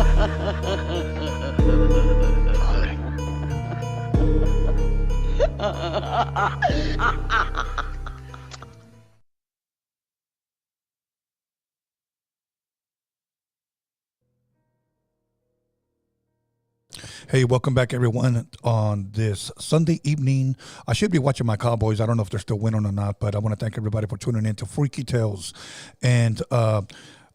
Hey, welcome back, everyone, on this Sunday evening. I should be watching my Cowboys. I don't know if they're still winning or not, but I want to thank everybody for tuning in to Freaky Tales. And I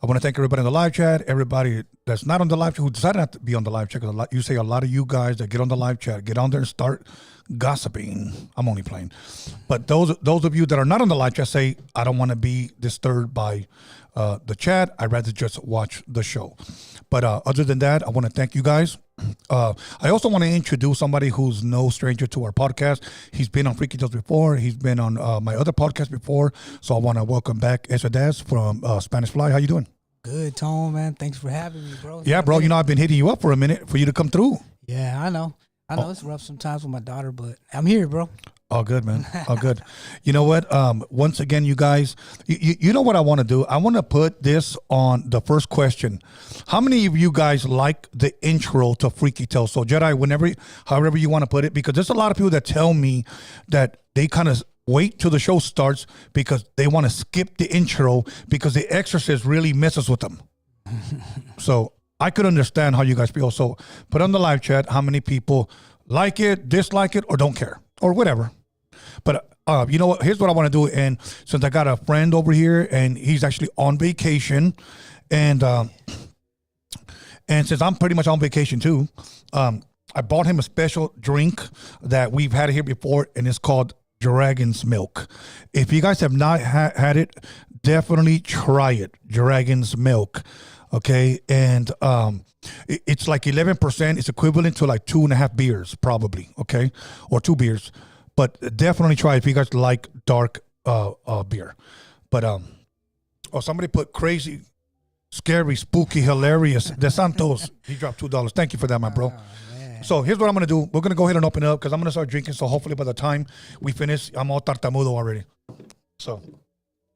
want to thank everybody in the live chat, everybody that's not on the live chat, who decided not to be on the live chat. Because you say a lot of you guys that get on the live chat, get on there and start gossiping. I'm only playing. But those of you that are not on the live chat say, I don't want to be disturbed by the chat. I'd rather just watch the show. But other than that, I want to thank you guys. I also want to introduce somebody who's no stranger to our podcast. He's been on Freaky Tales before. He's been on my other podcast before. So I want to welcome back Ese Daz from Spanish Fly. How you doing? Good, Tone, man. Thanks for having me, bro. Yeah, bro. You know, I've been hitting you up for a minute for you to come through. Yeah, I know. It's rough sometimes with my daughter, but I'm here, bro. All good, man. All good. You know what? Once again, you guys, you know what I want to do? I want to put this on the first question. How many of you guys like the intro to Freaky Tales? So Jedi, however you want to put it, because there's a lot of people that tell me that they kind of wait till the show starts because they want to skip the intro because the Exorcist really messes with them. So I could understand how you guys feel. So put on the live chat how many people like it, dislike it, or don't care, or whatever. But you know what? Here's what I want to do. And since I got a friend over here, and he's actually on vacation, and since I'm pretty much on vacation too, I bought him a special drink that we've had here before, and it's called Dragon's Milk. If you guys have not had it, definitely try it. Dragon's Milk. Okay, and it's like 11%. It's equivalent to like 2.5 beers, probably. Okay, or 2 beers, but definitely try it if you guys like dark beer. But somebody put crazy, scary, spooky, hilarious. De Santos, he dropped $2. Thank you for that, my bro. So here's what I'm gonna do. We're gonna go ahead and open it up because I'm gonna start drinking. So hopefully by the time we finish, I'm all tartamudo already. So,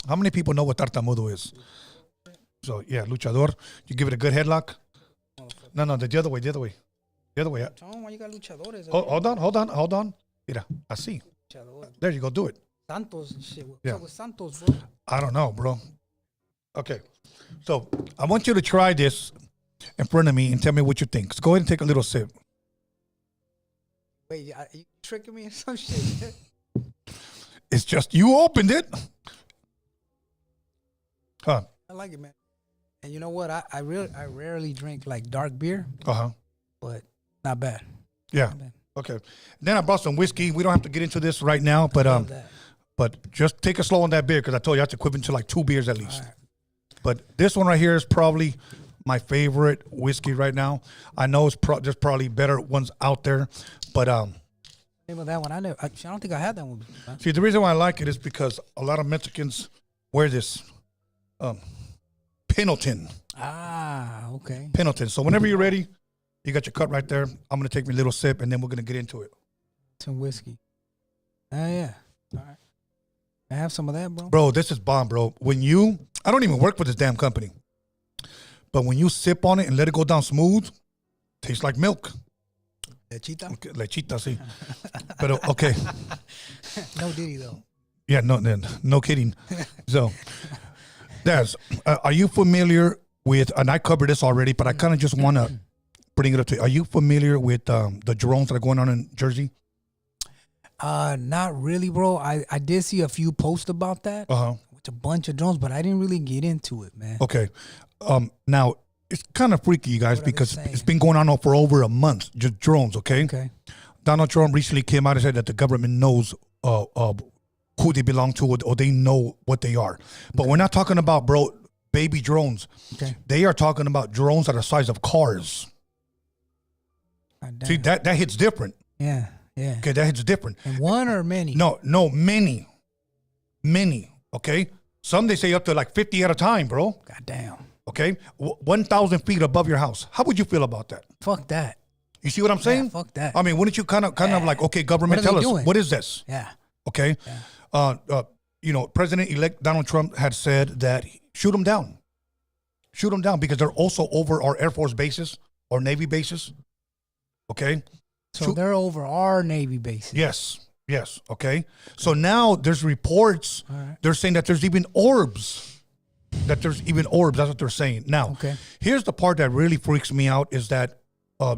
how many people know what tartamudo is? So, yeah, luchador. You give it a good headlock. No, the other way. The other way. Why you got luchadores? Hold on. Mira, así. There you go, do it. Santos and shit. What's up with Santos, bro? I don't know, bro. Okay. So, I want you to try this in front of me and tell me what you think. So go ahead and take a little sip. Wait, are you tricking me or some shit? It's just you opened it. Huh. I like it, man. And you know what? I rarely drink like dark beer. But not bad. Yeah. Not bad. Okay. Then I brought some whiskey. We don't have to get into this right now, but just take it slow on that beer because I told you that's equivalent to like 2 beers at least. Right. But this one right here is probably my favorite whiskey right now. I know it's there's probably better ones out there, but name of that one I don't think I had that one before. Huh? See, the reason why I like it is because a lot of Mexicans wear this Pendleton. Ah, okay. Pendleton. So whenever you're ready, you got your cup right there. I'm gonna take me a little sip, and then we're gonna get into it. Some whiskey. Oh yeah. All right. I have some of that, bro. Bro, this is bomb, bro. I don't even work for this damn company, but when you sip on it and let it go down smooth, tastes like milk. Lechita? Okay, lechita, sí. But okay. No Diddy though. Yeah, no kidding. So, Daz, are you familiar with? And I covered this already, but I kind of just want to bring it up to you. Are you familiar with the drones that are going on in Jersey? Not really, bro. I did see a few posts about that. With a bunch of drones, but I didn't really get into it, man. Okay. Now it's kind of freaky, you guys, because it's been going on for over a month. Just drones, okay? Okay. Donald Trump recently came out and said that the government knows who they belong to, or they know what they are. But we're not talking about, bro, baby drones. Okay. They are talking about drones that are the size of cars. See, that hits different. Yeah. Okay, that hits different. And one or many? No, many. Okay, some they say up to like 50 at a time, bro. Goddamn. Okay, 1,000 feet above your house. How would you feel about that? Fuck that. You see what I'm saying? Yeah, fuck that. I mean, wouldn't you kind of like, okay, government, tell us doing? What is this? Yeah. Okay. Yeah. President-elect Donald Trump had said that shoot them down. Shoot them down because they're also over our Air Force bases or Navy bases. Okay. So they're over our Navy bases. Yes. Yes. Okay. So now there's reports. Right. They're saying that there's even orbs. That's what they're saying. Now, here's the part that really freaks me out is that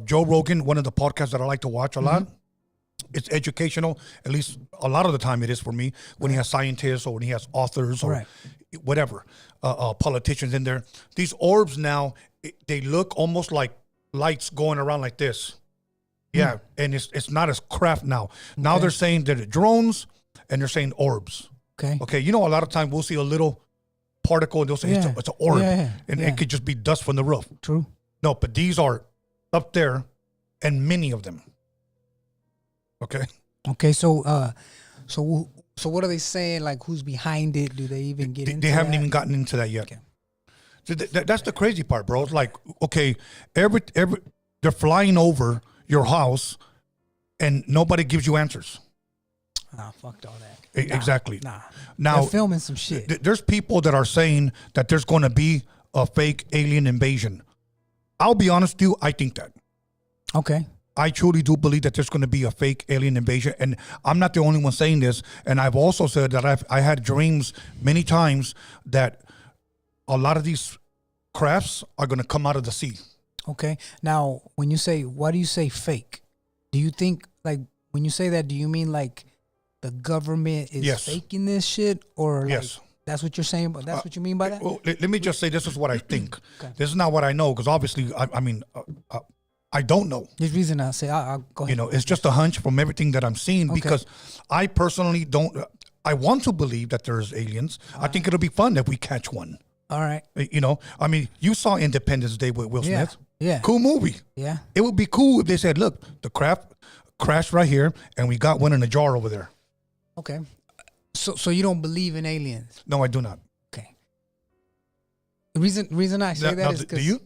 Joe Rogan, one of the podcasts that I like to watch a lot, it's educational. At least a lot of the time it is for me when he has scientists or when he has authors or whatever, politicians in there. These orbs now, they look almost like lights going around like this. Yeah, and it's not as craft now. Now they're saying that it's drones and they're saying orbs. Okay. You know, a lot of times we'll see a little particle and they'll say it's an orb. And it could just be dust from the roof. True. No, but these are up there and many of them. Okay. Okay, so what are they saying? Like, who's behind it? Do they even get into They haven't even gotten into that yet. Okay. So that's the crazy part, bro. It's like, okay, every they're flying over your house and nobody gives you answers. Fuck all that. Exactly. Now they're filming some shit. There's people that are saying that there's going to be a fake alien invasion. I'll be honest with you, I think that. Okay. I truly do believe that there's going to be a fake alien invasion, and I'm not the only one saying this. And I've also said that I had dreams many times that a lot of these crafts are going to come out of the sea. Okay. Now, why do you say fake? Do you think, like, when you say that, do you mean like the government is faking this shit, or like, that's what you're saying? But that's what you mean by that? Well, let me just say this is what I think. This is not what I know, because obviously, I don't know. There's reason I say I'll go ahead. You know, it's just a hunch from everything that I'm seeing, because I personally don't. I want to believe that there's aliens. I think it'll be fun if we catch one. All right. You know, I mean, you saw Independence Day with Will Smith. Yeah. Cool movie. Yeah. It would be cool if they said, look, the craft crashed right here and we got one in a jar over there. Okay. So you don't believe in aliens? No, I do not. Okay. The reason I say that is because... Do you?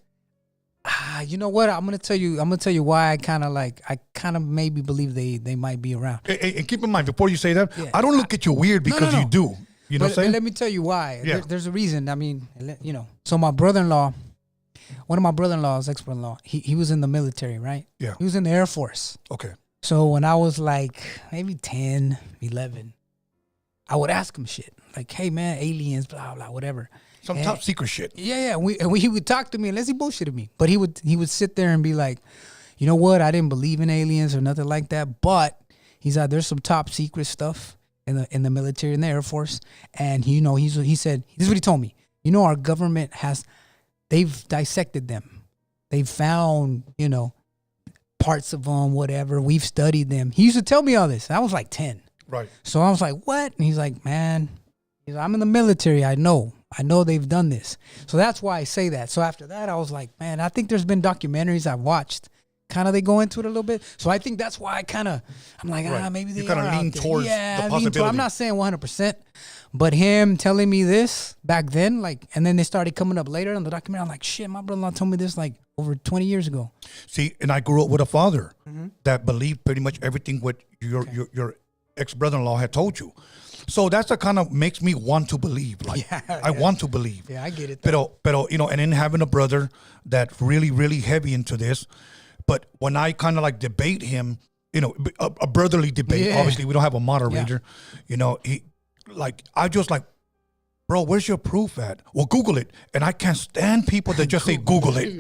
You know what? I'm gonna tell you why I kind of maybe believe they might be around. And keep in mind, before you say that, I don't look at you weird because you do. You know what I'm saying? Let me tell you why. Yeah. There's a reason. I mean, you know. So my brother-in-law, one of my brother-in-laws, ex-brother-in-law, he was in the military, right? Yeah. He was in the Air Force. Okay. So when I was like maybe 10, 11, I would ask him shit. Like, hey, man, aliens, blah, blah, whatever. Some top secret shit. Yeah. He would talk to me unless he bullshitted me. But he would sit there and be like, you know what? I didn't believe in aliens or nothing like that. But he's like, there's some top secret stuff in the military, in the Air Force. And, you know, he said, this is what he told me. You know, our government they've dissected them. They've found, you know, parts of them, whatever. We've studied them. He used to tell me all this. I was like 10. Right. So I was like, what? And he's like, man, I'm in the military. I know they've done this. So that's why I say that. So after that, I was like, man, I think there's been documentaries I've watched. Kind of they go into it a little bit. So I think that's why I'm like, maybe they kind of lean towards the possibility. I'm not saying 100%, but him telling me this back then, like, and then they started coming up later in the documentary. I'm like, shit, my brother-in-law told me this like over 20 years ago. See, and I grew up with a father that believed pretty much everything what your ex-brother-in-law had told you. So that's the kind of makes me want to believe. Like, I want to believe. Yeah, I get it. Pero, you know, and then having a brother that's really, really heavy into this. But when I kind of like debate him, you know, a brotherly debate, obviously we don't have a moderator, you know, I just like, bro, where's your proof at? Well, Google it. And I can't stand people that just say Google it.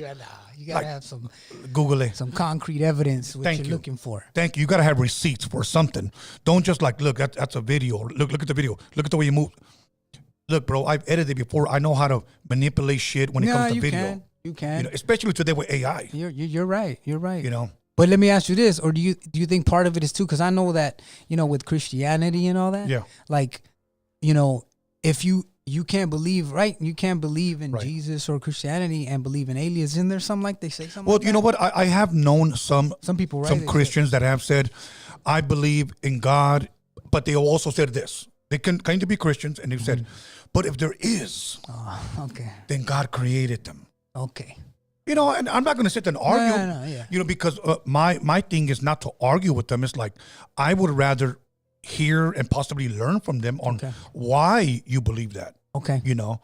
You gotta have some Google it, some concrete evidence what you're looking for. Thank you. You gotta have receipts for something. Don't just like look. That's a video. Look at the video. Look at the way you move. Look, bro, I've edited before. I know how to manipulate shit when it comes to video. You can. You know, especially today with AI. You're right. You're right. You know. But let me ask you this, or do you think part of it is too? Because I know that, you know, with Christianity and all that. Yeah. Like, you know, if you can't believe, right? You can't believe in Jesus or Christianity and believe in aliens. Isn't there something like they say something? Well, like you know what? I have known some people, right? Some Christians that have said, I believe in God, but they also said this. They can claim to be Christians, and they've said, but if there is, then God created them. Okay. You know, and I'm not going to sit there and argue, you know, because my thing is not to argue with them. It's like, I would rather hear and possibly learn from them on why you believe that. Okay. You know,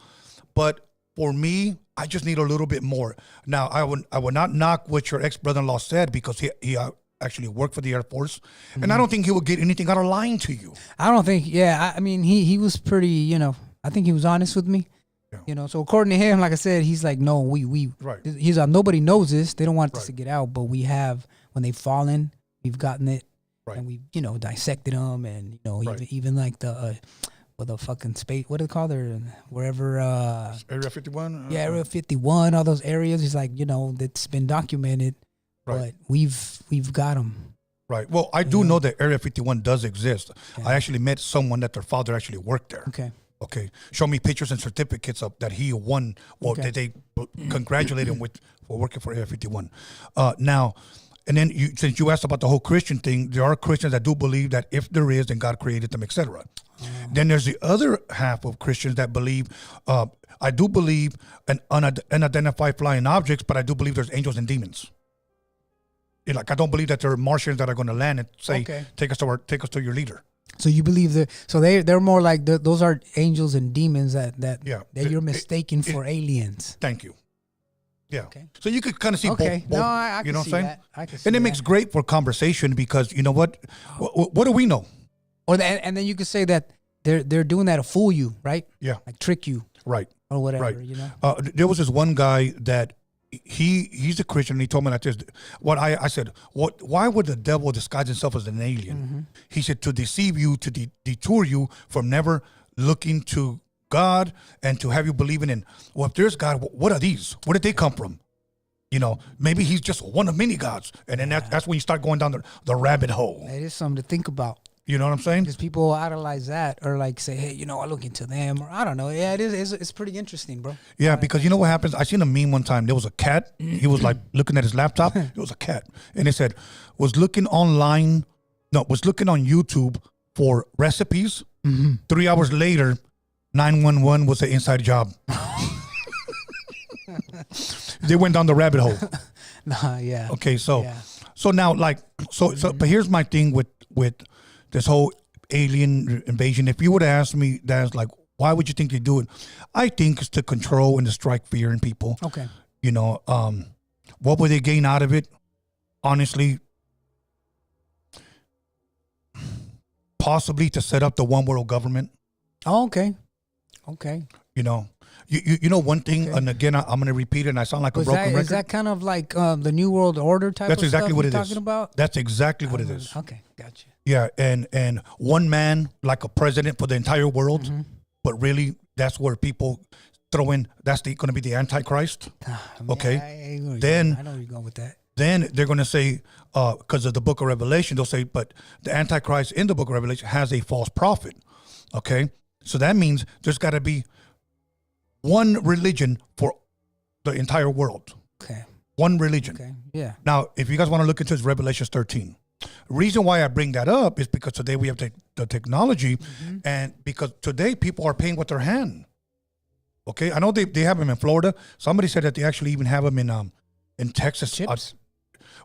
but for me, I just need a little bit more. Now, I would not knock what your ex-brother-in-law said because he actually worked for the Air Force. And I don't think he would get anything out of lying to you. I don't think, I mean, he was pretty, you know, I think he was honest with me. Yeah. You know, so according to him, like I said, he's like, no, Right. He's like, nobody knows this. They don't want this to get out, but we have, when they've fallen, we've gotten it. Right. And we, you know, dissected them, and, you know, even like the fucking space, what do they call there, wherever Area 51? Yeah, Area 51, all those areas. He's like, you know, that's been documented, but we've got them. Right. Well, I do know that Area 51 does exist. Yeah. I actually met someone that their father actually worked there. Okay. Show me pictures and certificates of that he won, or that they congratulate him for working for Area 51. Now, and then since you asked about the whole Christian thing, there are Christians that do believe that if there is, then God created them, etc. Then there's the other half of Christians that believe, I do believe in unidentified flying objects, but I do believe there's angels and demons. Like, I don't believe that there are Martians that are going to land and say, take us to your leader. So you believe that? So they're more like those are angels and demons that you're mistaken for aliens. Thank you. Yeah. Okay. So you could kind of see both. No, I can you know what see I'm saying? that. I can see and it that. makes great for conversation because you know what? What do we know? And then you could say that they're doing that to fool you, right? Yeah. Like trick you. Right. Or whatever. Right. You know. There was this one guy that he's a Christian, and he told me like this. I said, why would the devil disguise himself as an alien? Mm-hmm. He said, to deceive you, to detour you from never looking to God and to have you believing in, well, if there's God, what are these? Where did they come from? You know, maybe he's just one of many gods. And then that's when you start going down the rabbit hole. It is something to think about. You know what I'm saying? Because people idolize that, or like say, hey, you know, I look into them, or I don't know. Yeah, it is. It's pretty interesting, bro. Yeah, because you know what happens? I seen a meme one time. There was a cat. He was like looking at his laptop. It was a cat. And it said, was looking on YouTube for recipes. 3 hours later, 911 was an inside job. They went down the rabbit hole. Yeah. Okay, so now but here's my thing with this whole alien invasion. If you would ask me, that's like, why would you think they do it? I think it's to control and to strike fear in people. Okay. You know, what would they gain out of it? Honestly, possibly to set up the one world government. Oh, okay. You know, you know one thing, and again, I'm going to repeat it, and I sound like a broken record. Is that kind of like the New World Order type That's of exactly stuff what you're it is. talking about? That's exactly what it is. Okay, gotcha. Yeah, and one man like a president for the entire world, but really that's where people throw in. That's going to be the Antichrist. Okay, then I know where you're going with that. Then they're going to say, because of the Book of Revelation, they'll say, but the Antichrist in the Book of Revelation has a false prophet. Okay, so that means there's got to be one religion for the entire world. Okay. One religion. Okay. Yeah. Now, if you guys want to look into this, Revelation 13. Reason why I bring that up is because today we have the technology, and because today people are paying with their hand. Okay, I know they have them in Florida. Somebody said that they actually even have them in Texas,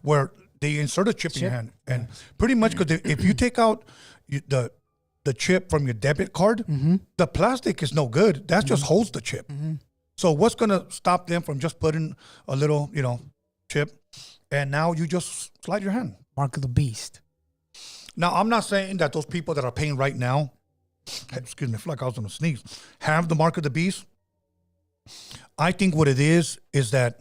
where they insert a chip in your hand, and pretty much because if you take out the chip from your debit card, the plastic is no good. That just holds the chip. So what's going to stop them from just putting a little, chip, and now you just slide your hand? Mark of the beast. Now, I'm not saying that those people that are paying right now, excuse me, I feel like I was going to sneeze, have the mark of the beast. I think what it is that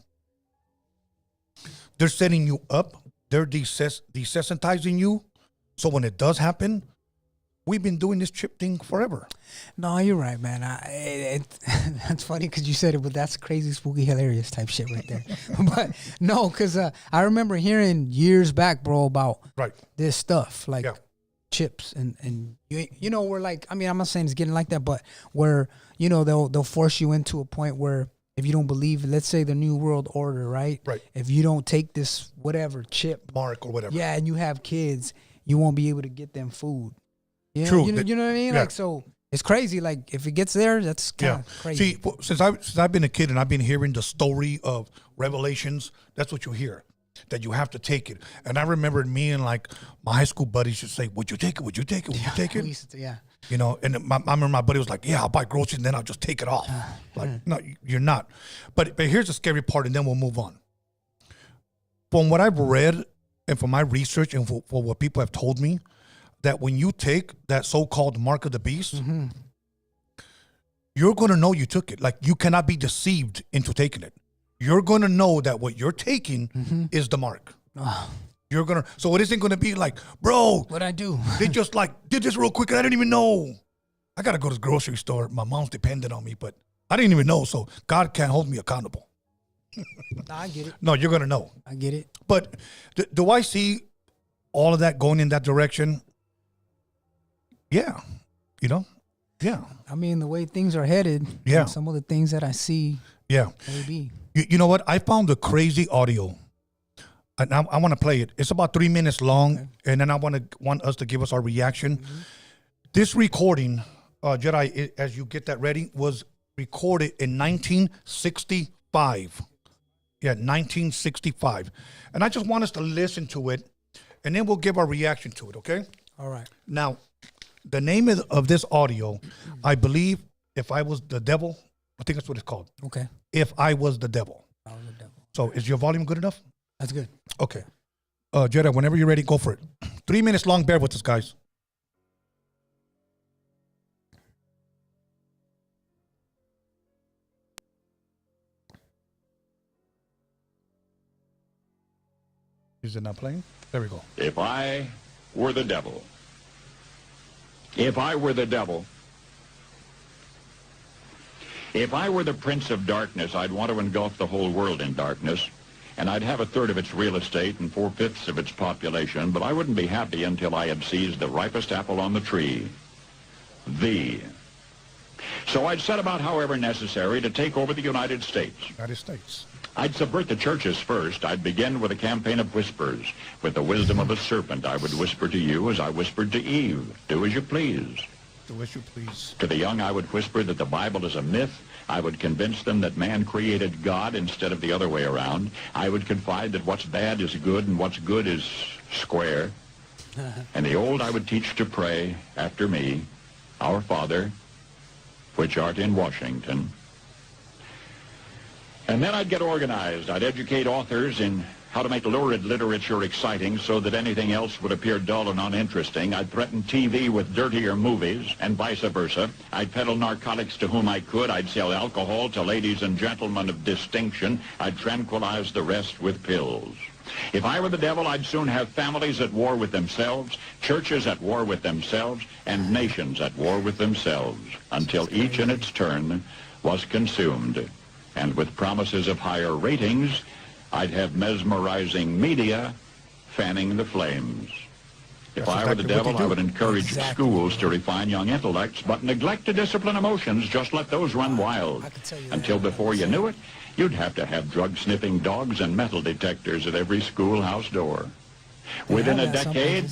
they're setting you up. They're desensitizing you. So when it does happen, we've been doing this chip thing forever. No, you're right, man. That's funny because you said it, but that's crazy, spooky, hilarious type shit right there. But no, because I remember hearing years back, bro, about this stuff, like chips and we're like, I mean, I'm not saying it's getting like that, but where, they'll force you into a point where if you don't believe, let's say the New World Order, right? Right. If you don't take this whatever chip. Mark or whatever. Yeah, and you have kids, you won't be able to get them food. Yeah, True. You know what I mean? Yeah. Like, so it's crazy. Like, if it gets there, that's kind of crazy. See, since I've been a kid and I've been hearing the story of Revelations, that's what you hear, that you have to take it. And I remember me and like my high school buddies should say, "Would you take it? Would you take it? Would you take it?" You know, and I remember my buddy was like, yeah, I'll buy groceries and then I'll just take it off. Like, no, you're not. But here's the scary part, and then we'll move on. From what I've read and from my research and for what people have told me, that when you take that so-called mark of the beast, you're going to know you took it. Like, you cannot be deceived into taking it. You're going to know that what you're taking is the mark. You're going to, so it isn't going to be like, bro, What'd I do? they just like did this real quick and I didn't even know. I got to go to the grocery store. My mom's dependent on me, but I didn't even know. So God can't hold me accountable. I get it. No, you're going to know. I get it. But do I see all of that going in that direction? Yeah. You know? Yeah. I mean, the way things are headed. Yeah. Some of the things that I see. Yeah. Maybe. You know what? I found a crazy audio. And I want to play it. It's about 3 minutes long, and then I want us to give us our reaction. This recording, Jedi, as you get that ready, was recorded in 1965. Yeah, 1965. And I just want us to listen to it, and then we'll give our reaction to it, okay? All right. Now, the name of this audio, I believe, If I Was the Devil, I think that's what it's called. Okay. If I Was the Devil. I was the devil. So is your volume good enough? That's good. Okay. Jedi, whenever you're ready, go for it. 3 minutes long. Bear with us, guys. Is it not playing? There we go. If I were the devil, if I were the devil, if I were the prince of darkness, I'd want to engulf the whole world in darkness. And I'd have 1/3 of its real estate and 4/5 of its population, but I wouldn't be happy until I had seized the ripest apple on the tree. So I'd set about, however necessary, to take over the United States. United States. I'd subvert the churches first. I'd begin with a campaign of whispers. With the wisdom of a serpent, I would whisper to you as I whispered to Eve, do as you please. Do as you please. To the young, I would whisper that the Bible is a myth. I would convince them that man created God instead of the other way around. I would confide that what's bad is good and what's good is square. And the old I would teach to pray after me, Our Father, which art in Washington. And then I'd get organized. I'd educate authors in how to make lurid literature exciting so that anything else would appear dull and uninteresting. I'd threaten TV with dirtier movies and vice versa. I'd peddle narcotics to whom I could. I'd sell alcohol to ladies and gentlemen of distinction. I'd tranquilize the rest with pills. If I were the devil, I'd soon have families at war with themselves, churches at war with themselves, and nations at war with themselves, until each in its turn was consumed. And with promises of higher ratings, I'd have mesmerizing media fanning the flames. If I were the devil, I would encourage schools to refine young intellects, but neglect to discipline emotions. Just let those run wild. Until before you knew it, you'd have to have drug-sniffing dogs and metal detectors at every schoolhouse door. Within a decade,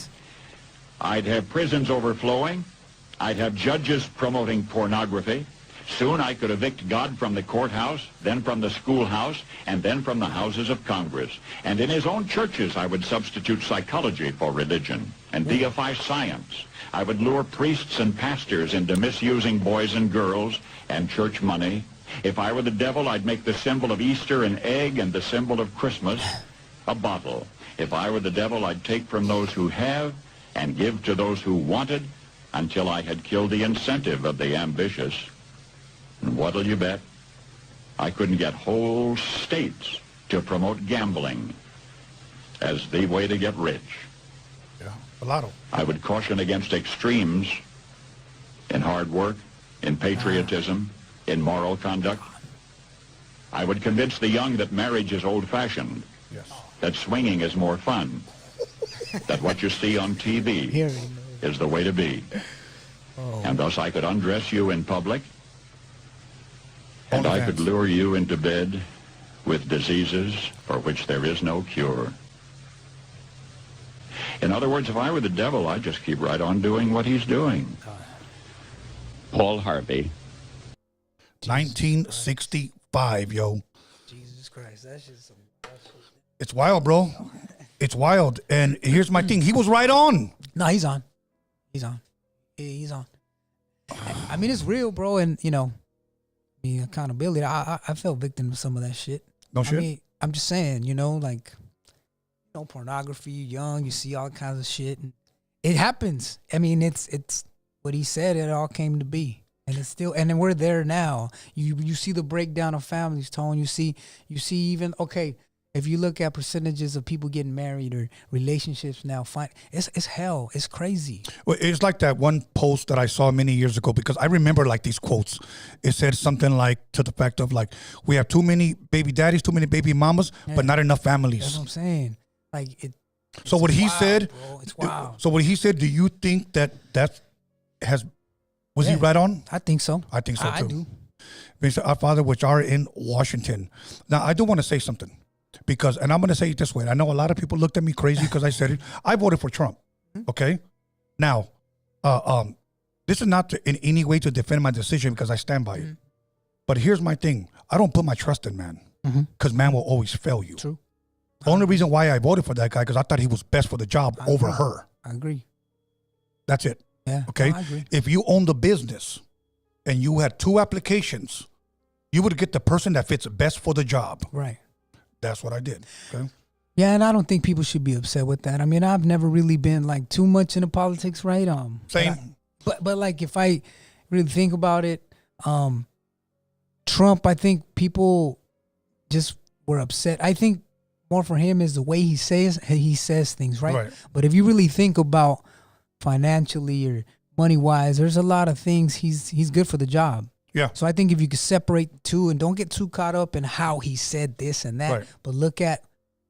I'd have prisons overflowing. I'd have judges promoting pornography. Soon I could evict God from the courthouse, then from the schoolhouse, and then from the houses of Congress. And in his own churches, I would substitute psychology for religion and deify science. I would lure priests and pastors into misusing boys and girls and church money. If I were the devil, I'd make the symbol of Easter an egg and the symbol of Christmas a bottle. If I were the devil, I'd take from those who have and give to those who wanted until I had killed the incentive of the ambitious. And what'll you bet? I couldn't get whole states to promote gambling as the way to get rich. Yeah, a lot of. I would caution against extremes in hard work, in patriotism, in moral conduct. I would convince the young that marriage is old-fashioned, Yes. that swinging is more fun, that what you see on TV is the way to be. And thus I could undress you in public, and I could lure you into bed with diseases for which there is no cure. In other words, if I were the devil, I'd just keep right on doing what he's doing. Paul Harvey. 1965, yo. Jesus Christ, that's just some. It's wild, bro. It's wild. And here's my thing. He was right on. No, he's on. He's on. He's on. I mean, it's real, bro. And, you know, the accountability, I felt victim of some of that shit. No shit? I mean, I'm just saying, you know, like, you know, pornography, you're young, you see all kinds of shit. And it happens. I mean, it's what he said, it all came to be. And it's still, and then we're there now. You see the breakdown of families, Tone. You see even, okay, if you look at percentages of people getting married or relationships now, it's hell. It's crazy. Well, it's like that one post that I saw many years ago, because I remember like these quotes. It said something like to the fact of like, we have too many baby daddies, too many baby mamas, but not enough families. That's what I'm saying. Like it. So what he said, bro, it's wild. So what he said, do you think that was he right on? I think so. I think so too. I do. Mr. Our Father, which are in Washington. Now, I do want to say something, because, and I'm going to say it this way. I know a lot of people looked at me crazy because I said it. I voted for Trump. Okay. Now, this is not in any way to defend my decision, because I stand by it. But here's my thing. I don't put my trust in man, because man will always fail you. True. Only reason why I voted for that guy, because I thought he was best for the job over her. I agree. That's it. Yeah. Okay. No, I agree. If you own the business and you had 2 applications, you would get the person that fits best for the job. Right. That's what I did. Okay. Yeah, and I don't think people should be upset with that. I mean, I've never really been like too much into politics, right? Same. But like, if I really think about it, Trump, I think people just were upset. I think more for him is the way he says things, right? But if you really think about financially or money wise, there's a lot of things he's good for the job. Yeah. So I think if you could separate the two and don't get too caught up in how he said this and that, but look at,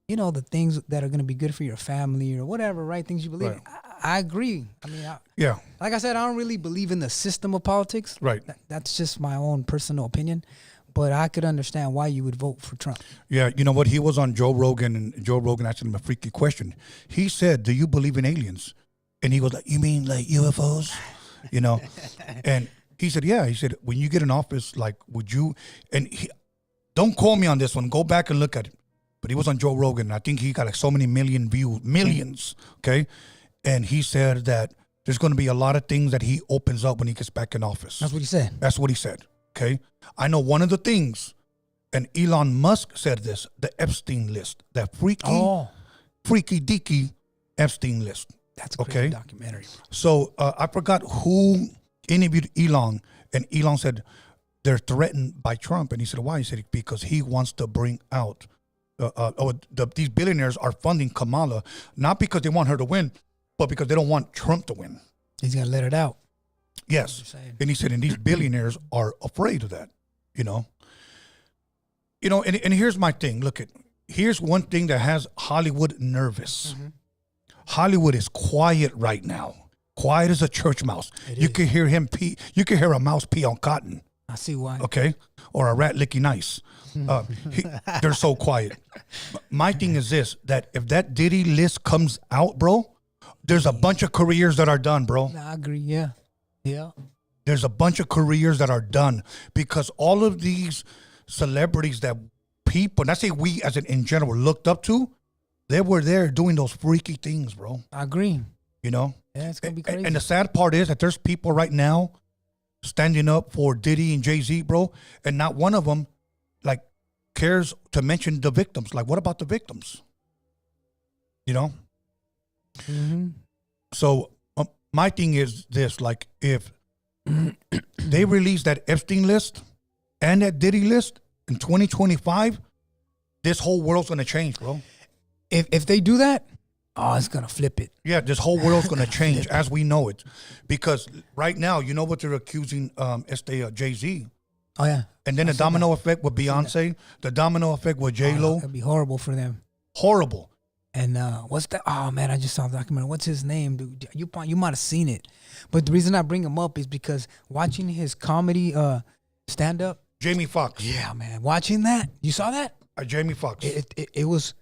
you know, the things that are going to be good for your family or whatever, right? Things you believe. Right. I agree. I mean, yeah. Like I said, I don't really believe in the system of politics. Right. That's just my own personal opinion. But I could understand why you would vote for Trump. Yeah, you know what? He was on Joe Rogan, and Joe Rogan asked him a freaky question. He said, "Do you believe in aliens?" And he was like, "You mean like UFOs?" You know? And he said, "Yeah." He said, "When you get in office, like, would you?" And don't call me on this one. Go back and look at it. But he was on Joe Rogan. And I think he got like so many million views, millions. Okay, and he said that there's going to be a lot of things that he opens up when he gets back in office. That's what he said. That's what he said. Okay, I know one of the things, and Elon Musk said this: the Epstein list, that freaky deaky Epstein list. That's a crazy documentary. So I forgot who interviewed Elon, and Elon said they're threatened by Trump, and he said, "Why?" He said, "Because he wants to bring out these billionaires are funding Kamala, not because they want her to win, but because they don't want Trump to win. He's gonna let it out." Yes, and he said, and these billionaires are afraid of that, you know. And here's my thing. Here's one thing that has Hollywood nervous. Hollywood is quiet right now, quiet as a church mouse. You can hear him pee. You can hear a mouse pee on cotton. I see why. Okay, or a rat licking ice. They're so quiet. My thing is this: that if that Diddy list comes out, bro, there's a bunch of careers that are done, bro. I agree. Yeah. Yeah. There's a bunch of careers that are done because all of these celebrities that people, and I say we as in general, looked up to, they were there doing those freaky things, bro. I agree. You know? Yeah, it's going to be crazy. And the sad part is that there's people right now standing up for Diddy and Jay-Z, bro, and not one of them, like, cares to mention the victims. Like, what about the victims? You know? So, my thing is this, like, if they release that Epstein list and that Diddy list in 2025, this whole world's going to change, bro. If they do that, it's going to flip it. Yeah, this whole world's going to change as we know it. Because right now, you know what they're accusing Jay-Z? Oh, yeah. And then the domino effect with Beyonce, the domino effect with J-Lo. It'd be horrible for them. Horrible. And what's that? Oh, man, I just saw the documentary. What's his name, dude? You might have seen it. But the reason I bring him up is because watching his comedy stand-up. Jamie Foxx. Yeah, man. Watching that. You saw that? Jamie Foxx. It was...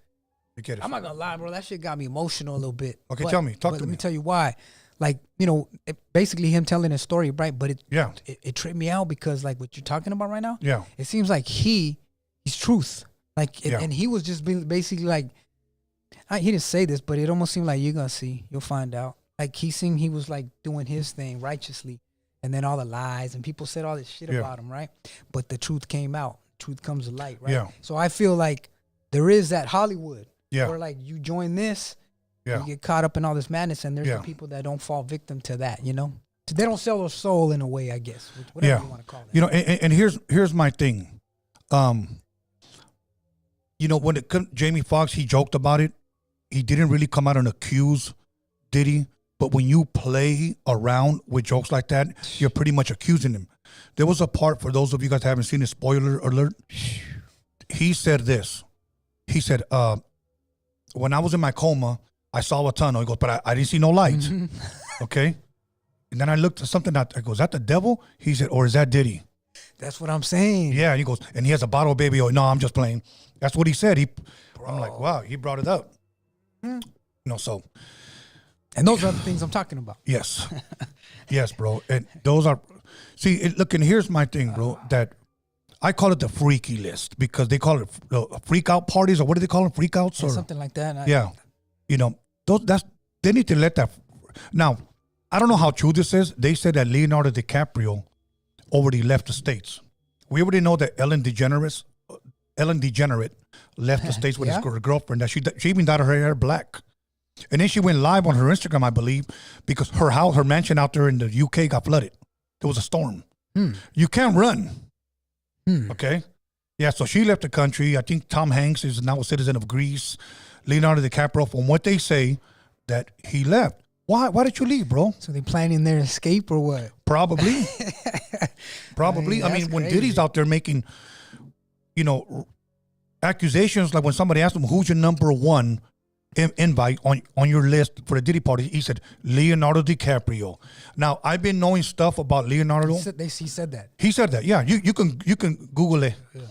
I'm not going to lie, bro. That shit got me emotional a little bit. Okay, tell me. Talk to me. Let me tell you why. Like, you know, basically him telling a story, right? But it tripped me out because, like, what you're talking about right now, it seems like he's truth. Like, and he was just being basically like, he didn't say this, but it almost seemed like you're going to see. You'll find out. Like, he seemed he was, like, doing his thing righteously. and then all the lies and people said all this shit about him, right? But the truth came out. Truth comes to light, right? Yeah. So I feel like there is that Hollywood Yeah. where like you join this, Yeah. you get caught up in all this madness, and there's the people that don't fall victim to that, you know? So they don't sell their soul in a way, I guess, whatever you want to call it. You know, and here's my thing. You know, when it comes Jamie Foxx, he joked about it. He didn't really come out and accuse Diddy, but when you play around with jokes like that, you're pretty much accusing him. There was a part, for those of you guys that haven't seen it, spoiler alert. He said this. He said, when I was in my coma, I saw a tunnel. He goes, but I didn't see no lights. Okay? And then I looked at something I go, is that the devil? He said, or is that Diddy? That's what I'm saying. Yeah, he goes, and he has a bottle of baby oil. No, I'm just playing. That's what he said. I'm like, wow, he brought it up. You know, so. And those are the things I'm talking about. Yes. Yes, bro. And those are, see, look, and here's my thing, bro, that I call it the freaky list because they call it freak out parties, or what do they call them? Freak outs? Or something like that. Yeah. You know, they need to let that. Now, I don't know how true this is. They said that Leonardo DiCaprio already left the States. We already know that Ellen DeGeneres left the States with his girlfriend. That she even dyed her hair black. And then she went live on her Instagram, I believe, because her mansion out there in the UK got flooded. There was a storm. You can't run. Okay? Yeah, so she left the country. I think Tom Hanks is now a citizen of Greece. Leonardo DiCaprio, from what they say, that he left. Why did you leave, bro? So they planning their escape or what? Probably. Probably. I mean, when Diddy's out there making, you know, accusations, like when somebody asked him, who's your number one invite on your list for the Diddy party, he said Leonardo DiCaprio. Now, I've been knowing stuff about Leonardo. He said that. He said that. Yeah, you can Google it. Yeah.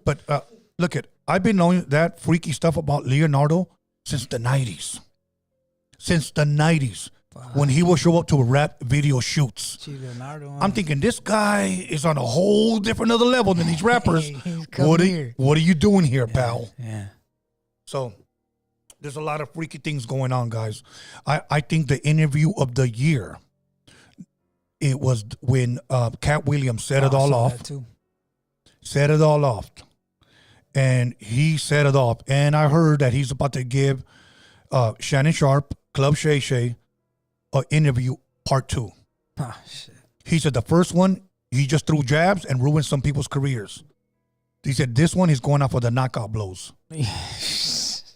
But look, I've been knowing that freaky stuff about Leonardo since the 90s. Since the 90s. Wow. When he would show up to rap video shoots. Leonardo, I'm thinking this guy is on a whole different other level than these rappers. What are you doing here, pal? Yeah. So there's a lot of freaky things going on, guys. I think the interview of the year, it was when Cat Williams set it all off. Set it all off. And he set it off. And I heard that he's about to give Shannon Sharp, Club Shay Shay, an interview part 2. Ah, shit. He said the first one, he just threw jabs and ruined some people's careers. He said this one, he's going out for the knockout blows. He's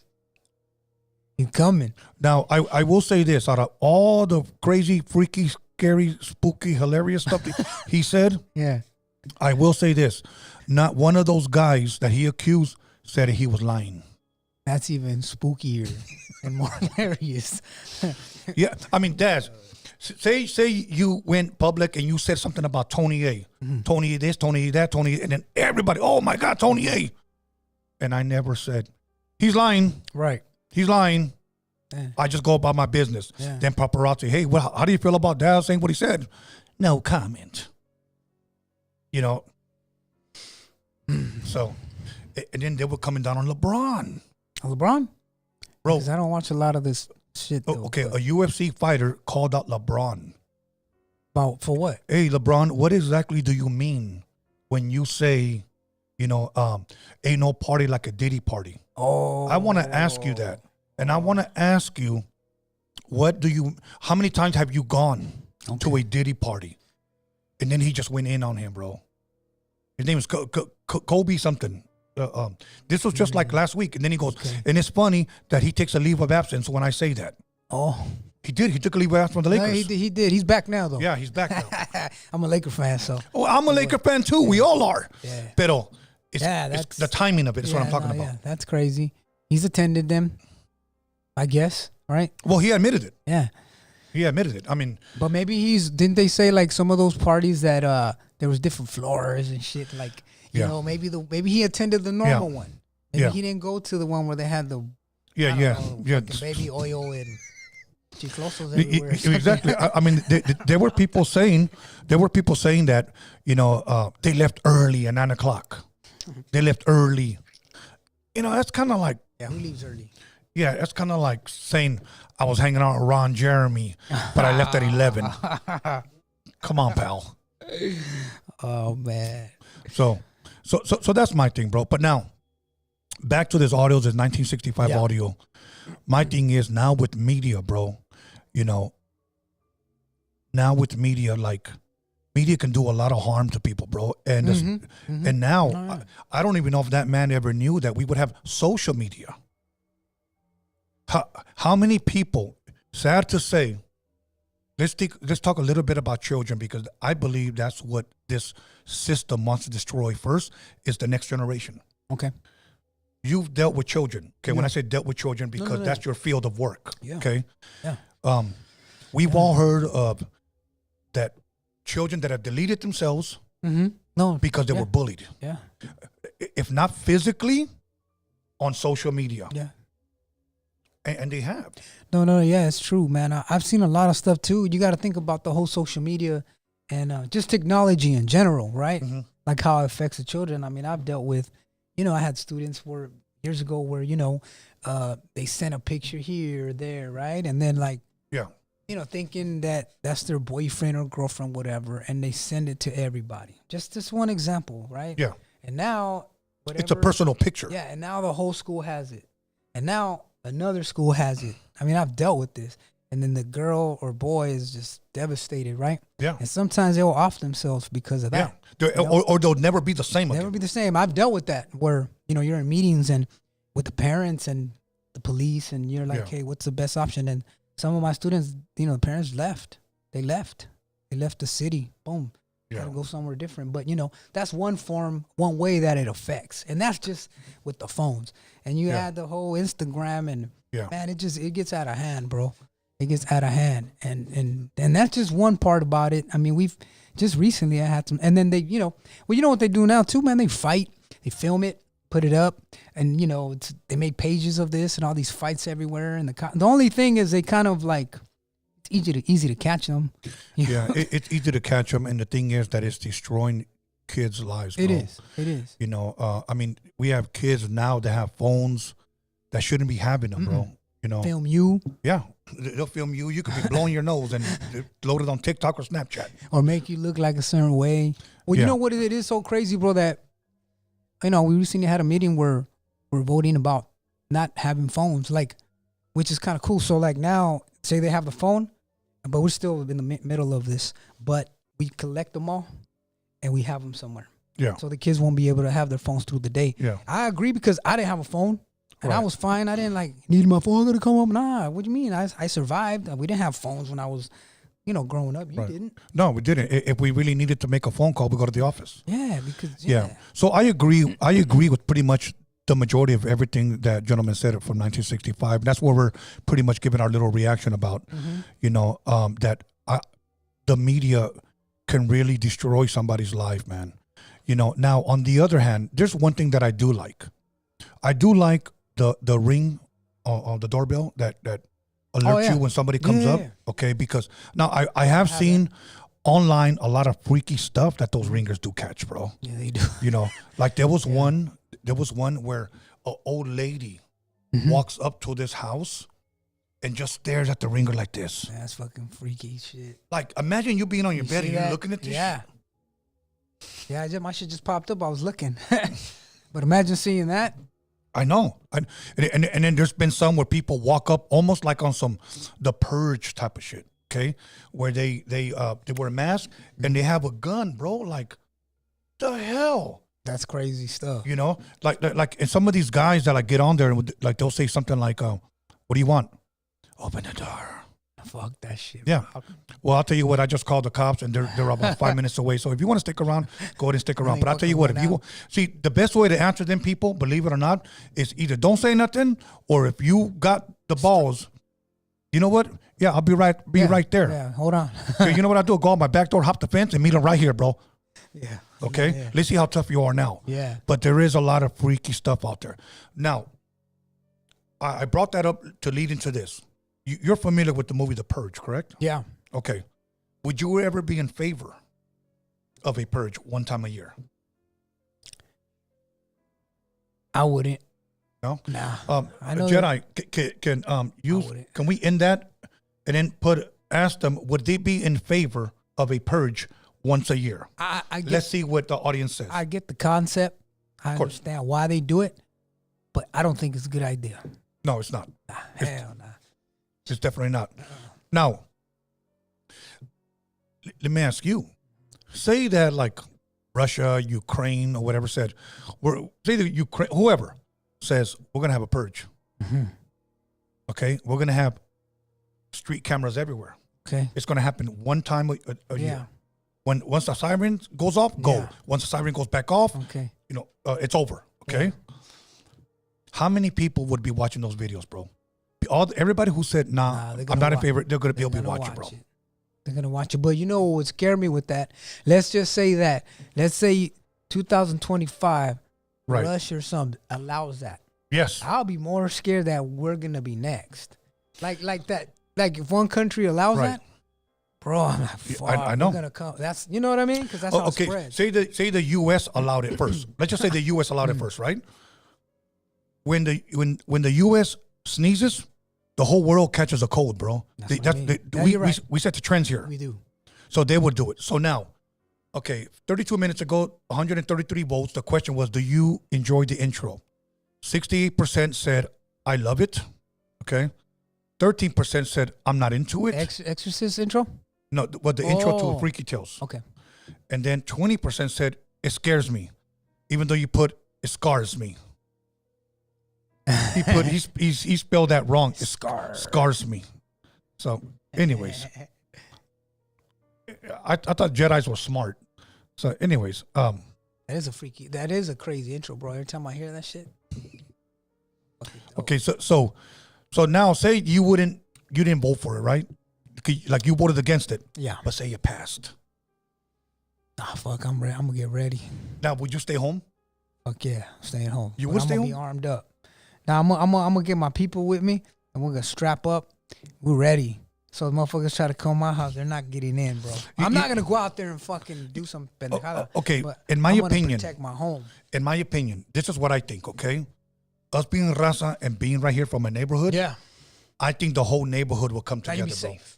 coming. Now, I will say this. Out of all the crazy, freaky, scary, spooky, hilarious stuff he said, yeah, I will say this. Not one of those guys that he accused said he was lying. That's even spookier and more hilarious. Yeah, I mean, Daz, say you went public and you said something about Tony A. Tony this, Tony that, Tony, and then everybody, oh my God, Tony A. And I never said, he's lying. Right. He's lying. Yeah. I just go about my business. Yeah. Then paparazzi, hey, well, how do you feel about Daz saying what he said? No comment. You know. So, and then they were coming down on LeBron. LeBron? Bro. Because I don't watch a lot of this shit, though. Okay, a UFC fighter called out LeBron. For what? Hey, LeBron, what exactly do you mean when you say, you know, ain't no party like a Diddy party? Oh. I want to ask you that. And I want to ask you, how many times have you gone to a Diddy party? And then he just went in on him, bro. His name is Kobe something. This was just like last week. And then he goes, and it's funny that he takes a leave of absence when I say that. Oh. He did. He took a leave of absence from the Lakers. No, he did. He's back now, though. Yeah, he's back now. I'm a Laker fan, so. Oh, I'm a Laker fan, too. We all are. Yeah. Pero it's the timing of it is what I'm talking about. Yeah, that's crazy. He's attended them, I guess, right? Well, he admitted it. Yeah. He admitted it. I mean. But maybe didn't they say like some of those parties that there was different floors and shit, like, you know, maybe he attended the normal one. Maybe he didn't go to the one where they had the baby oil and chiclosos everywhere. Exactly. I mean, there were people saying that, you know, they left early at 9:00. They left early. You know, that's kind of like, who leaves early? Yeah, that's kind of like saying I was hanging out with Ron Jeremy, but I left at 11. Come on, pal. Oh man. So that's my thing, bro. But now, back to this audio, this 1965 audio. My thing is now with media, bro. You know, now with media, like media can do a lot of harm to people, bro. And and now I don't even know if that man ever knew that we would have social media. How many people? Sad to say. Let's talk a little bit about children, because I believe that's what this system wants to destroy first, is the next generation. Okay. You've dealt with children. Okay. When I say dealt with children, because that's your field of work. Yeah. Okay. Yeah. We've all heard of that children that have deleted themselves because they were bullied. Yeah. If not physically, on social media. Yeah. And they have. No, yeah, it's true, man. I've seen a lot of stuff too. You got to think about the whole social media and just technology in general, right? Like how it affects the children. I mean, I've dealt with, I had students years ago where, they sent a picture here or there, right? And then like, thinking that that's their boyfriend or girlfriend, whatever, and they send it to everybody. Just one example, right? Yeah. And now, it's a personal picture. Yeah, and now the whole school has it. And now another school has it. I mean, I've dealt with this. And then the girl or boy is just devastated, right? Yeah. And sometimes they'll off themselves because of that. Yeah. Or they'll never be the same again. Never be the same. I've dealt with that where, you're in meetings and with the parents and the police and you're like, hey, what's the best option? And some of my students, the parents left. They left the city. Boom. Got to go somewhere different. But, that's one way that it affects. And that's just with the phones. And you add the whole Instagram and, man, it gets out of hand, bro. It gets out of hand. And that's just one part about it. I mean, we've just recently I had some, and then they, what they do now too, man, they fight, they film it, put it up, and, they make pages of this and all these fights everywhere. And the only thing is they kind of like, easy to catch them. Yeah, it's easy to catch them, and the thing is that it's destroying kids' lives. Bro. It is. I mean, we have kids now that have phones that shouldn't be having them, bro. Film you. Yeah, they'll film you. You could be blowing your nose and load it on TikTok or Snapchat, or make you look like a certain way. Well, you know what? It is so crazy, bro. That we recently had a meeting where we're voting about not having phones, like, which is kind of cool. So, like now, say they have the phone. But we're still in the middle of this. But we collect them all, and we have them somewhere. Yeah. So the kids won't be able to have their phones through the day. Yeah. I agree because I didn't have a phone, and I was fine. I didn't need my phone. I gotta come up. Nah. What do you mean? I survived. We didn't have phones when I was, growing up. You didn't. No, we didn't. If we really needed to make a phone call, we go to the office. Yeah. Because So I agree. I agree with pretty much the majority of everything that gentleman said from 1965. That's where we're pretty much giving our little reaction about, that the media can really destroy somebody's life, man. Now on the other hand, there's one thing that I do like. I do like the ring on the doorbell that alerts you when somebody comes up. Okay, because now I have seen online a lot of freaky stuff that those ringers do catch, bro. Yeah, they do. Like there was one where an old lady walks up to this house and just stares at the ringer like this. Man, that's fucking freaky shit. Like, imagine you being on your bed and you're looking at this shit. Yeah, my shit just popped up. I was looking. But imagine seeing that. I know. And then there's been some where people walk up almost like on the Purge type of shit, okay? Where they wear a mask and they have a gun, bro. Like, the hell? That's crazy stuff. Like and some of these guys that like get on there and like they'll say something like, "What do you want?" "Open the door." Fuck that shit. Yeah. Well, I'll tell you what. I just called the cops and they're about 5 minutes away. So if you want to stick around, go ahead and stick around. But I'll tell you what. If you see, the best way to answer them people, believe it or not, is either don't say nothing, or if you got the balls, you know what? Yeah, I'll be right there. Yeah, hold on. Okay, you know what I do? Go out my back door, hop the fence, and meet them right here, bro. Yeah. Okay? Yeah. Let's see how tough you are now. Yeah. But there is a lot of freaky stuff out there. Now, I brought that up to lead into this. You're familiar with the movie The Purge, correct? Yeah. Okay. Would you ever be in favor of a purge one time a year? I wouldn't. No? Nah. I know Jedi, can we end that and then ask them, would they be in favor of a purge once a year. Let's see what the audience says. I get the concept. I understand why they do it, but I don't think it's a good idea. No, it's not. Hell no. It's definitely not. Now, let me ask you. Say that like Russia, Ukraine, or whatever said, say that Ukraine, whoever says we're gonna have a purge. Mm-hmm. Okay, we're gonna have street cameras everywhere. Okay, it's gonna happen one time a year. Once the siren goes off, go. Yeah. Once the siren goes back off, okay, it's over. Okay. Yeah. How many people would be watching those videos, bro? Everybody who said, nah I'm not in favor, they'll be watching, bro. They're going to watch it. But you know what would scare me with that? Let's just say that. Let's say 2025, right. Russia or something allows that. Yes. I'll be more scared that we're going to be next. Like that. Like if one country allows that, bro, I'm like, fuck, I know. we're going to come. That's, you know what I mean? Because that's how it spreads. Say the U.S. allowed it first. Let's just say the U.S. allowed it first, right? When the U.S. sneezes, the whole world catches a cold, bro. We set the trends here. We do. So they would do it. So now, 32 minutes ago, 133 votes. The question was, do you enjoy the intro? 68% said, I love it. Okay. 13% said, I'm not into it. Exorcist intro? No, but the intro to Freaky Tales. Okay. And then 20% said, it scares me. Even though you put, it scars me. He spelled that wrong. It scars me. So, anyways, I thought Jedis were smart. So, anyways, that is a crazy intro, bro. Every time I hear that shit. Okay, so now say you didn't vote for it, right? Like you voted against it. Yeah. But say you passed. Ah, fuck, I'm ready. I'm gonna get ready. Now, would you stay home? Fuck yeah, staying home. You would stay home? I'm gonna be armed up. Now I'm gonna get my people with me, and we're gonna strap up. We're ready. So the motherfuckers try to come my house, they're not getting in, bro. I'm not gonna go out there and fucking do some pendejada. Okay, in my opinion, protect my home. In my opinion, this is what I think. Okay, us being raza and being right here from a neighborhood. Yeah, I think the whole neighborhood will come together, you'd be bro. safe.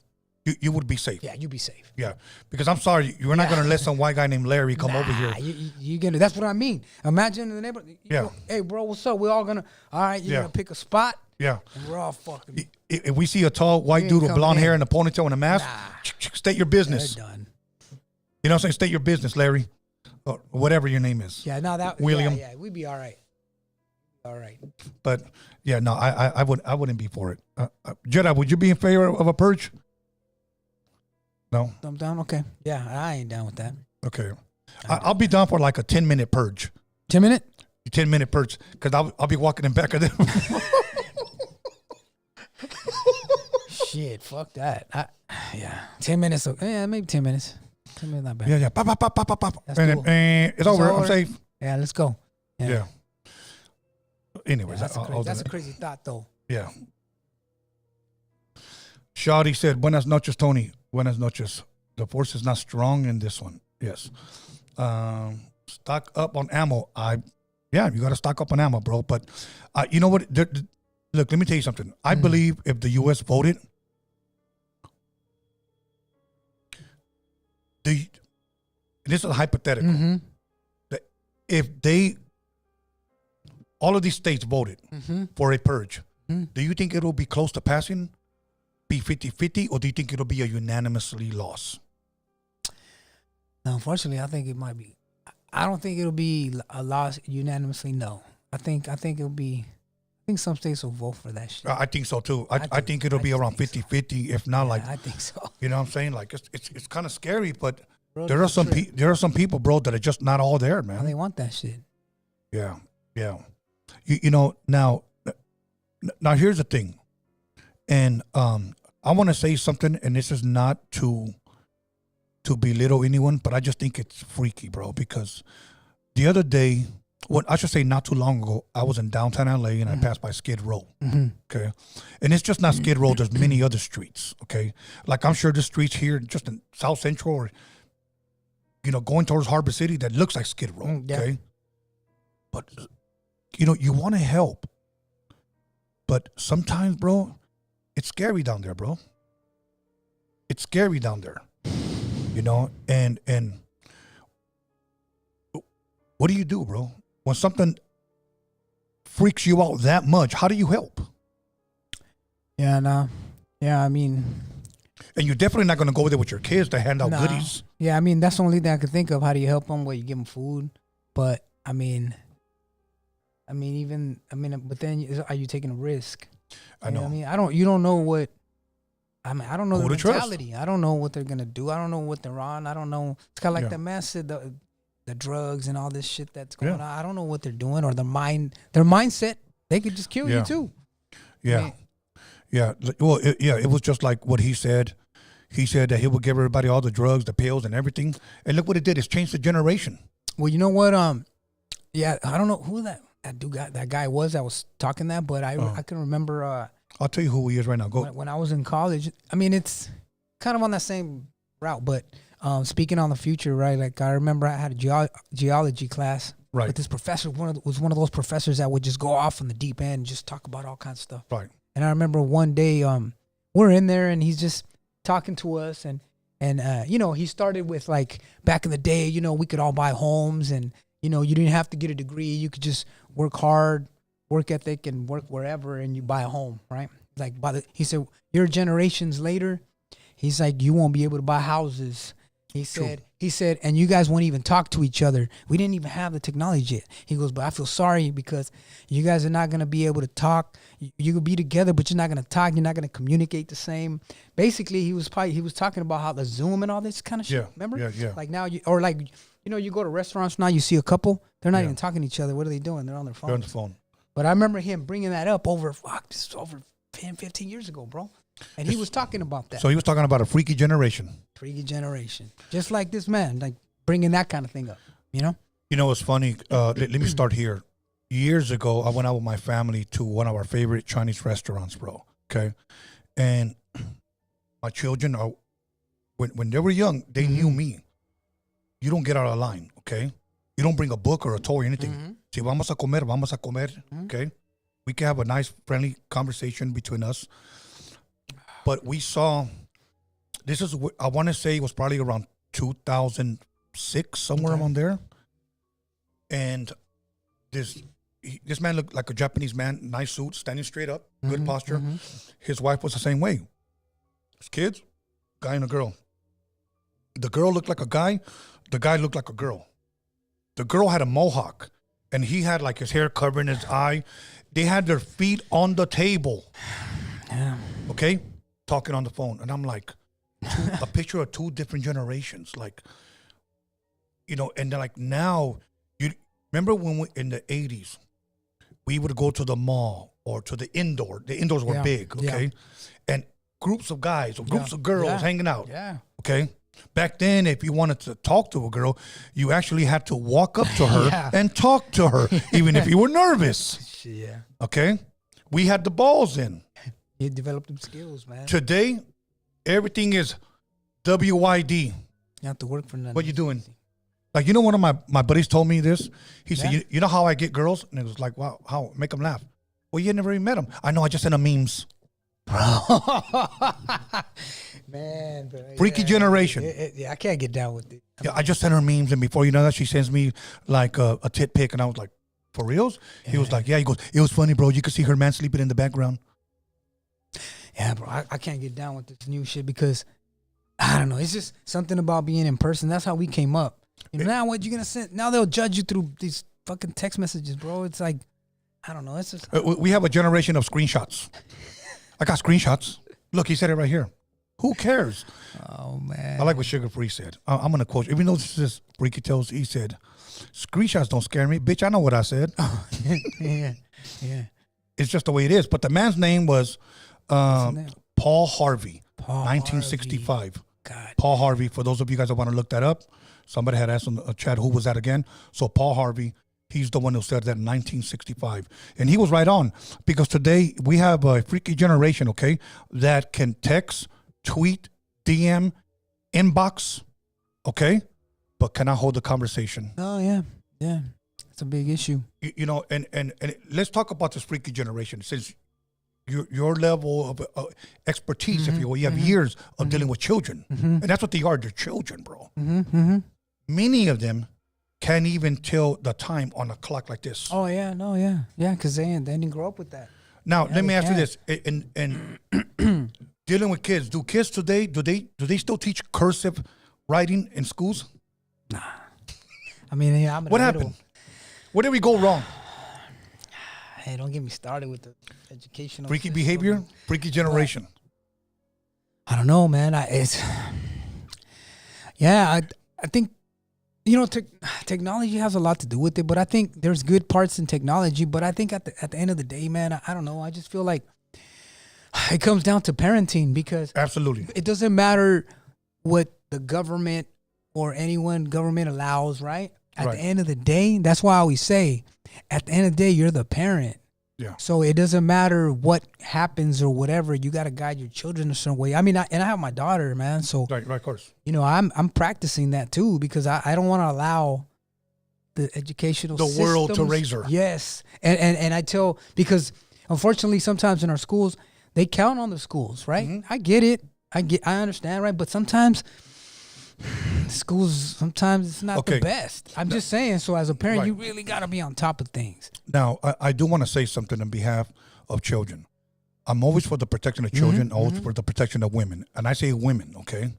You would be safe. Yeah, you'd be safe. Yeah, because I'm sorry, you're not gonna let some white guy named Larry come over here. You gonna? That's what I mean. Imagine in the neighborhood. Hey, bro, what's up? We're all gonna. All right, you're gonna pick a spot. Yeah. And we're all fucking. If we see a tall white dude with blonde hair and a ponytail and a mask, state your business. They're done. You know what I'm saying? State your business, Larry, or whatever your name is. Yeah, no, that William. Yeah, we'd be all right. All right. But yeah, no, I wouldn't be for it. Jedi, would you be in favor of a purge? No. I'm down. Okay. Yeah, I ain't down with that. Okay. I'll be down for like a 10-minute purge. 10 minute? 10-minute purge, because I'll be walking in back of them. Shit, fuck that. Yeah, 10 minutes. Yeah, maybe 10 minutes. 10 minutes, not bad. Yeah. Pop, pop, pop, pop, pop, pop. That's And cool. then, it's over. I'm safe. Yeah, let's go. Yeah. Anyways, that's a crazy thought, though. Yeah. Shawty said, buenas noches, Tony. Buenas noches. The force is not strong in this one. Yes. Stock up on ammo. You got to stock up on ammo, bro. But you know what? Look, let me tell you something. I believe if the U.S. voted, this is a hypothetical. Mm-hmm. That if all of these states voted for a purge, do you think it'll be close to passing? Be 50-50, or do you think it'll be a unanimously loss? No, unfortunately, I think it might be. I don't think it'll be a loss unanimously. No, I think it'll be. I think some states will vote for that shit. I think so too. I think it'll be around 50-50, if not like. I think so. You know what I'm saying? Like it's kind of scary, but bro, there are some people, bro, that are just not all there, man. And they want that shit. Yeah. You know now here's the thing, and I want to say something, and this is not to belittle anyone, but I just think it's freaky, bro, because the other day, I should say not too long ago, I was in downtown LA and I passed by Skid Row. Okay. And it's just not Skid Row, there's many other streets. Okay. Like I'm sure there's streets here just in South Central or, going towards Harbor City that looks like Skid Row. Yeah. Okay. But, you want to help. But sometimes, bro, it's scary down there, bro. It's scary down there. You know, and what do you do, bro? When something freaks you out that much, how do you help? Yeah, no. Yeah, I mean, And you're definitely not going to go there with your kids to hand out nah. goodies. Yeah, I mean, that's the only thing I could think of. How do you help them? Well, you give them food. But, but then are you taking a risk? I know. What I mean, you don't know what, I don't know Who the to trust? mentality. I don't know what they're going to do. I don't know what they're on. I don't know. It's kind of like Yeah. the man said, the drugs and all this shit that's going Yeah. on. I don't know what they're doing or their mindset. They could just kill Yeah. you too. Yeah. I mean, Yeah. Well, it was just like what he said. He said that he would give everybody all the drugs, the pills, and everything. And look what it did. It's changed the generation. well, you know what? Yeah, I don't know who that guy was that was talking that, but I can remember I'll tell you who he is right now. Go. when I was in college. I mean, it's kind of on that same route, but speaking on the future, right? Like I remember I had a geology class. Right. But this professor was one of those professors that would just go off on the deep end and just talk about all kinds of stuff. Right. And I remember one day we're in there and he's just talking to us and you know, he started with like back in the day, you know, we could all buy homes and you know, you didn't have to get a degree. You could just work hard, work ethic, and work wherever, and you buy a home, right? Like, he said, your generations later, he's like, you won't be able to buy houses. He said, and you guys won't even talk to each other. We didn't even have the technology yet. He goes, but I feel sorry because you guys are not going to be able to talk. You could be together, but you're not going to talk. You're not going to communicate the same. Basically, he was talking about how the Zoom and all this kind of shit. Yeah. Remember? Yeah. Like now, you go to restaurants now, you see a couple, they're not Yeah. even talking to each other. What are they doing? They're on their phones. They're on the phone. But I remember him bringing that up over 10, 15 years ago, bro. And he was talking about that. So he was talking about a freaky generation. Freaky generation. Just like this man, like bringing that kind of thing up, you know? You know, it's funny. Let me start here. Years ago, I went out with my family to one of our favorite Chinese restaurants, bro. Okay. And my children are, when they were young, they knew me. You don't get out of line, okay? You don't bring a book or a toy or anything. Si vamos a comer, okay? We can have a nice, friendly conversation between us. But we saw, this is, I want to say it was probably around 2006, somewhere around there. And this man looked like a Japanese man, nice suit, standing straight up, good posture. His wife was the same way. His kids, guy and a girl. The girl looked like a guy. The guy looked like a girl. The girl had a mohawk, and he had like his hair covering his eye. They had their feet on the table. Yeah. Okay? Talking on the phone. And I'm like, a picture of two different generations. Like, you know, and they're like now, you remember when we, in the 80s, we would go to the mall or to the indoor. The indoors were big, okay? And groups of guys or groups of girls hanging out. Yeah. Okay? Back then, if you wanted to talk to a girl, you actually had to walk up to her and talk to her, even if you were nervous. Yeah. Okay? We had the balls in. You developed them skills, man. Today, everything is WID. You have to work for nothing. What you doing? Like, you know, one of my buddies told me this. He said, you know how I get girls? And it was like, wow, how? Make them laugh. Well, you never even met them. I know, I just sent them memes. Man, bro, Freaky generation. I can't get down with it. I just sent her memes, and before you know that, she sends me like a tit pic, and I was like, for reals? He was like, yeah. He goes, it was funny, bro. You could see her man sleeping in the background. Yeah, bro, I can't get down with this new shit because, I don't know, it's just something about being in person. That's how we came up. You know, now what you gonna send? Now they'll judge you through these fucking text messages, bro. It's like, I don't know. It's just We have a generation of screenshots. I got screenshots. Look, he said it right here. Who cares? oh man. I like what Sugar Free said. I'm going to quote you. Even though this is Freaky Tales, he said, screenshots don't scare me. Bitch, I know what I said. yeah. It's just the way it is. But the man's name was name? Paul Harvey, Paul 1965. God. Paul Harvey, for those of you guys that want to look that up, somebody had asked on the chat, who was that again? So Paul Harvey, he's the one who said that in 1965. And he was right on, because today we have a freaky generation, okay, that can text, tweet, DM, inbox, okay, but cannot hold the conversation. Oh yeah. It's a big issue. You know, and let's talk about this freaky generation. Since your level of expertise, if you will. You have years of dealing with children, and that's what they are. They're children, bro. Many of them can't even tell the time on a clock like this. Oh yeah, no, yeah, because they didn't grow up with that. Now let me ask you this: in dealing with kids, do kids today do they still teach cursive writing in schools? Nah. I mean, yeah, What happened? Where did we go wrong? Hey, don't get me started with the educational Freaky system. behavior, freaky generation. I don't know, man. I think, you know, technology has a lot to do with it, but I think there's good parts in technology. But I think at the end of the day, man, I don't know. I just feel like it comes down to parenting, because Absolutely. it doesn't matter what the government or government allows, right? At the end of the day, that's why I always say, at the end of the day, you're the parent. Yeah. So it doesn't matter what happens or whatever. You got to guide your children a certain way. I mean, I have my daughter, man. So Right, of course. you know, I'm practicing that too, because I don't want to allow the educational The world to systems- raise her. Yes, and I tell, because unfortunately sometimes in our schools they count on the schools, right? I get it, I understand, right? But sometimes schools, it's not the best. I'm just saying. So as a parent, Right. you really got to be on top of things. Now, I do want to say something on behalf of children. I'm always for the protection of children, always for the protection of women. And I say women, okay?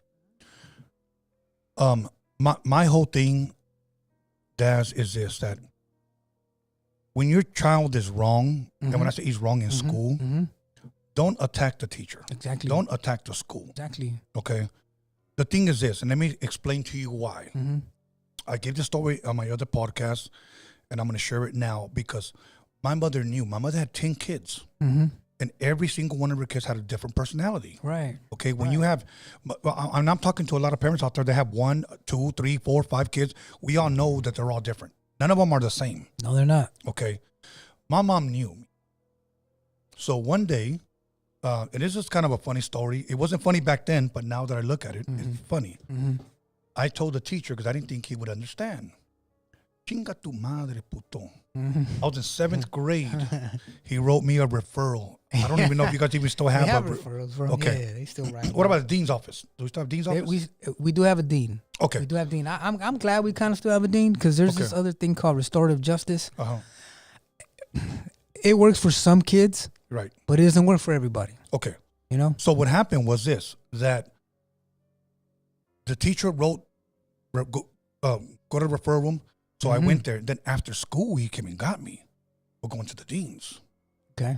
My whole thing, Daz, is this, that when your child is wrong, and when I say he's wrong in school, don't attack the teacher. Exactly. Don't attack the school. Exactly. Okay? The thing is this, and let me explain to you why. I gave this story on my other podcast, and I'm going to share it now, because my mother knew. My mother had 10 kids, and every single one of her kids had a different personality. Right. Okay, when you have, and I'm talking to a lot of parents out there that have 1, 2, 3, 4, 5 kids. We all know that they're all different. None of them are the same. No, they're not. Okay, my mom knew me. So one day, and this is kind of a funny story. It wasn't funny back then, but now that I look at it, it's funny. I told the teacher, because I didn't think he would understand. Chinga tu madre, puto. I was in 7th grade. He wrote me a referral. I don't even know if you guys even still have, They have a referrals from, okay. yeah, they still write. What about the dean's office? Do we still have dean's office? We do have a dean. Okay. We do have dean. I'm glad we kind of still have a dean, because there's this other thing called restorative justice. It works for some kids, Right. but it doesn't work for everybody. Okay. You know? So what happened was this, that the teacher wrote, go to the referral room. So I went there. Then after school, he came and got me. We're going to the dean's. Okay.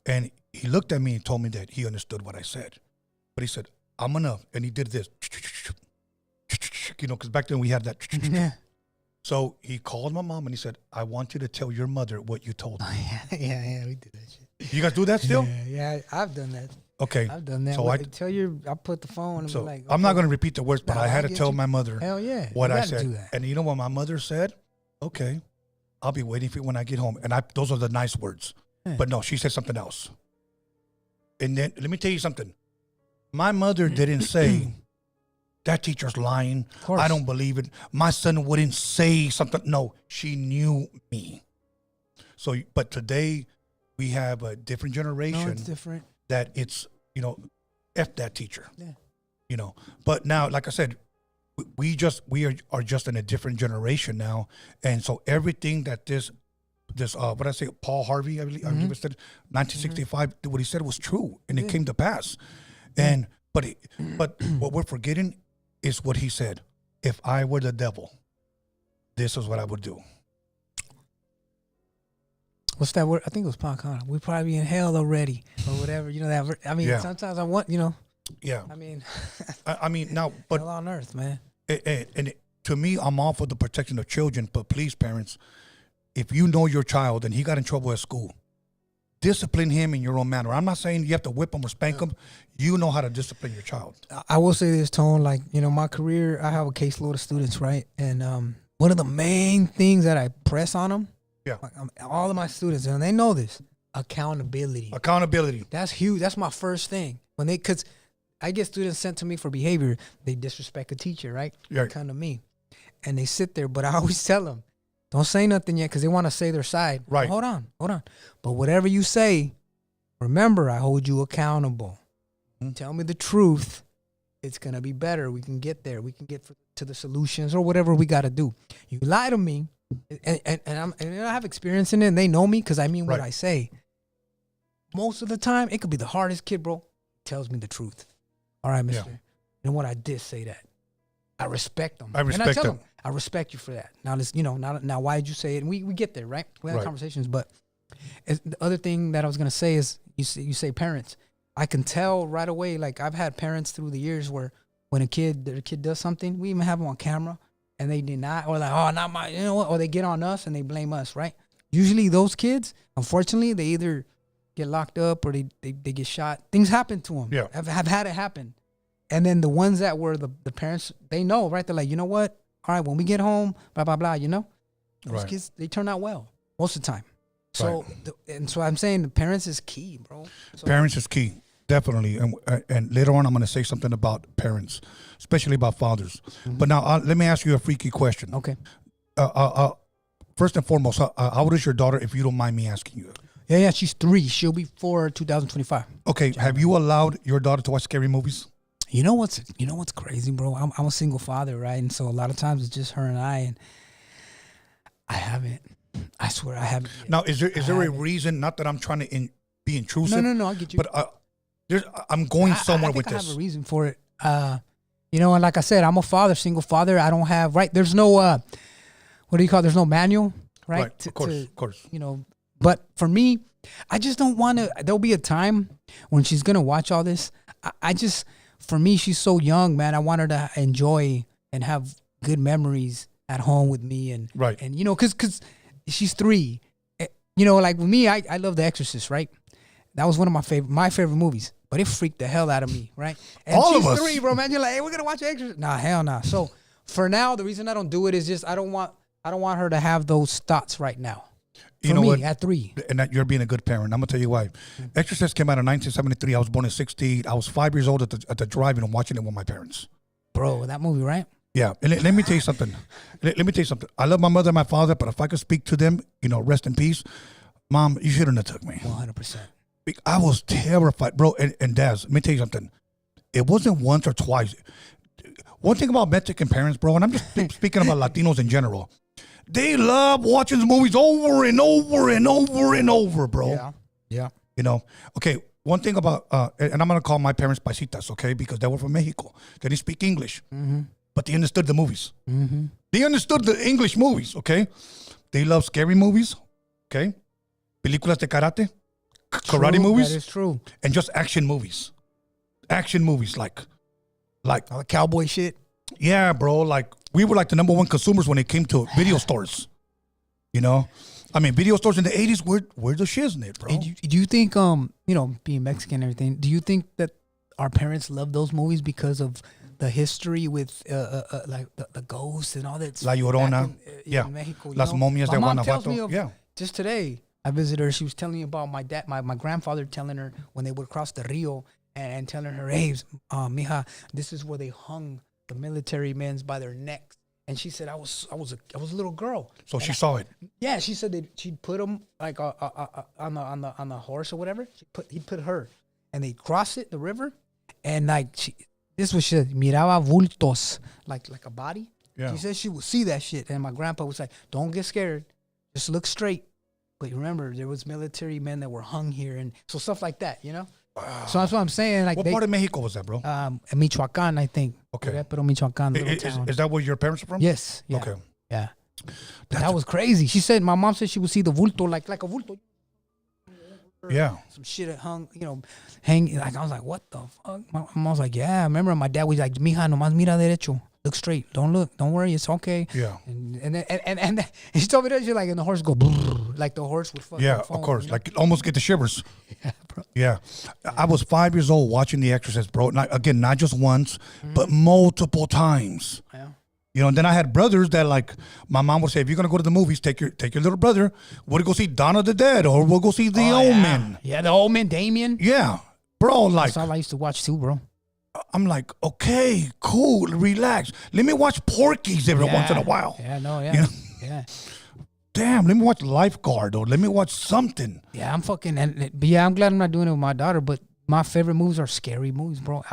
And he looked at me and told me that he understood what I said. But he said, I'm going to, and he did this, you know, because back then we had that. Yeah. So he called my mom and he said, I want you to tell your mother what you told me. Yeah, we did that shit. You guys do that still? Yeah, I've done that. Okay. I've done that. So I put the phone and so be like, I'm not going to repeat the words, but No, I had I to get tell you. my mother hell yeah. what You I gotta said. do that. And you know what my mother said? Okay, I'll be waiting for you when I get home. And those are the nice words. Yeah. But no, she said something else. And then let me tell you something. My mother didn't say, that teacher's lying. course. I don't believe it. My son wouldn't say something. No, she knew me. So, but today we have a different No, generation it's different. that it's, you know, F that teacher. Yeah. You know, but now, like I said, we are just in a different generation now. And so everything that this what I say, Paul Harvey, I believe I said 1965, what he said was true, and it came to pass. And but what we're forgetting is what he said. If I were the devil, this is what I would do. What's that word? I think it was Pancana. We'd probably be in hell already, or whatever. You know that. I mean, Yeah. sometimes I want, you know. Yeah. I mean, I mean now, but hell on earth, man. To me, I'm all for the protection of children. But please, parents, if you know your child and he got in trouble at school, discipline him in your own manner. I'm not saying you have to whip him or spank him. You know how to discipline your child. I will say this, Tone, like, you know, my career, I have a caseload of students, right? And one of the main things that I press on them, Yeah. like, all of my students, and they know this, accountability. Accountability. That's huge. That's my first thing. Because I get students sent to me for behavior. They disrespect a teacher, right? Yeah. They come to me. And they sit there, but I always tell them, don't say nothing yet, because they want to say their side. Right. Hold on. But whatever you say, remember, I hold you accountable. Mm-hmm. Tell me the truth. It's going to be better. We can get there. We can get to the solutions or whatever we got to do. You lie to me, and I have experience in it, and they know me because I mean what I say. Most of the time, it could be the hardest kid, bro. Tells me the truth. All right, mister. Yeah. You know what? I did say that. I respect them. I respect and I tell them. them, I respect you for that. Now, this, now why did you say it? And we get there, right? We have conversations. But the other thing that I was going to say is you say parents. I can tell right away. Like, I've had parents through the years where when their kid does something, we even have them on camera and they deny, or like, oh, not my, you know what? Or they get on us and they blame us, right? Usually those kids, unfortunately, they either get locked up or they get shot. Things happen to them. Yeah. Have had it happen. And then the ones that were the parents, they know, right? They're like, you know what? All right, when we get home, blah, blah, blah, Those kids, they turn out well most of the time. So, so I'm saying the parents is key, bro. So, parents is key, definitely. And later on, I'm going to say something about parents, especially about fathers. Mm-hmm. But now, let me ask you a freaky question. Okay. First and foremost, how old is your daughter, if you don't mind me asking you? Yeah, she's 3. She'll be 4 2025. Okay, have you allowed your daughter to watch scary movies? You know what's crazy, bro? I'm a single father, right? And so a lot of times it's just her and I haven't. I swear I haven't. Now, is there a reason? Not that I'm trying to be intrusive. No, I get you. But I'm going somewhere with this. I have a reason for it. And like I said, I'm a father, single father. I don't have There's no what do you call it? There's no manual, right? Of course. But for me, I just don't want to. There'll be a time when she's gonna watch all this. For me, she's so young, man. I want her to enjoy and have good memories at home with me, and because she's 3. Like with me, I love The Exorcist, right? That was one of my favorite movies, but it freaked the hell out of me, right? And all she's of us, 3, bro, man. You're like, hey, we're gonna watch The Exorcist. Nah, hell nah. So for now, the reason I don't do it is just I don't want her to have those thoughts right now. For me, what? At 3. And that you're being a good parent. I'm going to tell you why. Exorcist came out in 1973. I was born in 68. I was 5 years old at the drive-in and watching it with my parents. Bro, that movie, right? Yeah. And let me tell you something. Let me tell you something. I love my mother and my father, but if I could speak to them, rest in peace. Mom, you shouldn't have took me. 100%. I was terrified, bro. And Daz, let me tell you something. It wasn't once or twice. One thing about Mexican parents, bro, and I'm just speaking about Latinos in general. They love watching the movies over and over and over and over, bro. Yeah. Okay, one thing about, and I'm going to call my parents paisitas, okay, because they were from Mexico. They didn't speak English, but they understood the movies. Mm-hmm. They understood the English movies, okay? They love scary movies, okay? Películas de karate, karate movies. That is true. And just action movies. Action movies, like all the cowboy shit. Yeah, bro, like, we were like the number 1 consumers when it came to video stores. I mean, video stores in the 80s were the shiznit, bro. And do you think, being Mexican and everything, do you think that our parents love those movies because of the history with like the ghosts and all that? La Llorona. In Mexico, Las Momias de Guanajuato. Yeah. Just today, I visited her. She was telling me about my dad, my grandfather telling her when they would cross the Rio and telling her, hey, mija, this is where they hung the military men by their necks. And she said, I was a little girl. So she saw it. Yeah, she said she'd put them like on the horse or whatever. He'd put her, and they'd cross the river, and like this was she said, miraba vultos, like a body. Yeah. She said she would see that shit, and my grandpa was like, don't get scared, just look straight. But remember, there was military men that were hung here, and so stuff like that, Wow. So that's what I'm saying. Like, what part of Mexico was that, bro? Michoacan, I think. Okay. Pero Michoacan. Is that where your parents are from? Yes. Yeah. Okay. Yeah. That was crazy. She said, my mom said she would see the vulto, like a vulto. Yeah. Some shit hung, hanging. Like, I was like, what the fuck? My mom was like, yeah. I remember my dad was like, mija, nomás mira derecho. Look straight. Don't look. Don't worry. It's okay. Yeah. And she told me that shit, like, and the horse go, like the horse would fucking yeah, foam, of course. Like, almost get the shivers. Yeah, bro. Yeah. I was 5 years old watching The Exorcist, bro. Again, not just once, but multiple times. Yeah. And then I had brothers that, like, my mom would say, if you're going to go to the movies, take your little brother. We'll go see Dawn of the Dead, or we'll go see The Omen. Yeah, The Omen, Damien. Yeah. Bro, like. That's all I used to watch too, bro. I'm like, okay, cool, relax. Let me watch Porky's every once in a while. Yeah, no, yeah. Yeah. damn, let me watch Lifeguard or let me watch something. Yeah, I'm fucking. But yeah, I'm glad I'm not doing it with my daughter. But my favorite movies are scary movies, bro.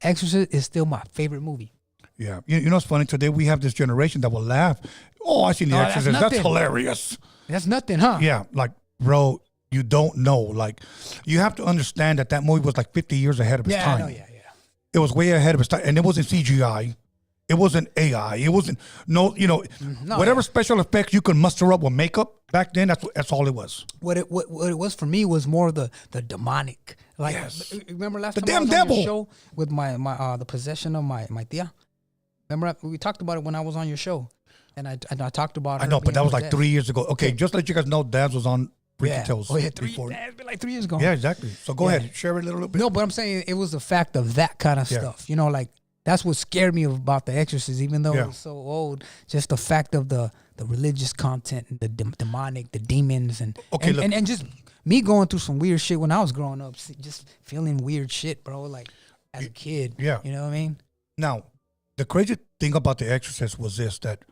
Exorcist is still my favorite movie. Yeah, you know what's funny? Today we have this generation that will laugh. Oh, I seen The Exorcist. That's hilarious. That's nothing, huh? Yeah, like, bro, you don't know. Like, you have to understand that movie was like 50 years ahead of its time. I know, yeah. It was way ahead of its time, and it wasn't CGI. It wasn't AI. It wasn't whatever special effects you could muster up with makeup back then. That's all it was. What it was for me was more the demonic. Like, remember last time I was on your show with my the possession of my tia? Remember we talked about it when I was on your show, and I talked about. I know, but that was like 3 years ago. Okay, just to let you guys know, Daz was on Freaky Tales. Oh yeah, it's been like 3 years ago. Yeah, exactly. So go ahead, share it a little bit. No, but I'm saying it was the fact of that kind of stuff. You know, like. That's what scared me about The Exorcist, even though it was so old. Just the fact of the religious content, and the demonic, the demons, and just me going through some weird shit when I was growing up, just feeling weird shit, bro. Like as a kid, you know what I mean? Now, the crazy thing about The Exorcist was this: that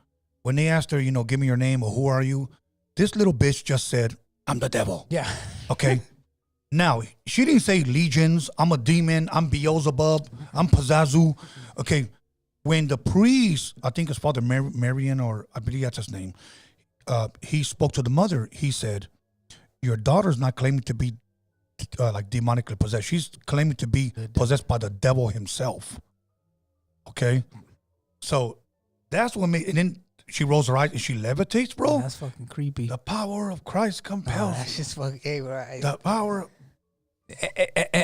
when they asked her, give me your name or who are you, this little bitch just said, "I'm the devil." Yeah. Okay. Now, she didn't say legions, I'm a demon, I'm Beelzebub, I'm Pazzazu. Okay, when the priest, I think it's Father Marian, or I believe that's his name, he spoke to the mother. He said, your daughter's not claiming to be like demonically possessed. She's claiming to be possessed by the devil himself. Okay? So that's what made, and then she rolls her eyes and she levitates, bro. Oh, that's fucking creepy. The power of Christ compels. That's just fucking, right. The power of...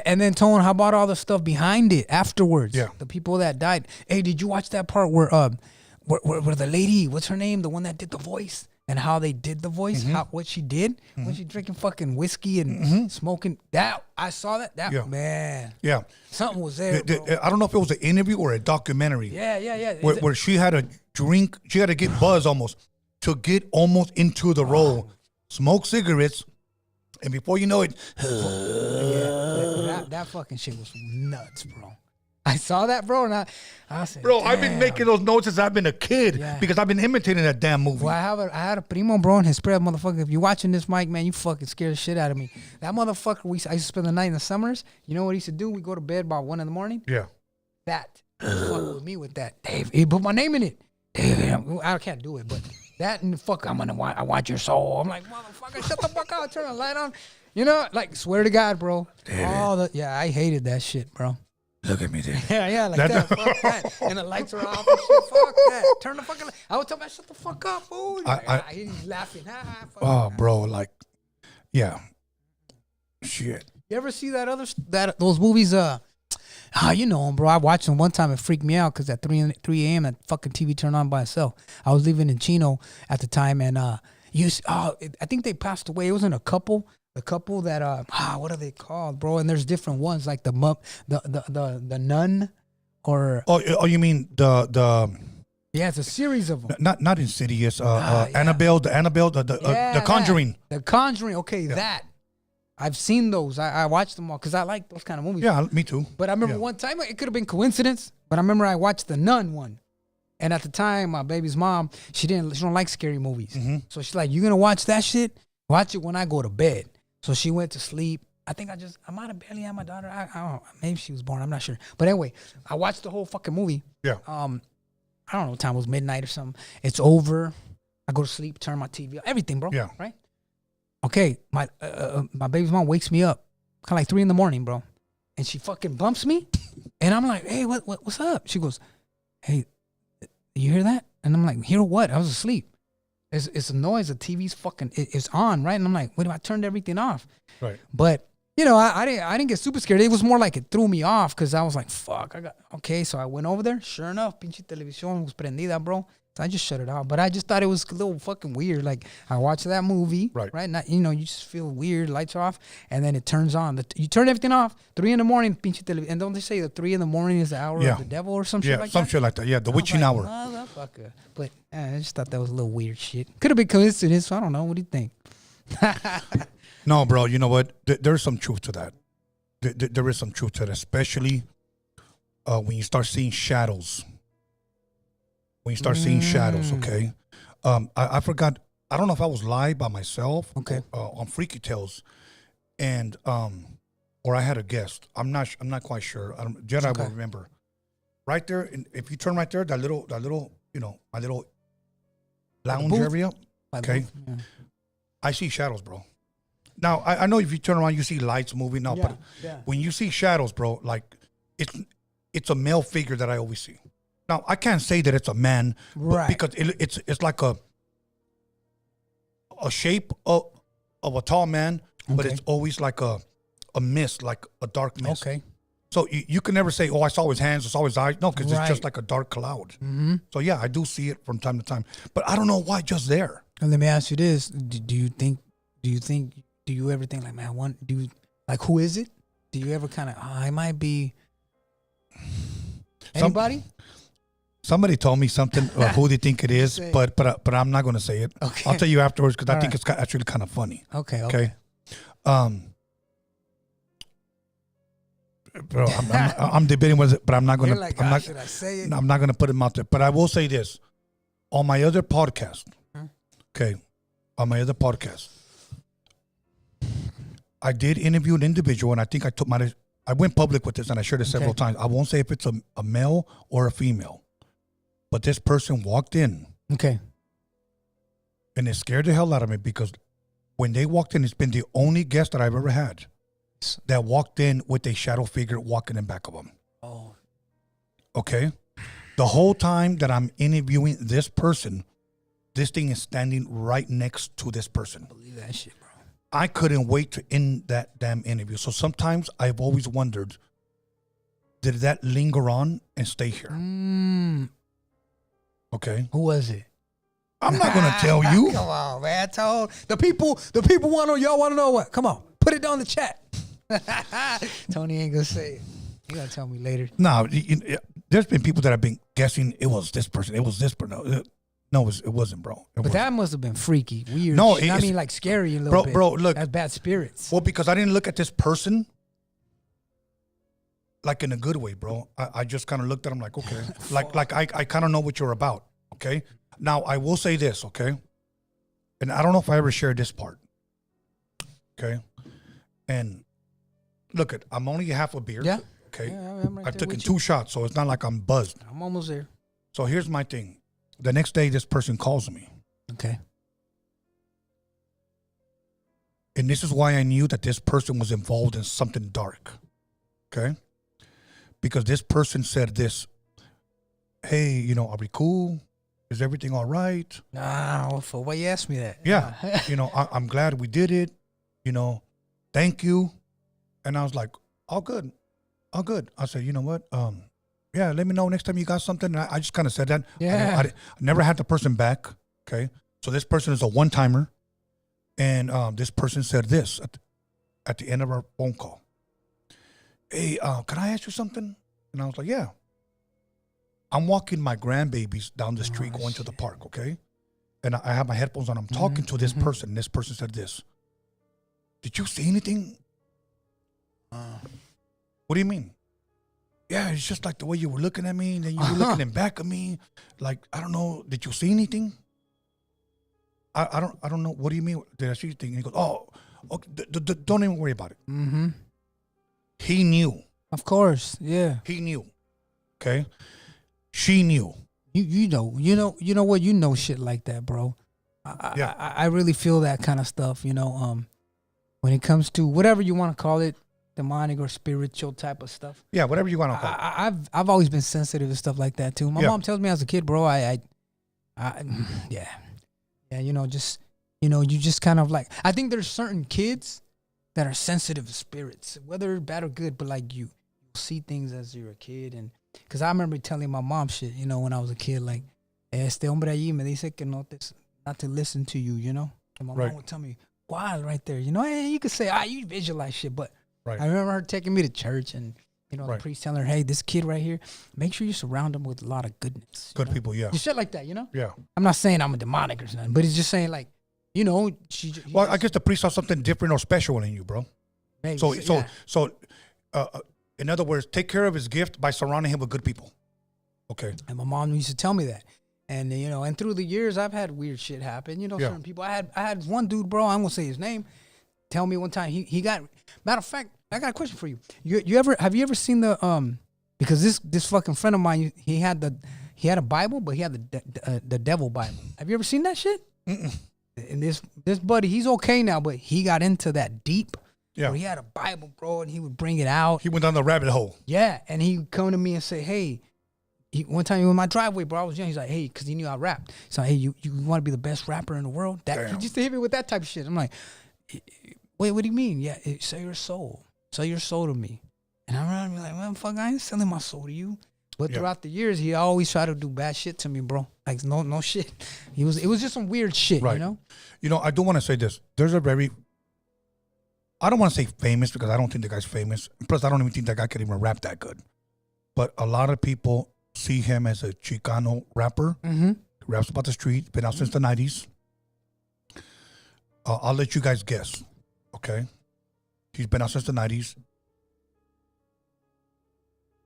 And then, Tone, how about all the stuff behind it afterwards? Yeah. The people that died. Hey, did you watch that part where the lady, what's her name? The one that did the voice, and how they did the voice, what she did when she drinking fucking whiskey and smoking. That I saw that. Man. Yeah. Something was there, bro. I don't know if it was an interview or a documentary. Yeah. Where she had to drink, she had to get buzzed almost to get almost into the role, smoke cigarettes, and before you know it, that fucking shit was nuts, bro. I saw that, bro, and I said, bro, damn. I've been making those notes since I've been a kid because I've been imitating that damn movie. Well, I had a primo, bro, and his spread motherfucker. If you're watching this, Mike, man, you fucking scared the shit out of me. That motherfucker, I used to spend the night in the summers. You know what he used to do? We go to bed about 1 in. Yeah. That fuck with me with that. Dave, he put my name in it. Dave, I can't do it, but that and fuck, I want your soul. I'm like, motherfucker, shut the fuck out. Turn the light on. You know, like, swear to God, bro. I hated that shit, bro. Look at me there. Yeah, like that. Fuck that. And the lights are off and shit. Fuck that. Turn the fucking light. I would tell my shut the fuck up, fool. He's laughing. Bro, like, yeah. Shit. You ever see those movies? You know them, bro. I watched them one time. It freaked me out because at 3 a.m. that fucking TV turned on by itself. I was living in Chino at the time, and I think they passed away. It wasn't a couple. The couple that what are they called, bro? And there's different ones like the nun, or you mean the yeah, it's a series of them. Not Insidious. Annabelle, the Conjuring. The Conjuring. Okay, that I've seen those. I watched them all because I like those kind of movies. Yeah, me too. But I remember one time, it could have been coincidence, but I remember I watched the Nun one. And at the time, my baby's mom, she don't like scary movies. So she's like, "You gonna watch that shit? Watch it when I go to bed." So she went to sleep. I might have barely had my daughter. I don't know. Maybe she was born. I'm not sure. But anyway, I watched the whole fucking movie. Yeah. I don't know what time it was, midnight or something. It's over. I go to sleep, turn my TV on, everything, bro. Yeah. Right? Okay, my baby's mom wakes me up kind of like 3 a.m, bro. And she fucking bumps me. And I'm like, hey, what's up? She goes, hey, you hear that? And I'm like, hear what? I was asleep. It's a noise. The TV's fucking it's on, right? And I'm like, wait, I turned everything off. Right. But you know, I didn't get super scared. It was more like it threw me off because I was like, fuck. Okay, so I went over there. Sure enough, pinche televisión was prendida, bro. So I just shut it off. But I just thought it was a little fucking weird. Like I watched that movie, right? Not, you just feel weird. Lights are off, and then it turns on. You turn everything off. 3 a.m, pinche television. And don't they say that 3 a.m. is the hour of the devil or some shit like that? Yeah, some shit like that. Yeah, the witching hour. Motherfucker. But I just thought that was a little weird shit. Could have been coincidence. So I don't know. What do you think? No, bro. You know what? There's some truth to that. There is some truth to that, especially when you start seeing shadows. When you start seeing shadows, okay? I forgot I don't know if I was live by myself. Okay. On Freaky Tales, and or I had a guest. I'm not quite sure. Jedi will remember. Right there, and if you turn right there, that little, my little lounge area. Okay. Yeah. I see shadows, bro. Now I know if you turn around, you see lights moving. Now, but when you see shadows, bro, like it's a male figure that I always see. Now I can't say that it's a man, right? Because it's like a shape of a tall man, but it's always like a mist, like a dark mist. Okay. So you can never say, oh, I saw his hands, I saw his eyes. No, because it's just like a dark cloud. Mm-hmm. So yeah, I do see it from time to time, but I don't know why just there. And let me ask you this: do you ever think like, man, who is it? Do you ever kind of, I might be anybody? Somebody told me something of who they think it is, but I'm not going to say it. Okay. I'll tell you afterwards because I think it's actually kind of funny. Okay. Bro, I'm debating with it, but I'm not going to. Should I say it? No, I'm not going to put him out there. But I will say this: on my other podcast, I did interview an individual, and I think I went public with this, and I shared it several times. I won't say if it's a male or a female, but this person walked in. Okay. And it scared the hell out of me because when they walked in, it's been the only guest that I've ever had that walked in with a shadow figure walking in back of them. Oh. Okay. The whole time that I'm interviewing this person, this thing is standing right next to this person. I believe that shit, bro. I couldn't wait to end that damn interview. So sometimes I've always wondered, did that linger on and stay here? Okay. Who was it? I'm not going to tell you. Come on, man. The people y'all want to know what? Come on. Put it down in the chat. Tony ain't going to say it. You got to tell me later. No, there's been people that have been guessing it was this person. It was this person. No, it wasn't, bro. But that must have been freaky, weird. No, I mean, like scary a little bit. Bro, look. That's bad spirits. Well, because I didn't look at this person like in a good way, bro. I just kind of looked at him like, okay. like I kind of know what you're about, okay? Now, I will say this, okay? And I don't know if I ever shared this part, okay? And look, I'm only half a beer. Yeah. Okay? Yeah, I took in 2 shots, so it's not like I'm buzzed. I'm almost there. So here's my thing. The next day, this person calls me. Okay. And this is why I knew that this person was involved in something dark. Okay? Because this person said this, hey, are we cool? Is everything all right? Nah, for why you asked me that? Yeah. I'm glad we did it. Thank you. And I was like, all good. All good. I said, you know what? Yeah, let me know next time you got something. And I just kind of said that. Yeah. I never had the person back. Okay. So this person is a one-timer. And this person said this at the end of our phone call. Hey, can I ask you something? And I was like, yeah. I'm walking my grandbabies down the street going to the park, okay? And I have my headphones on. I'm talking to this person. And this person said this. Did you see anything? What do you mean? Yeah, it's just like the way you were looking at me, and then you were looking back at me. Like, I don't know. Did you see anything? I don't know. What do you mean? Did I see anything? And he goes, oh, okay, don't even worry about it. Mm-hmm. He knew. Of course, yeah. He knew. Okay. She knew. You know what? You know shit like that, bro. I really feel that kind of stuff. When it comes to whatever you want to call it. Demonic or spiritual type of stuff. Yeah, whatever you want to call it. I've always been sensitive to stuff like that too. My mom tells me as a kid, bro, you just kind of like, I think there's certain kids that are sensitive to spirits, whether bad or good, but like you see things as you're a kid. And because I remember telling my mom shit, when I was a kid, like, este hombre allí me dice que not to listen to you, And my mom would tell me, wow, right there, and you could say, you visualize shit, but right. I remember her taking me to church and, the priest telling her, hey, this kid right here, make sure you surround him with a lot of goodness. Good people, yeah. Just shit like that, Yeah. I'm not saying I'm a demonic or something, but it's just saying like, well, I guess the priest saw something different or special in you, bro. Maybe. So, in other words, take care of his gift by surrounding him with good people. Okay. And my mom used to tell me that. And and through the years, I've had weird shit happen. Yeah. Certain people. I had one dude, bro. I'm gonna say his name. Tell me one time he got. Matter of fact, I got a question for you. Have you ever seen the because this fucking friend of mine, he had a Bible, but he had the devil Bible. Have you ever seen that shit? Mm-mm. And this buddy, he's okay now, but he got into that deep. Yeah. Where he had a Bible, bro, and he would bring it out. He went down the rabbit hole. Yeah, and he would come to me and say, hey. One time he was in my driveway, bro. I was young. He's like, hey, because he knew I rapped. He's like, hey, you want to be the best rapper in the world? He just hit me with that type of shit. I'm like, wait, what do you mean? Yeah, sell your soul. Sell your soul to me. And I'm around me like, man, fuck, I ain't selling my soul to you. But throughout the years, he always tried to do bad shit to me, bro. Like, no shit. It was just some weird shit, Right. I do want to say this. There's a very, I don't want to say famous because I don't think the guy's famous. Plus, I don't even think that guy can even rap that good. But a lot of people see him as a Chicano rapper. Mm-hmm. Raps about the street. Been out since the 90s. I'll let you guys guess. Okay? He's been out since the 90s.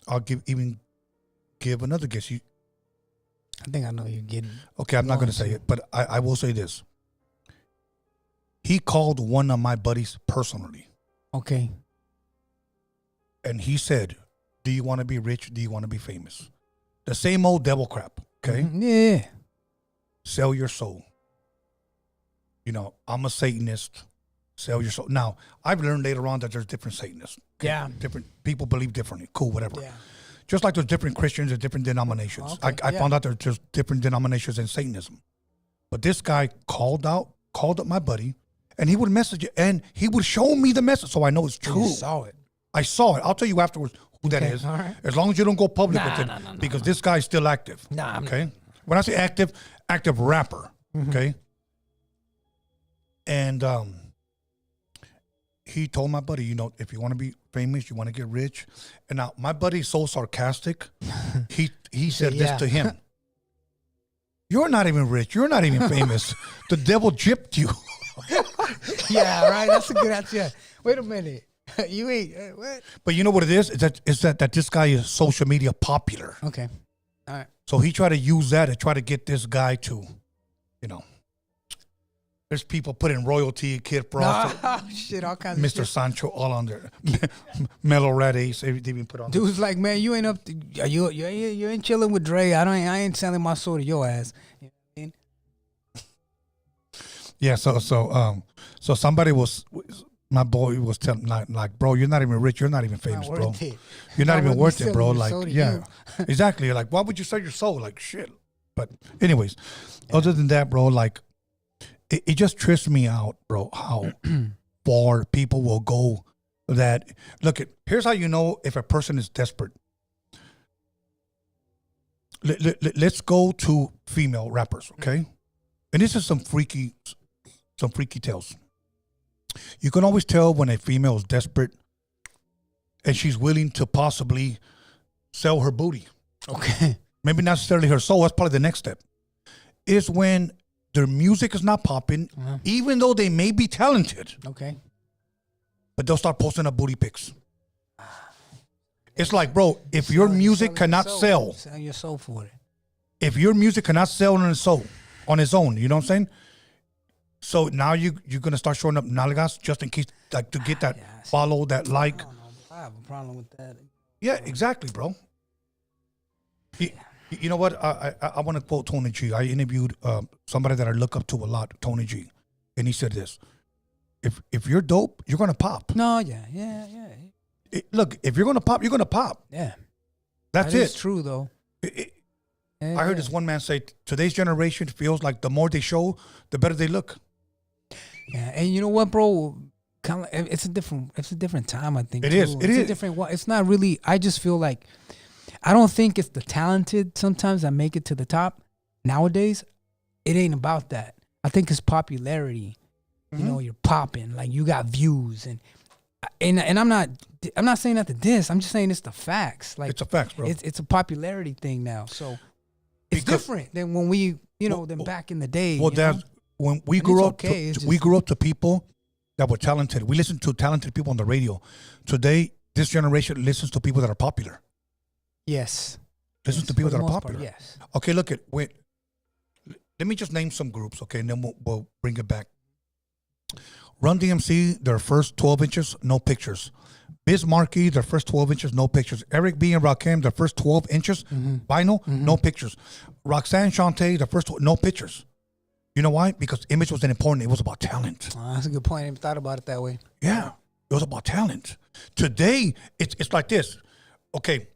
I'll give another guess. I think I know you're getting. Okay, I'm not going to say it, but I will say this. He called one of my buddies personally. Okay. And he said, do you want to be rich? Do you want to be famous? The same old devil crap, okay? Mm-hmm. Yeah. Sell your soul. I'm a Satanist. Sell your soul. Now, I've learned later on that there's different Satanists. Okay? Yeah. Different people believe differently. Cool, whatever. Yeah. Just like there's different Christians and different denominations. Okay, I found out there's just different denominations in Satanism. But this guy called up my buddy, and he would message it, and he would show me the message, so I know it's true. You saw it. I saw it. I'll tell you afterwards who that Okay, is. all right. As long as you don't go public with it, no, because this guy's still active. Nah, okay. When I say active rapper. Mm-hmm. Okay. And he told my buddy, if you want to be famous, you want to get rich. And now my buddy's so sarcastic. he said this to him. You're not even rich. You're not even famous. The devil gypped you. Yeah, right. That's a good answer. Yeah. Wait a minute. You ain't what? But you know what it is? Is that this guy is social media popular. Okay. All right. So he tried to use that and try to get this guy to, there's people putting royalty, Kid Frost, Shit, all kinds Mr. of shit. Sancho, all on there. Mellow Red Ace, everything we put on. Dude's like, man, you ain't up to, you ain't chilling with Dre. I ain't selling my soul to your ass. You know what I mean? Yeah, so somebody my boy was telling like, bro, you're not even rich, you're not even famous, bro. Worth it. You're not even worth worth me it, bro. selling your Like, soul to yeah, you. exactly. Like, why would you sell your soul? Like, shit. But anyways, other than that, bro, like, it just trips me out, bro, how far people will go. That look, here's how you know if a person is desperate. Let's go to female rappers, okay? And this is some freaky tales. You can always tell when a female is desperate and she's willing to possibly sell her booty. Okay. Maybe not necessarily her soul. That's probably the next step. Is when their music is not popping, even though they may be talented. Okay. But they'll start posting up booty pics. It's like, bro, if your music cannot sell, sell your soul for it. if your music cannot sell on its own, you know what I'm saying? So now you're gonna start showing up nalgas just in case, like, to get that follow, that like. I don't know. I have a problem with that. Yeah, exactly, bro. You know what? I want to quote Tony G. I interviewed somebody that I look up to a lot, Tony G, and he said this: If you're dope, you're gonna pop. No, yeah. Look, if you're gonna pop, you're gonna pop. Yeah. That's That it. is true, though. I heard this one man say, today's generation feels like the more they show, the better they look. Yeah, and you know what, bro? It's a different time, I think. It is. It's a different. It's not really. I just feel like I don't think it's the talented sometimes that make it to the top. Nowadays, it ain't about that. I think it's popularity. You know, you're popping, like you got views, and I'm not saying that to diss. I'm just saying it's the facts. Like It's a fact, bro. It's a popularity thing now. So it's different than when we, than back in the day. Well, Dad, when we grew up, we grew up to people that were talented. We listened to talented people on the radio. Today, this generation listens to people that are popular. Yes. Listens to people that are For the most popular. part, yes. Okay, look at when let me just name some groups, okay, and then we'll bring it back. Run DMC, their first 12 inches, no pictures. Biz Markie, their first 12 inches, no pictures. Eric B and Rakim, their first 12 inches, vinyl, no pictures. Roxanne Shante, their first, no pictures. You know why? Because image wasn't important. It was about talent. That's a good point. I never thought about it that way. Yeah, it was about talent. Today, it's like this. Okay,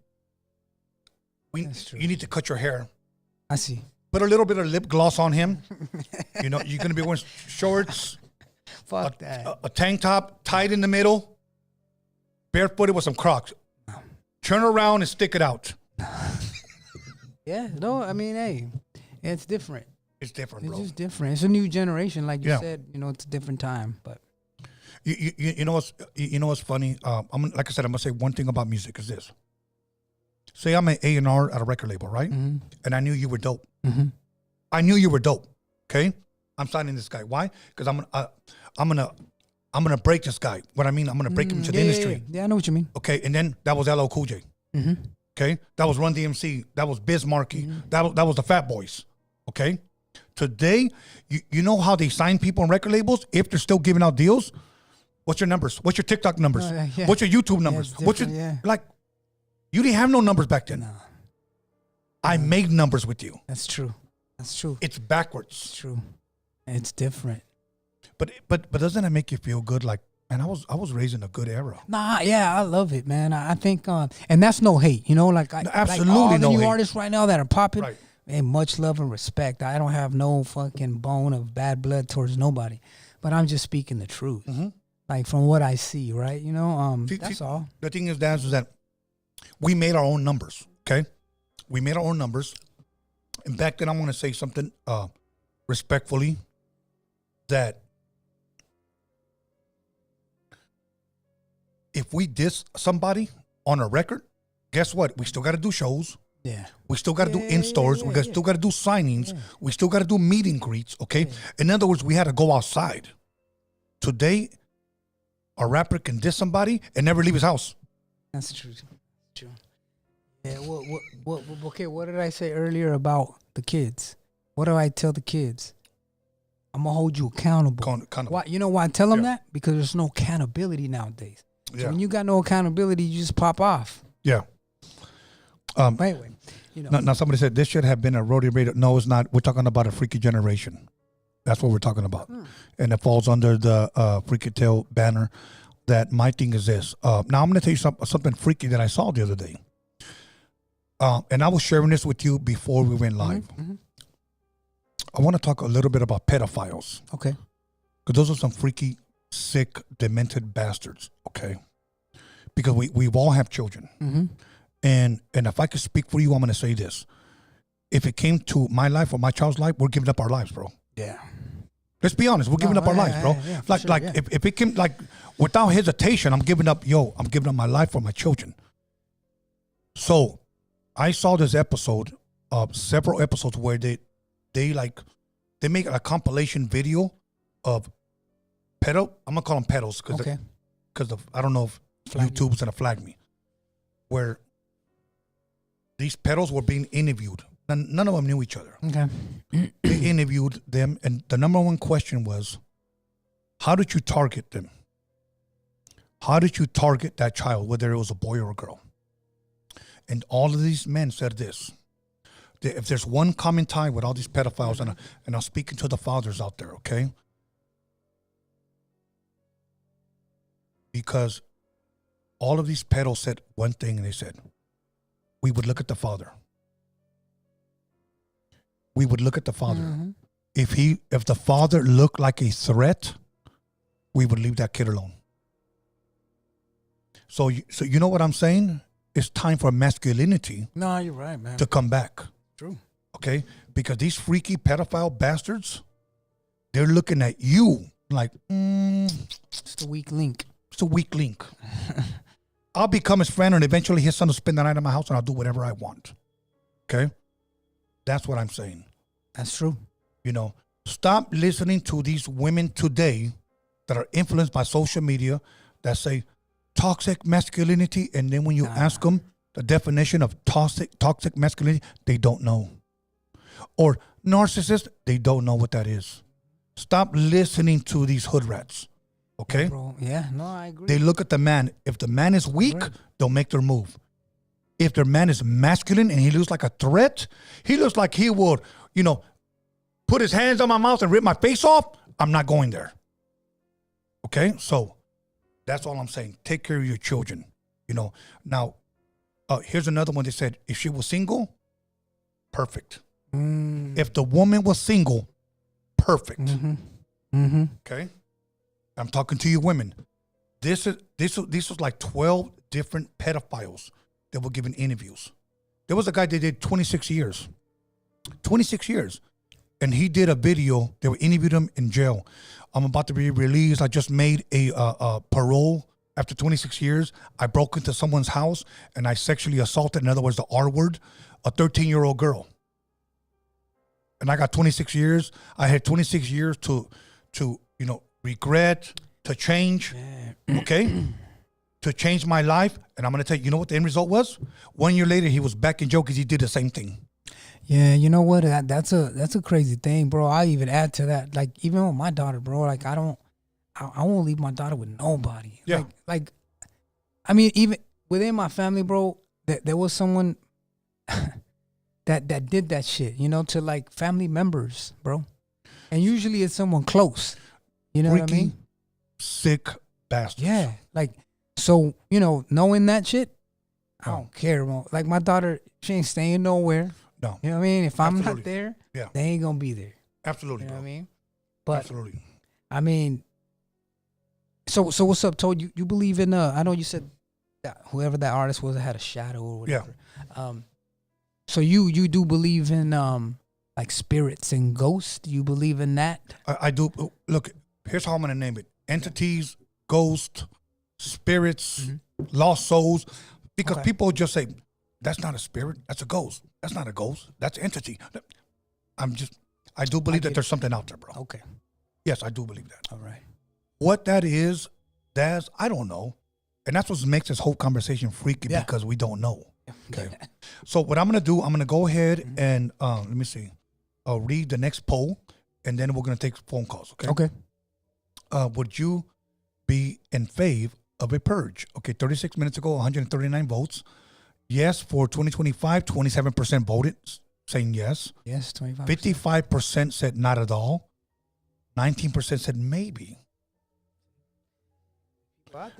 you need to cut your hair. I see. Put a little bit of lip gloss on him. You know, you're going to be wearing shorts. Fuck that. A tank top tied in the middle. Barefooted with some Crocs. Turn around and stick it out. Yeah, no, I mean, hey, it's different. It's different, bro. It's just different. It's a new generation, like you said. You know, it's a different time. But you know what's funny? Like I said, I'm gonna say one thing about music is this. Say I'm an A&R at a record label, right? Mm-hmm. And I knew you were dope. Mm-hmm. I knew you were dope. Okay, I'm signing this guy. Why? Because I'm gonna break this guy. What I mean, I'm gonna break him to the industry. Yeah, I know what you mean. Okay, and then that was LL Cool J. Mm-hmm. Okay, that was Run DMC. That was Biz Markie. That was the Fat Boys. Okay, today, you know how they sign people on record labels if they're still giving out deals. What's your numbers? What's your TikTok numbers? Yeah. What's your YouTube numbers? What's your like? You didn't have no numbers back then. No. I made numbers with you. That's true. That's true. It's backwards. It's true. It's different. But doesn't it make you feel good? Like, man, I was raised in a good era. Nah, yeah, I love it, man. I think, and that's no hate, you know, absolutely like all the no new hate. artists right now that are popping. Right. Hey, much love and respect. I don't have no fucking bone of bad blood towards nobody, but I'm just speaking the truth, like from what I see, right? You know, that's all. The thing is, Daz, is that we made our own numbers. Okay, we made our own numbers, and back then I want to say something respectfully that. If we diss somebody on a record, guess what? We still got to do shows. Yeah. We still got to do in-stores. We still got to do signings. We still got to do meet and greets, okay? In other words, we had to go outside. Today, a rapper can diss somebody and never leave his house. That's true. Yeah, okay, what did I say earlier about the kids? What do I tell the kids? I'm going to hold you accountable. Why, you know why I tell them that? Because there's no accountability nowadays. So when you got no accountability, you just pop off. Yeah. Anyway, you know. Now somebody said this should have been a rodeo radio. No, it's not. We're talking about a freaky generation. That's what we're talking about. And it falls under the Freaky Tale banner. That my thing is this. Now I'm going to tell you something freaky that I saw the other day. And I was sharing this with you before we went live. I want to talk a little bit about pedophiles. Okay. Because those are some freaky, sick, demented bastards, okay? Because we all have children. And if I could speak for you, I'm going to say this. If it came to my life or my child's life, we're giving up our lives, bro. Yeah. Let's be honest. We're giving up our lives, bro. If it came, like, without hesitation, I'm giving up my life for my children. So I saw this episode, several episodes where they make a compilation video of I'm gonna call them pedos because I don't know if YouTube's gonna flag me. Where these pedos were being interviewed. None of them knew each other. Okay. They interviewed them, and the number one question was, how did you target them? How did you target that child, whether it was a boy or a girl? And all of these men said this. If there's one common tie with all these pedophiles, and I'm speaking to the fathers out there, okay? Because all of these pedos said one thing, and they said, we would look at the father. We would look at the father. If the father looked like a threat, we would leave that kid alone. So you know what I'm saying? It's time for masculinity. No, you're right, man. To come back. True. Okay? Because these freaky pedophile bastards, they're looking at you like, It's a weak link. It's a weak link. I'll become his friend, and eventually his son will spend the night at my house, and I'll do whatever I want. Okay? That's what I'm saying. That's true. You know, stop listening to these women today that are influenced by social media that say toxic masculinity, and then when you ask them the definition of toxic masculinity, they don't know. Or narcissists, they don't know what that is. Stop listening to these hood rats. Okay? Bro, yeah, no, I agree. They look at the man. If the man is weak, they'll make their move. If their man is masculine and he looks like a threat, he looks like he would, put his hands on my mouth and rip my face off, I'm not going there. Okay? So that's all I'm saying. Take care of your children. Now, here's another one. They said, if she was single, perfect. If the woman was single, perfect. Okay? I'm talking to you women. This was like 12 different pedophiles that were given interviews. There was a guy that did 26 years. 26 years. And he did a video. They were interviewed him in jail. I'm about to be released. I just made a parole after 26 years. I broke into someone's house and I sexually assaulted, in other words, the R word, a 13-year-old girl. And I got 26 years. I had 26 years to regret, to change, okay? To change my life. And I'm going to tell you, you know what the end result was? 1 year later, he was back in jail because he did the same thing. Yeah, you know what? That's a crazy thing, bro. I even add to that, like, even with my daughter, bro, like, I won't leave my daughter with nobody. Yeah. Like, I mean, even within my family, bro, there was someone that did that shit, to like family members, bro. And usually it's someone close. You know what I mean? Sick bastards. Yeah. Like, so, knowing that shit, I don't care, bro. Like, my daughter, she ain't staying nowhere. No. You know what I mean? If I'm Absolutely. not there, Yeah. they ain't gonna be there. Absolutely. You know bro. what I mean? But Absolutely. I mean, so what's up, Toad? You believe in I know you said that whoever that artist was had a shadow or whatever. Yeah. So you do believe in like spirits and ghosts? You believe in that? I do. Look, here's how I'm gonna name it: entities, ghosts, spirits, lost souls. Because people just say, that's not a spirit, that's a ghost. That's not a ghost, that's an entity. I do believe that there's something out there, bro. Okay. Yes, I do believe that. All right. What that is, Daz, I don't know. And that's what makes this whole conversation freaky, because we don't know. Okay. So what I'm going to do, I'm going to go ahead and, let me see. I'll read the next poll, and then we're going to take phone calls, okay? Okay. Would you be in favor of a purge? Okay, 36 minutes ago, 139 votes. Yes, for 2025, 27% voted, saying yes. Yes, 25%. 55% said not at all. 19% said maybe.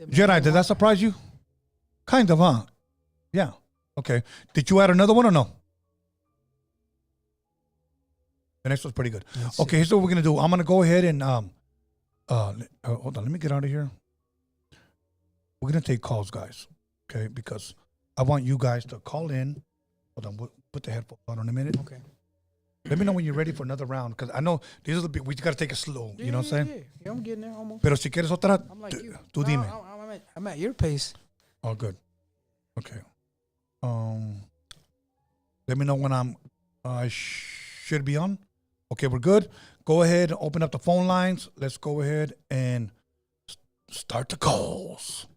Jedi, did that surprise you? Kind of, huh? Yeah. Okay. Did you add another one or no? The next one's pretty good. Okay, here's what we're going to do. I'm going to go ahead and, hold on, let me get out of here. We're going to take calls, guys, okay? Because I want you guys to call in. Hold on, we'll put the headphones on in a minute. Okay. Let me know when you're ready for another round, because I know these are we got to take it slow. You know what I'm saying? Yeah, I'm getting there almost. Pero si quieres otra, I'm like you. tú dime. I'm at your pace. Oh, good. Okay. Let me know when I should be on. Okay, we're good. Go ahead and open up the phone lines. Let's go ahead and start the calls.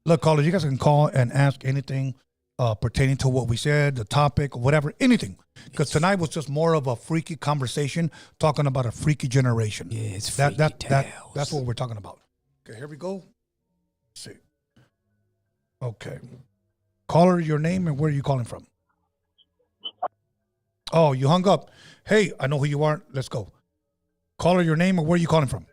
Look, callers, you guys can call and ask anything pertaining to what we said, the topic, whatever, anything. Because tonight was just more of a freaky conversation talking about a freaky generation. Yeah, it's freaky that's what we're talking about. Okay, here we go. Let's see. Okay. Caller, your name and where are you calling from? Oh, you hung up. Hey, I know who you are. Let's go. Caller, your name and where are you calling from?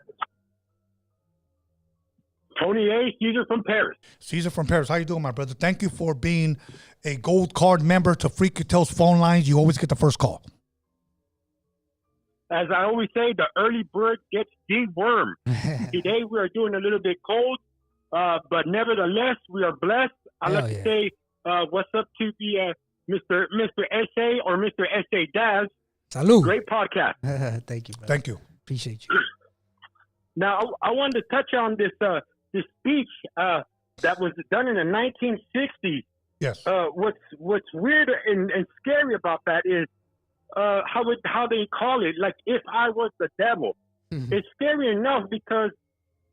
Tony A. Caesar from Paris. Caesar from Paris. How you doing, my brother? Thank you for being a gold card member to Freaky Tales phone lines. You always get the first call. As I always say, the early bird gets the worm. Today we are doing a little bit cold, but nevertheless we are blessed. I like to say, what's up to the Mr. Ese or Mr. Ese Daz. Salud. Great podcast. Thank you, brother. Thank you. Appreciate you. Now I wanted to touch on this speech that was done in the 1960s. Yes. What's weird and scary about that is how they call it, like if I was the devil. Mm-hmm. It's scary enough because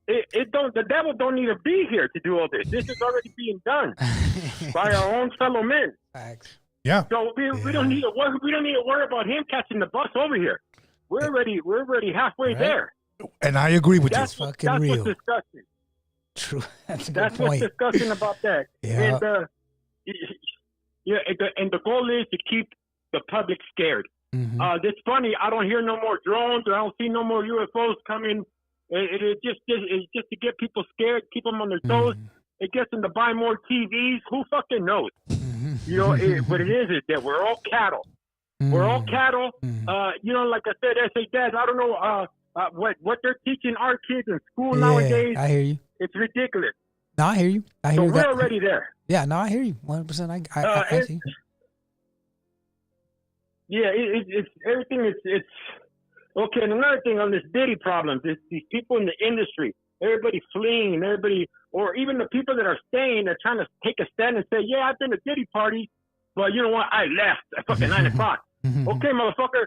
the devil don't need to be here to do all this. This is already being done by our own fellow men. Facts. Yeah. So we don't need to worry. We don't need to worry about him catching the bus over here. We're already halfway there. And I agree with that's you. Fucking real. What's disgusting. True. That's a good That's point. what's disgusting about that. Yeah. And the goal is to keep the public scared. Mm-hmm. It's funny. I don't hear no more drones. I don't see no more UFOs coming. It's just to get people scared, keep them on their toes. It gets them to buy more TVs. Who fucking knows? You know, what it is that we're all cattle. We're all cattle. You know, like I said, Ese Daz, I don't know what they're teaching our kids in school nowadays. I hear you. It's ridiculous. No, I hear you. I hear so you. We're already there. Yeah, no, I hear you. 100%. I see. Yeah, it's everything. It's okay. And another thing on this Diddy problem is these people in the industry. Everybody fleeing. Or even the people that are staying. They're trying to take a stand and say, "Yeah, I've been to Diddy party, but you know what? I left at fucking 9 o'clock." Okay, motherfucker.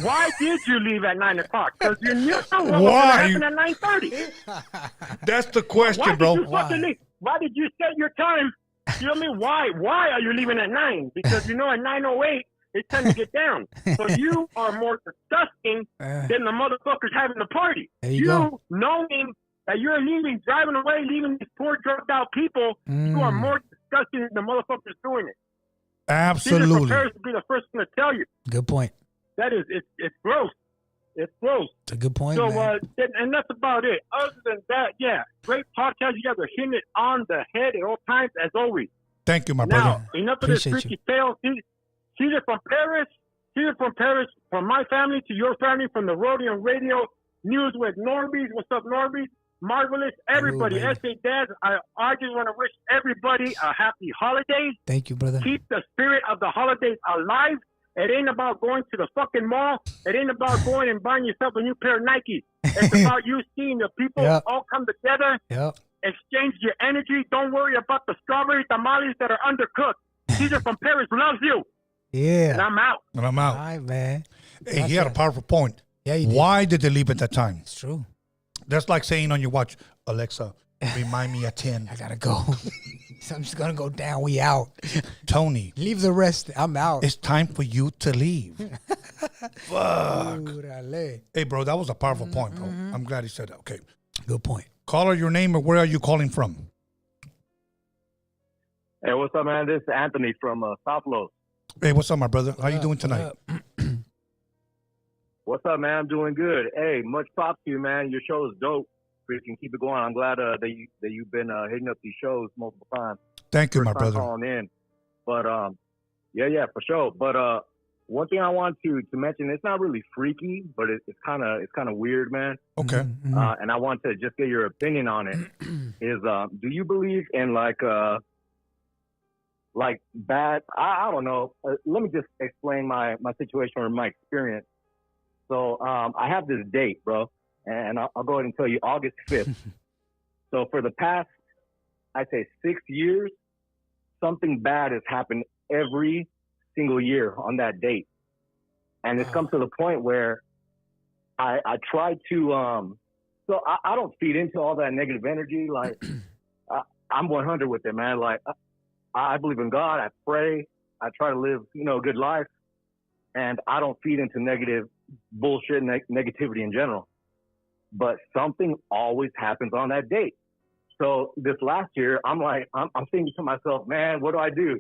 Why did you leave at 9 o'clock? Because you knew what was happening at 9:30. That's the question, bro. Why did you set your time? You know what I mean? Why are you leaving at 9? Because you know at 9:08 it's time to get down. So you are more disgusting than the motherfuckers having the party. You knowing that you're leaving, driving away, leaving these poor drugged out people, you are more disgusting than the motherfuckers doing it. Absolutely. Caesar to be the first one to tell you. Good point. That is, it's gross. It's gross. It's a good point. So, man. and that's about it. Other than that, yeah, great podcast. You guys are hitting it on the head at all times, as always. Thank you, my now, brother. Enough of this freaky tale. Caesar from Paris, from my family to your family, from the Rodeo Radio News with Norby's. What's up, Norby? Marvelous. Everybody, Ese Daz. I just want to wish everybody a happy holidays. Thank you, brother. Keep the spirit of the holidays alive. It ain't about going to the fucking mall. It ain't about going and buying yourself a new pair of Nikes. It's about you seeing the people all come together, exchange your energy. Don't worry about the strawberry tamales that are undercooked. Caesar from Paris loves you. Yeah. And I'm out. All right, man. Hey, he had a powerful point. Yeah, he did. Why did they leave at that time? It's true. That's like saying on your watch, Alexa, remind me at 10. I gotta go. So I'm just gonna go down. We out. Tony. Leave the rest. I'm out. It's time for you to leave. Fuck. Ooh, hey, bro, that was a powerful point, bro. I'm glad he said that. Okay. Good point. Caller, your name and where are you calling from? Hey, what's up, man? This is Anthony from South Los. Hey, what's up, my brother? How you doing tonight? What's up, man? I'm doing good. Hey, much props to you, man. Your show is dope. Freaking keep it going. I'm glad that you've been hitting up these shows multiple times. Thank you, my brother. Calling in, but yeah, for sure. But one thing I want to mention, it's not really freaky, but it's kind of weird, man. Okay. And I want to just get your opinion on it. Is do you believe in like bad? I don't know. Let me just explain my situation or my experience. So I have this date, bro. And I'll go ahead and tell you August 5th. So for the past, I'd say 6 years, something bad has happened every single year on that date. And it's come to the point where I try to, so I don't feed into all that negative energy. Like I'm 100 with it, man. Like I believe in God. I pray. I try to live, a good life. And I don't feed into negative bullshit, negativity in general. But something always happens on that date. So this last year, I'm thinking to myself, man, what do I do?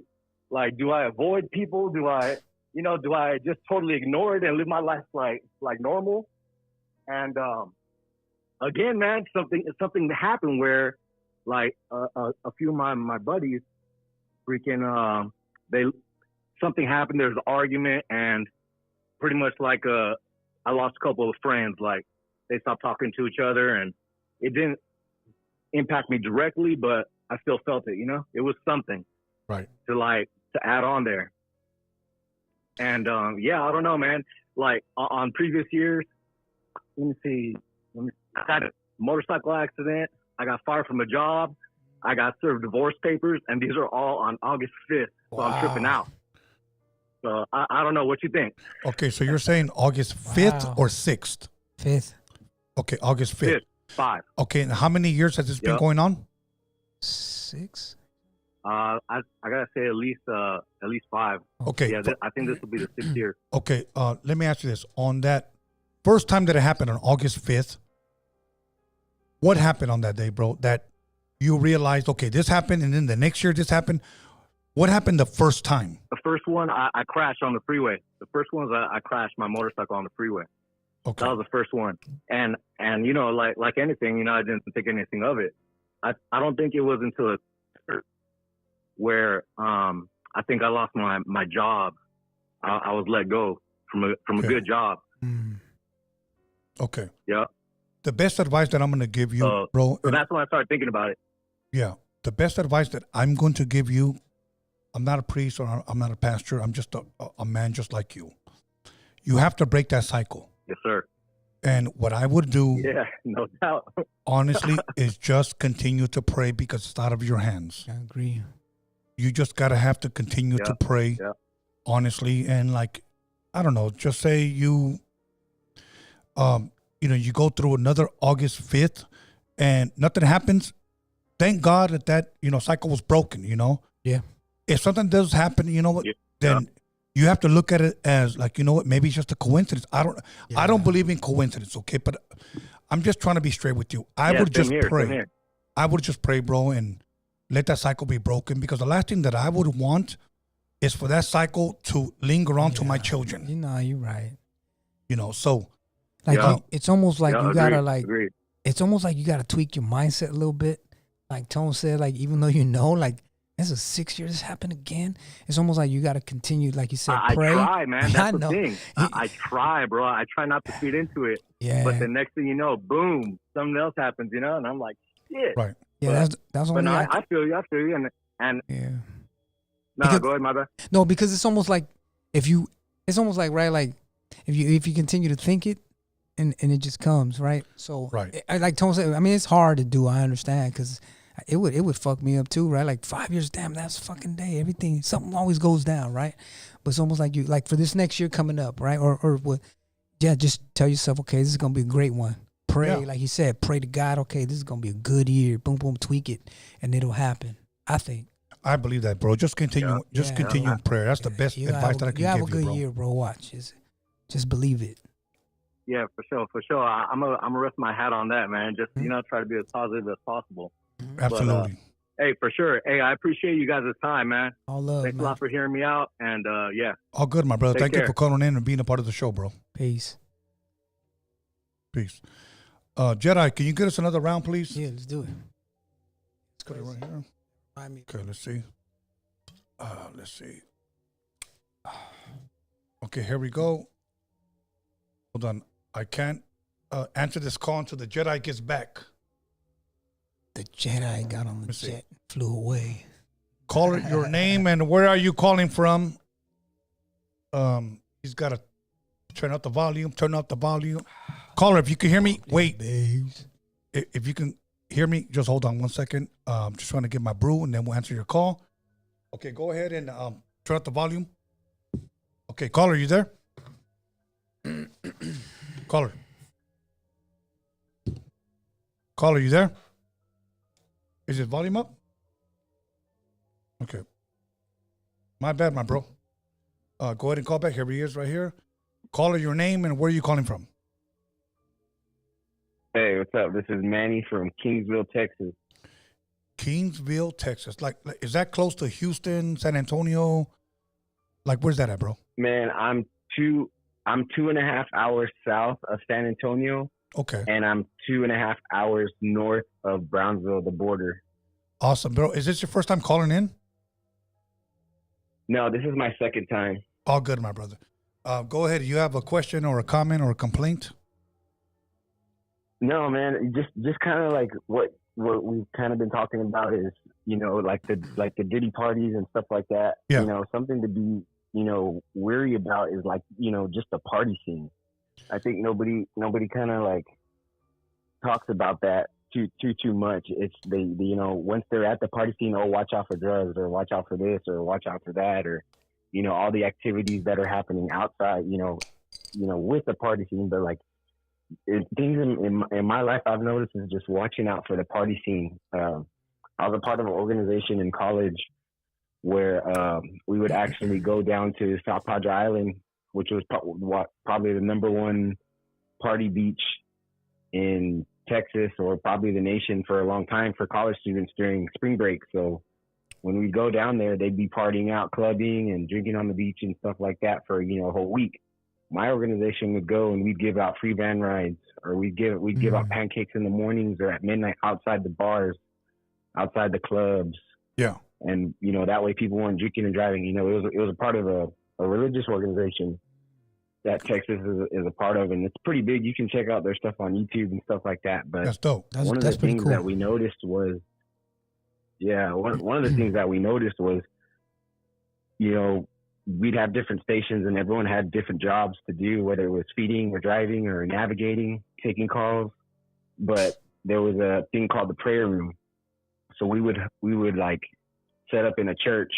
Like, do I avoid people? Do I just totally ignore it and live my life like normal? And again, man, something happened where like a few of my buddies, freaking, something happened. There's an argument, and pretty much like I lost a couple of friends. Like they stopped talking to each other, and it didn't impact me directly, but I still felt it. It was something, right? To add on there. And I don't know, man. Like on previous years, let me see. I had a motorcycle accident. I got fired from a job. I got served divorce papers, and these are all on August 5th. So I'm tripping out. So I don't know what you think. Okay, so you're saying August 5th or 6th? 5th. Okay, August 5th. 5. Okay, and how many years has this been going on? 6. I gotta say at least 5. Okay. Yeah, I think this will be the 6th year. Okay. Let me ask you this: on that first time that it happened on August 5th, what happened on that day, bro? That you realized, okay, this happened, and then the next year this happened. What happened the first time? The first one, I crashed on the freeway. The first one was I crashed my motorcycle on the freeway. Okay. That was the first one. And you know, like anything, you know, I didn't think anything of it. I don't think it was until where I think I lost my job. I was let go from a good job. Okay. Yeah. The best advice that I'm going to give you, bro. So that's when I started thinking about it. Yeah. The best advice that I'm going to give you, I'm not a priest or I'm not a pastor. I'm just a man just like you. You have to break that cycle. Yes, sir. And what I would do, yeah, no doubt, honestly, is just continue to pray because it's out of your hands. I agree. You just got to have to continue to pray, honestly. And like, I don't know, just say you you go through another August 5th and nothing happens. Thank God that cycle was broken, Yeah. If something does happen, then you have to look at it as like, maybe it's just a coincidence. I don't believe in coincidence, okay? But I'm just trying to be straight with you. I would just pray. I would just pray, bro, and let that cycle be broken, because the last thing that I would want is for that cycle to linger on to my children. You're right. So like it's almost like you gotta agreed. It's almost like you gotta tweak your mindset a little bit. Like Tone said, like even though like this is 6 years happened again, it's almost like you gotta continue, like you said, pray. I try, man. That's the thing. I try, bro. I try not to feed into it. Yeah. But the next thing you know, boom, something else happens, and I'm like, shit. Right. Yeah, that's but no, I feel you. I feel you. And yeah. No, go ahead, my bad. No, because it's almost like it's almost like, right, like if you continue to think it, and it just comes, right? So right. Like Tone said, I mean, it's hard to do. I understand, because it would fuck me up too, right? Like 5 years, damn, that's fucking day. Something always goes down, right? But it's almost like like for this next year coming up, right? Or what? Yeah, just tell yourself, okay, this is gonna be a great one. Pray, like you said, pray to God. Okay, this is gonna be a good year. Boom, boom, tweak it, and it'll happen. I think. I believe that, bro. Just continue. Continue in prayer. That's the best advice that I can give you, bro. You have a good year, bro. Watch, just believe it. Yeah, for sure. I'm gonna rest my hat on that, man. Just try to be as positive as possible. Absolutely. But, hey, for sure. Hey, I appreciate you guys' time, man. All love. Thanks a lot for hearing me out, and yeah. All good, my brother. Thank care. you for calling in and being a part of the show, bro. Peace. Jedi, can you get us another round, please? Yeah, let's do it. Let's put it right here. Okay, let's see. Let's see. Okay, here we go. Hold on. I can't answer this call until the Jedi gets back. The Jedi got on the jet, flew away. Call it your name and where are you calling from? He's got to turn up the volume. Caller, if you can hear me, wait. If you can hear me, just hold on 1 second. Just trying to get my brew and then we'll answer your call. Okay, go ahead and turn up the volume. Okay, caller, you there? Caller, you there? Is his volume up? Okay. My bad, my bro. Go ahead and call back. Here he is right here. Caller, your name and where are you calling from? Hey, what's up? This is Manny from Kingsville, Texas. Kingsville, Texas. Like, is that close to Houston, San Antonio? Like, where's that at, bro? Man, I'm 2.5 hours south of San Antonio. Okay. And I'm 2.5 hours north of Brownsville, the border. Awesome, bro. Is this your first time calling in? No, this is my second time. All good, my brother. Go ahead. You have a question or a comment or a complaint? No, man. Just kind of like what we've kind of been talking about is, like the Diddy parties and stuff like that. Yeah. Something to be, weary about is like, just the party scene. I think nobody kind of like talks about that too much. It's once they're at the party scene, watch out for drugs or watch out for this or watch out for that, or, all the activities that are happening outside, with the party scene. But like things in my life I've noticed is just watching out for the party scene. I was a part of an organization in college where we would actually go down to South Padre Island, which was probably the number one party beach in Texas, or probably the nation for a long time, for college students during spring break. So when we go down there, they'd be partying out, clubbing and drinking on the beach and stuff like that for, a whole week. My organization would go and we'd give out free van rides, or we'd give out pancakes in the mornings or at midnight outside the bars, outside the clubs. Yeah. And, that way people weren't drinking and driving. It was a part of a religious organization that Texas is a part of, and it's pretty big. You can check out their stuff on YouTube and stuff like that. But that's dope. One of the things that we noticed was, one of the things that we noticed was, we'd have different stations and everyone had different jobs to do, whether it was feeding or driving or navigating, taking calls. But there was a thing called the prayer room. So we would like set up in a church,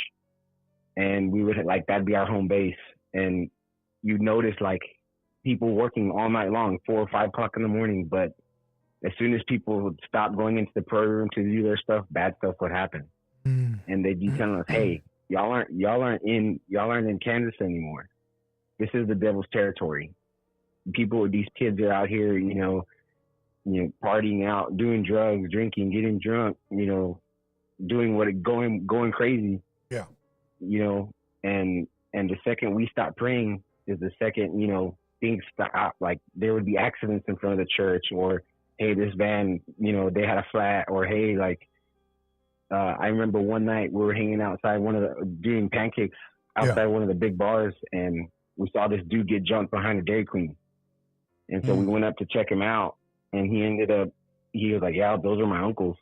and we would that'd be our home base. And you'd notice like people working all night long, 4 or 5 o'clock in the morning. But as soon as people would stop going into the prayer room to do their stuff, bad stuff would happen. And they'd be telling us, "Hey, y'all aren't in Kansas anymore. This is the devil's territory. These kids are out here, partying out, doing drugs, drinking, getting drunk, doing going crazy." Yeah. And the second we stop praying is the second, things stop. Like there would be accidents in front of the church, or, hey, this van, they had a flat, or, hey, I remember one night we were hanging outside doing pancakes outside one of the big bars, and we saw this dude get jumped behind a Dairy Queen. And so we went up to check him out, and he was like, "Yeah, those are my uncles."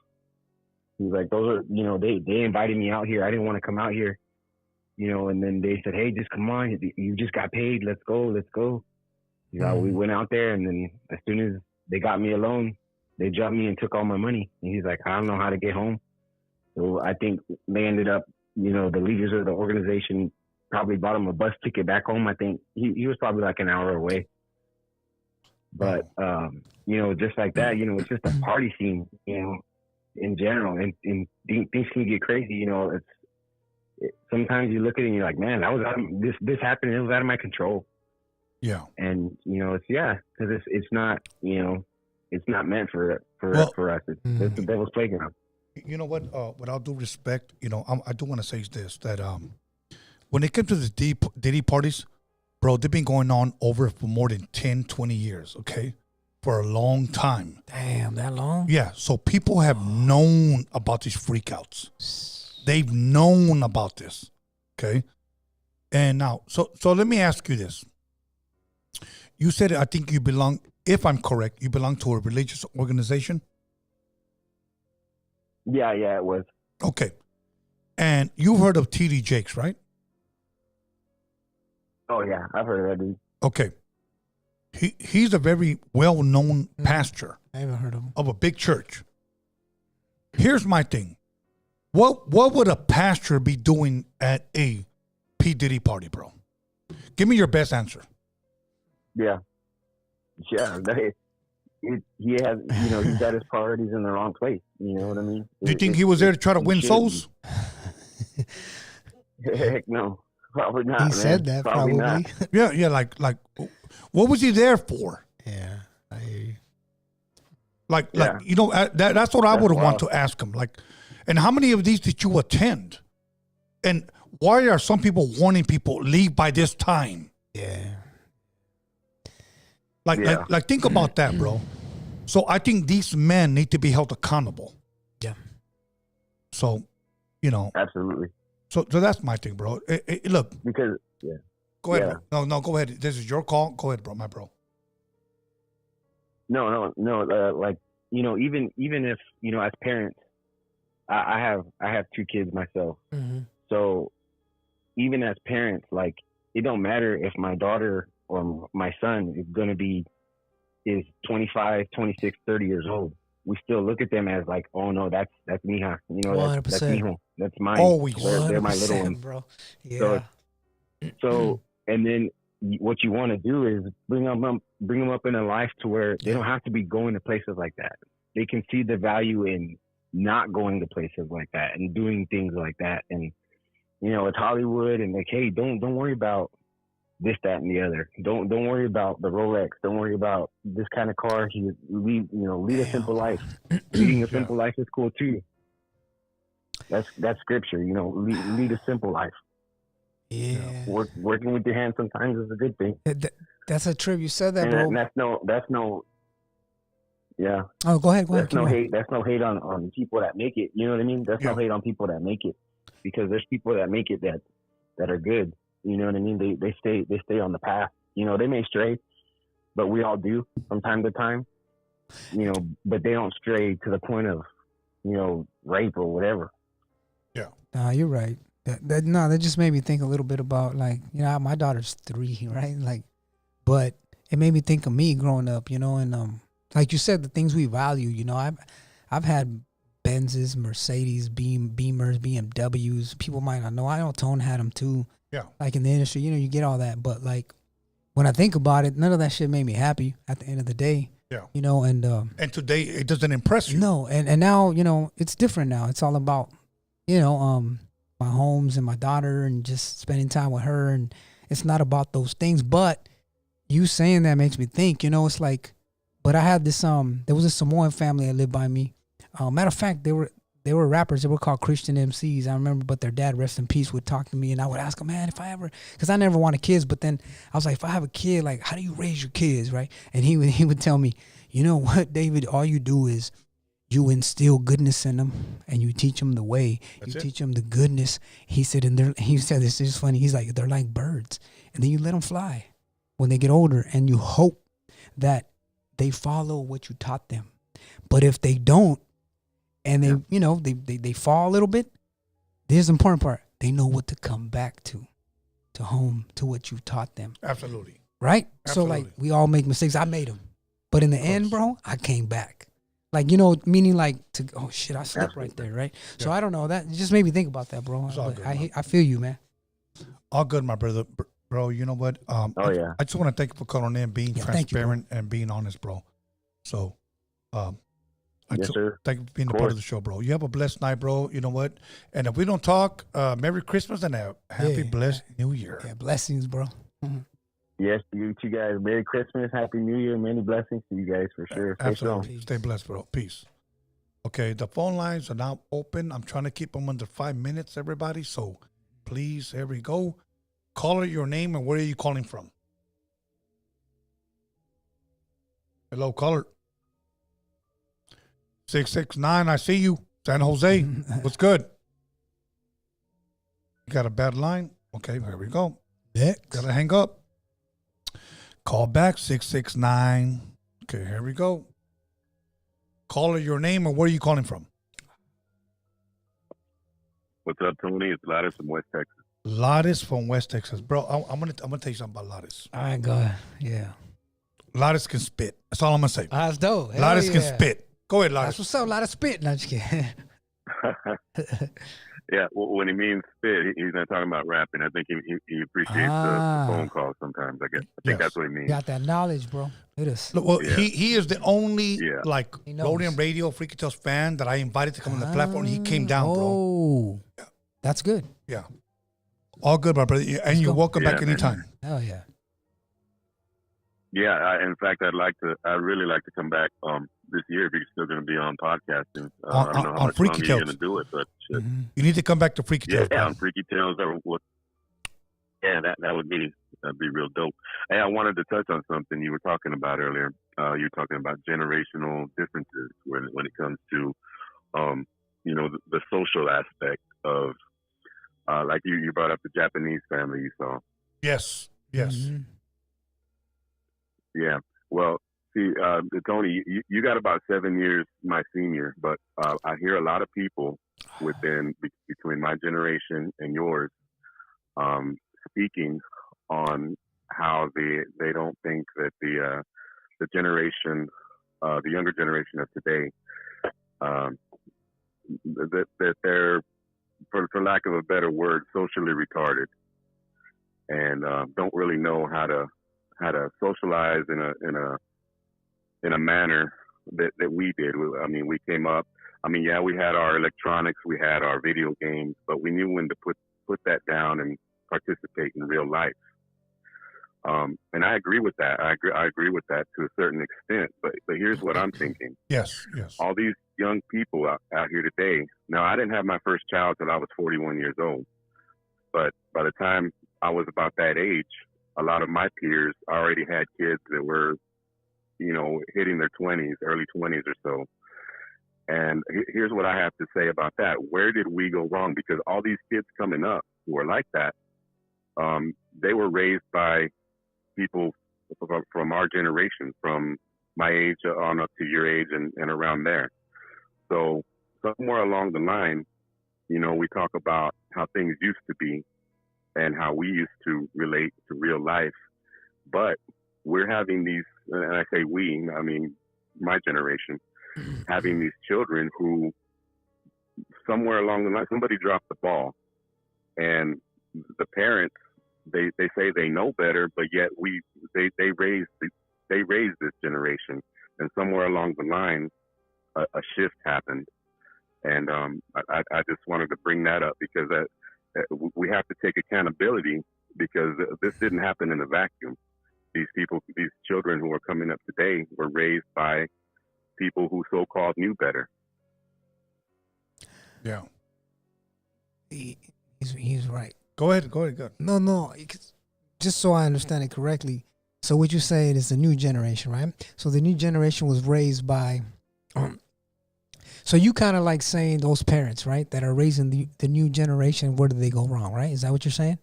He was like, "Those are, they invited me out here. I didn't want to come out here." And then they said, "Hey, just come on. You just got paid. Let's go. We went out there, and then as soon as they got me alone, they jumped me and took all my money. And he's like, "I don't know how to get home." So I think they ended up, the leaders of the organization probably bought him a bus ticket back home. I think he was probably like an hour away. But, just like that, it's just a party scene, in general. And things can get crazy, sometimes you look at it and you're like, man, that was this happened. It was out of my control. Yeah. And, because it's not, it's not meant for us. It's the devil's playground. You know what? With all due respect, I do want to say this, that when it comes to the Diddy parties, bro, they've been going on for more than 10, 20 years, okay? For a long time. Damn, that long? Yeah, so people have known about these freakouts. They've known about this, okay? And now, so let me ask you this. You said, I think you belong, if I'm correct, you belong to a religious organization? Yeah, it was. Okay. And you've heard of T.D. Jakes, right? Oh, yeah, I've heard of that dude. Okay. He's a very well-known pastor. I haven't heard of him. Of a big church. Here's my thing. What would a pastor be doing at a P. Diddy party, bro? Give me your best answer. Yeah. He has, he's got his priorities in the wrong place. You know what I mean? Do you think he was there to try to win souls? Heck no, probably not. He man. said that probably. Not. Yeah. Like, what was he there for? Yeah, I hear you. That's what I would want to ask him. Like, and how many of these did you attend? And why are some people warning people leave by this time? Yeah. Like think about that, bro. So I think these men need to be held accountable. Yeah. So, Absolutely. So that's my thing, bro. Look. Because, Go ahead, bro. No, go ahead. This is your call. Go ahead, bro, my bro. No. Even if, as parents, I have 2 kids myself. Mm-hmm. So even as parents, like, it don't matter if my daughter or my son is 25, 26, 30 years old. We still look at them as like, oh no, that's Mija. That's Mijo. That's mine. Always. They're my little ones, bro. Yeah. So and then what you want to do is bring them up in a life to where they don't have to be going to places like that. They can see the value in not going to places like that and doing things like that. And, you know, it's Hollywood, and like, hey, don't worry about this, that, and the other. Don't worry about the Rolex. Don't worry about this kind of car. Lead a simple life. Leading a simple life is cool too. That's scripture, you know. Lead a simple life. Yeah. Working with your hands sometimes is a good thing. That's a trip. You said that, and bro. That's no. Yeah. Oh, go ahead. That's no hate. That's no hate on people that make it. You know what I mean? That's no hate on people that make it, because there's people that make it that are good. You know what I mean? They stay on the path. You know, they may stray, but we all do from time to time. You know, but they don't stray to the point of, you know, rape or whatever. Yeah. Nah, you're right. That just made me think a little bit about, like, you know, my daughter's 3, right? Like, but it made me think of me growing up, you know, and like you said, the things we value. You know, I've had Benzes, Mercedes, Beamers, BMWs. People might not know. I know Tone had them too. Yeah. Like in the industry, you know, you get all that. But like when I think about it, none of that shit made me happy at the end of the day. Yeah. You know, and today it doesn't impress you. No, and now, you know, it's different now. It's all about, you know, my homes and my daughter and just spending time with her, and it's not about those things. But you saying that makes me think, you know, it's like, but I had this there was a Samoan family that lived by me. Matter of fact, they were rappers. They were called Christian MCs. I remember, but their dad, rest in peace, would talk to me, and I would ask him, man, if I ever, because I never wanted kids, but then I was like, if I have a kid, like, how do you raise your kids, right? And he would tell me, you know what, David, all you do is you instill goodness in them, and you teach them the way. That's you teach them the goodness. He said, he said, this is funny. He's like, they're like birds, and then you let them fly when they get older, and you hope that they follow what you taught them. But if they don't, and they, you know, they fall a little bit, here's the important part. They know what to come back to home, to what you taught them. Absolutely. Right? Absolutely. So, like, we all make mistakes. I made them. But in the end, bro, I came back. Like, you know, meaning like, oh, shit, I slept right there, right? Yeah. So, I don't know. That just made me think about that, bro. Good, I feel you, man. All good, my brother. Bro, you know what? I just want to thank you for calling in, being transparent, and being honest, bro. So, yes, sir. Thank you for being a part of the show, bro. You have a blessed night, bro. You know what? And if we don't talk, Merry Christmas and a happy, blessed New Year. Yeah, blessings, bro. Mm-hmm. Yes, you two guys. Merry Christmas, Happy New Year, many blessings to you guys for sure. Absolutely. Stay blessed, bro. Peace. Okay, the phone lines are now open. I'm trying to keep them under 5 minutes, everybody. So please, here we go. Caller, your name and where are you calling from? Hello, caller. 669, I see you. San Jose. What's good? You got a bad line? Okay, here we go. Next. Gotta hang up. Call back, 669. Okay, here we go. Caller, your name and where are you calling from? What's up, Tony? It's Lattice from West Texas. Lattice from West Texas. Bro, I'm gonna tell you something about Lattice. All right, go ahead. Yeah. Lattice can spit. That's all I'm gonna say. That's dope. Lattice can spit. Go ahead, Lattice. That's what's up, Lattice spit. No, just kidding. Yeah, well, when he means spit, he's not talking about rapping. I think he appreciates the phone call sometimes. I think that's what he means. Got that knowledge, bro. It is. Look, well, he is the only Loading Radio Freaky Tales fan that I invited to come on the platform. He came down, bro. Oh, that's good. Yeah. All good, my brother. And you're welcome back anytime. Hell yeah. Yeah, in fact, I'd really like to come back this year if you're still going to be on podcasting. I don't know how much longer you're going to do it, but you need to come back to Freaky Tales. Yeah, on Freaky Tales. Yeah, that'd be real dope. Hey, I wanted to touch on something you were talking about earlier. You were talking about generational differences when it comes to, you know, the social aspect of, like you brought up the Japanese family you saw. Yes. Mm-hmm. Yeah. Well, see, Tony, you got about 7 years my senior, but I hear a lot of people between my generation and yours speaking on how they don't think that the generation, the younger generation of today, that they're, for lack of a better word, socially retarded, and don't really know how to socialize in a manner that we did. I mean, we came up. I mean, yeah, we had our electronics, we had our video games, but we knew when to put that down and participate in real life. And I agree with that. I agree with that to a certain extent. But here's what I'm thinking. Yes, yes. All these young people out here today. Now, I didn't have my first child till I was 41 years old. But by the time I was about that age, a lot of my peers already had kids that were, hitting their 20s, early 20s or so. And here's what I have to say about that. Where did we go wrong? Because all these kids coming up who are like that, they were raised by people from our generation, from my age on up to your age and around there. So somewhere along the line, we talk about how things used to be and how we used to relate to real life. But we're having these, and I say we, I mean my generation, having these children who somewhere along the line, somebody dropped the ball. And the parents, they say they know better, but yet they raised this generation, and somewhere along the line, a shift happened, and I just wanted to bring that up because we have to take accountability because this didn't happen in a vacuum. These children who are coming up today were raised by people who so-called knew better. Yeah, he's right. Go ahead. No. Just so I understand it correctly. So what you're saying is the new generation, right? So the new generation was raised by. So you kind of like saying those parents, right, that are raising the new generation. Where did they go wrong, right? Is that what you're saying?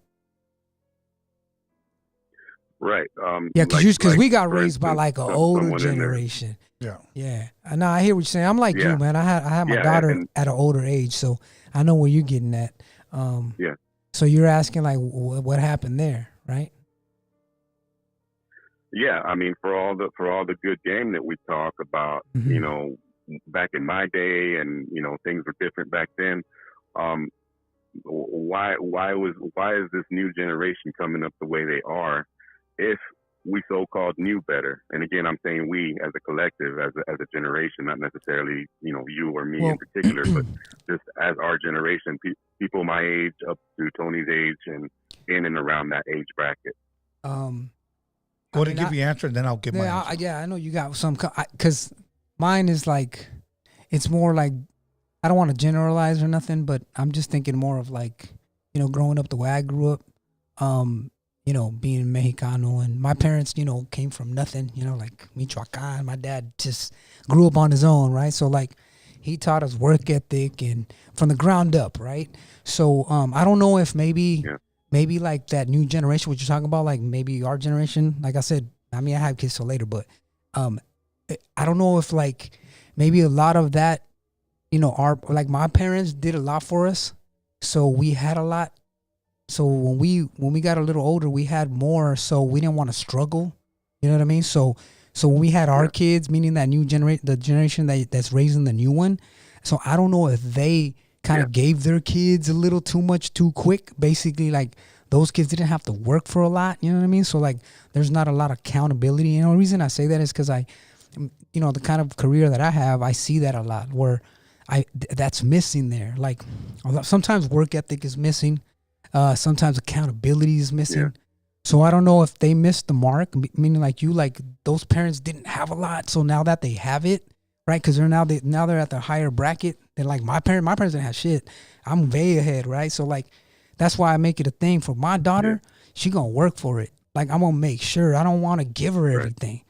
Right. Yeah, because we got raised by like an older someone generation. Yeah. Yeah. No, I hear what you're saying. I'm like you, man. I had my daughter at an older age, so I know where you're getting at. Yeah. So you're asking like what happened there, right? Yeah, I mean, for all the good game that we talk about, Mm-hmm. Back in my day, and things were different back then. Why is this new generation coming up the way they are? If we so-called knew better, and again, I'm saying we as a collective, as a generation, not necessarily you or me in particular, but just as our generation, people my age up to Tony's age and in and around that age bracket. Go ahead and give your answer, and then I'll give my answer. I know you got some, because mine is like, it's more like, I don't want to generalize or nothing, but I'm just thinking more of like, growing up the way I grew up, being Mexicano, and my parents, came from nothing, like Michoacan. My dad just grew up on his own, right? So like, he taught us work ethic and from the ground up, right? So I don't know if maybe like that new generation, what you're talking about, like maybe our generation, like I said, I mean, I have kids till later, but I don't know if like maybe a lot of that, like my parents did a lot for us, so we had a lot. So when we got a little older, we had more, so we didn't want to struggle. You know what I mean? So when we had our kids, meaning that new generation, the generation that's raising the new one. So I don't know if they kind of gave their kids a little too much too quick. Basically, like those kids didn't have to work for a lot. You know what I mean? So like, there's not a lot of accountability. The reason I say that is because the kind of career that I have, I see that a lot where that's missing there. Like sometimes work ethic is missing. Sometimes accountability is missing. Yeah. So I don't know if they missed the mark, meaning like those parents didn't have a lot. So now that they have it, right? Because they're at the higher bracket. They're like my parents didn't have shit. I'm way ahead, right? So like, that's why I make it a thing for my daughter. Yeah. She gonna work for it. Like I'm gonna make sure. I don't want to give her everything.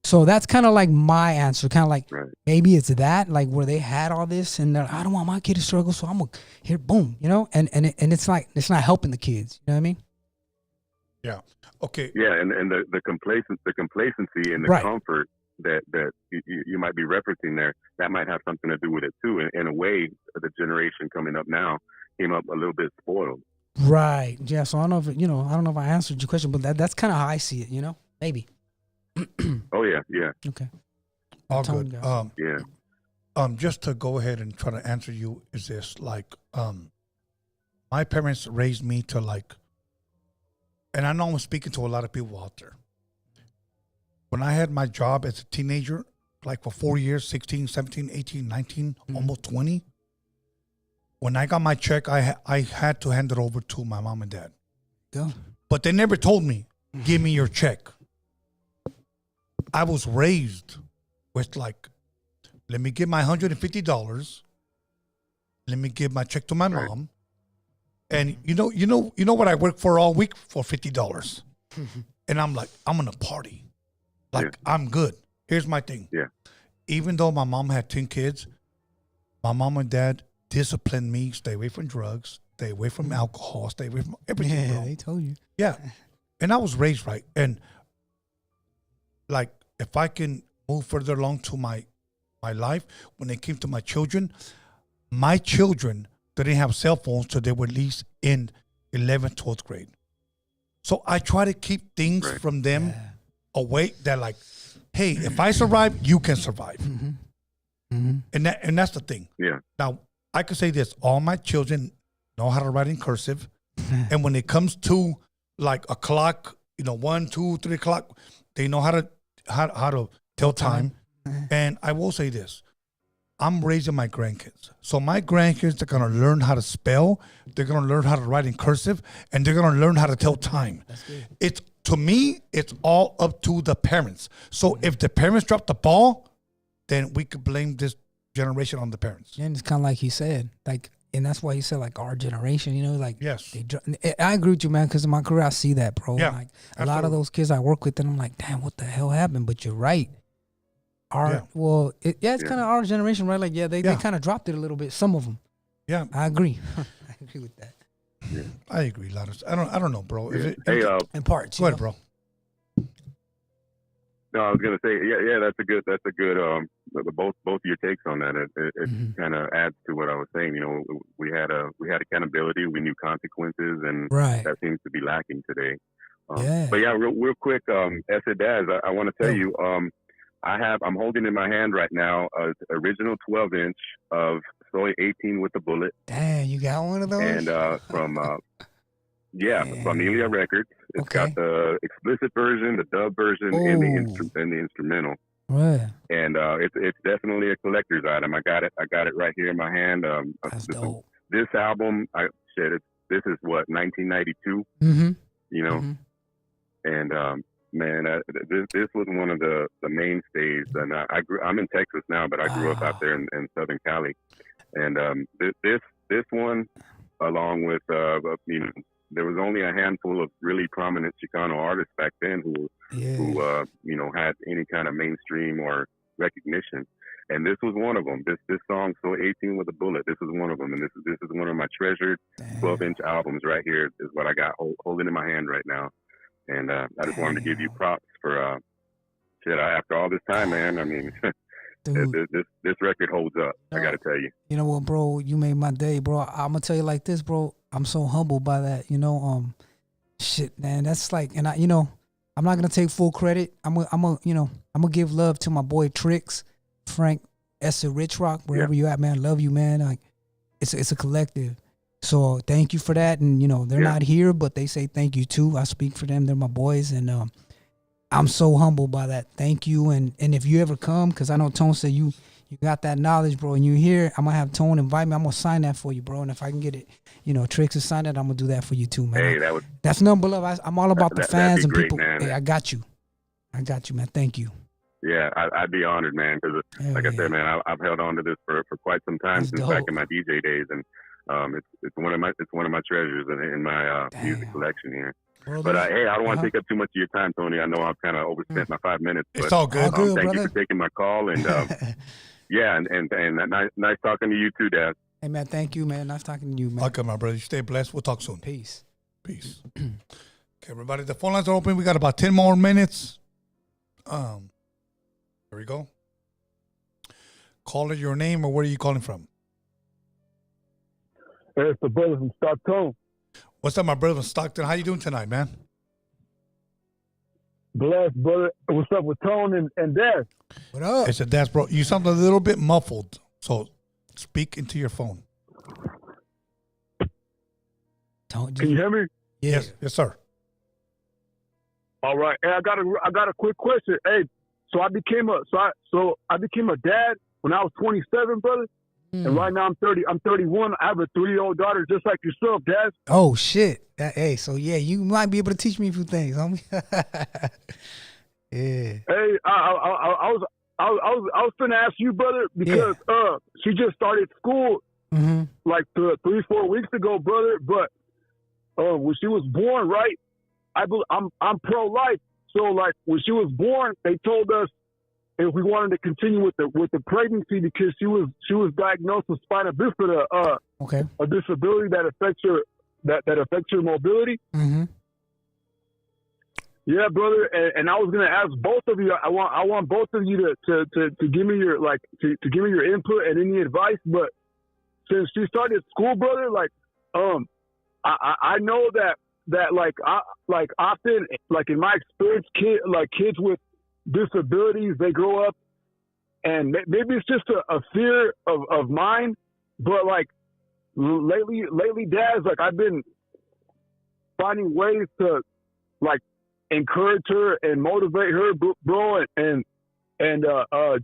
So that's kind of like my answer. Kind of like maybe it's that, like where they had all this and they're like, I don't want my kid to struggle, so I'm gonna here, boom, and it's like it's not helping the kids. You know what I mean? Yeah. Okay. Yeah, and the complacency and the comfort that you might be referencing there, that might have something to do with it too. In a way, the generation coming up now came up a little bit spoiled. Right. Yeah. So I don't know if I don't know if I answered your question, but that's kind of how I see it. Maybe. Oh yeah. Okay. All good. Just to go ahead and try to answer you is this, like, my parents raised me to like, and I know I'm speaking to a lot of people out there. When I had my job as a teenager, like for 4 years, 16, 17, 18, 19, almost 20. When I got my check, I had to hand it over to my mom and dad. Go. But they never told me, give me your check. I was raised with like, let me give my $150. Let me give my check to my mom. And you know what I work for all week for $50. And I'm like, I'm gonna party. Like I'm good. Here's my thing. Yeah. Even though my mom had 10 kids, my mom and dad disciplined me, stay away from drugs, stay away from alcohol, stay away from everything. Yeah, bro. they told you. Yeah. And I was raised right. And like if I can move further along to my life, when it came to my children didn't have cell phones till they were at least in 11th, 12th grade. So I try to keep things from them away that like, hey, if I survive, you can survive. And that's the thing. Yeah. Now, I could say this. All my children know how to write in cursive. And when it comes to like a clock, 1, 2, 3 o'clock, they know how to tell time. And I will say this. I'm raising my grandkids. So my grandkids are going to learn how to spell. They're going to learn how to write in cursive. And they're going to learn how to tell time. To me, it's all up to the parents. So if the parents drop the ball, then we could blame this generation on the parents. And it's kind of like he said, like, and that's why he said, like, our generation, like, yes. I agree with you, man, because in my career, I see that, bro. Yeah, like, a lot of those kids I work with, and I'm like, damn, what the hell happened? But you're right. It's kind of our generation, right? Like, they kind of dropped it a little bit, some of them. Yeah. I agree. I agree with that. Yeah. I agree, Ladders. I don't know, bro. Yeah. In parts. Go ahead, bro. No, I was gonna say, that's a good. Both your takes on that. It kind of adds to what I was saying. We had accountability, we knew consequences, and that seems to be lacking today. But real quick, Ese Daz, I want to tell you, I'm holding in my hand right now an original 12-inch of Soy 18 with a bullet. Damn, you got one of those? And from Ilya Records. It's got the explicit version, the dub version, and the instrumental. Right. And it's definitely a collector's item. I got it right here in my hand. That's dope. This album, this is what, 1992. And man, this was one of the mainstays. And I'm in Texas now, but I grew up out there in Southern Cali. And this one, along with there was only a handful of really prominent Chicano artists back then who had any kind of mainstream or recognition. And this was one of them. This song, So 18 with a Bullet, this is one of them. And this is one of my treasured 12-inch albums right here is what I got holding in my hand right now. And I just wanted to give you props for after all this time, man. I mean, this record holds up. I got to tell you. You know what, bro? You made my day, bro. I'm gonna tell you like this, bro. I'm so humbled by that. Shit, man. That's like, and I'm not gonna take full credit. I'm gonna give love to my boy Tricks, Frank, Ese Rich Rock, wherever you at, man. Love you, man. Like, it's a collective. So thank you for that. And they're not here, but they say thank you too. I speak for them. They're my boys, and I'm so humbled by that. Thank you. And if you ever come, because I know Tone said you got that knowledge, bro, and you here, I'm gonna have Tone invite me. I'm gonna sign that for you, bro. And if I can get it, Tricks to sign that, I'm gonna do that for you too, man. Hey, that's number love. I'm all about the fans and great, people. Man. Hey, I got you, man. Thank you. Yeah, I'd be honored, man. Because like I said, man, I've held on to this for quite some time, since back in my DJ days, and it's one of my treasures in my music collection here. Well, but hey, I don't want to take up too much of your time, Tony. I know I've kind of overspent my 5 minutes. But, it's all good. Thank you for taking my call, and and nice talking to you too, Dad. Hey man, thank you, man. Nice talking to you, man. Okay, my brother. You stay blessed. We'll talk soon. Peace. Okay, everybody. The phone lines are open. We got about 10 more minutes. There we go. Call it your name, or where are you calling from? It's the brother from Stockton. What's up, my brother from Stockton? How you doing tonight, man? Blessed, brother. What's up with Tone and Daz? What up? It's a Daz, bro. You sound a little bit muffled, so speak into your phone. Can you hear me? Yes, sir. All right. Hey, I got a quick question. Hey, I became a dad when I was 27, brother. And right now I'm 30. I'm 31. I have a 3-year-old daughter, just like yourself, Dad. Oh shit! Hey, so yeah, you might be able to teach me a few things, homie. Yeah. Hey, I was finna ask you, brother, because she just started school like 3-4 weeks ago, brother. But when she was born, right? I'm pro-life, so like when she was born, they told us if we wanted to continue with the pregnancy because she was diagnosed with spina bifida, a disability that affects her mobility. Mm-hmm. Yeah, brother, and I was gonna ask both of you. I want both of you to give me your to give me your input and any advice. But since she started school, brother, like I know that like often like in my experience, kids with disabilities, they grow up and maybe it's just a fear of mine, but like lately, Dad, like I've been finding ways to like encourage her and motivate her, bro, and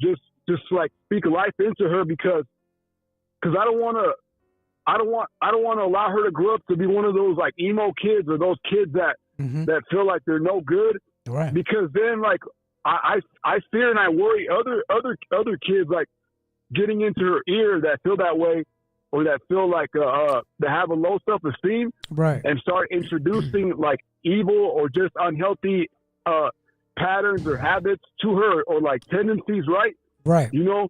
just like speak life into her because I don't want to allow her to grow up to be one of those like emo kids or those kids that feel like they're no good, right? Because then like I fear and I worry other kids like getting into her ear that feel that way or that feel like that have a low self-esteem, right? And start introducing like evil or just unhealthy patterns or habits to her or like tendencies, right? Right. You know,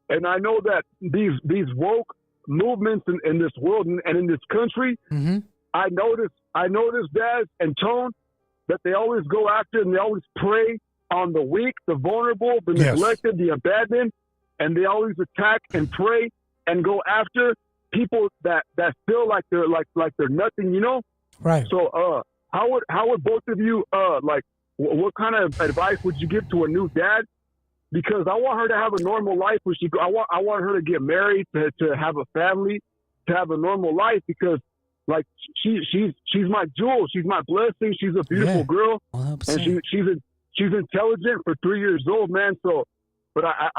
and I know that these woke movements in this world and in this country, I noticed Dad and Tone that they always go after and they always prey on the weak, the vulnerable, the neglected, the abandoned, and they always attack and prey and go after people that feel like they're like they're nothing, you know? Right. So how would both of you like what kind of advice would you give to a new dad? Because I want her to have a normal life when I want her to get married, to have a family, to have a normal life because like she's my jewel, she's my blessing, she's a beautiful girl, 100%. and she's intelligent for 3 years old, man. So, but I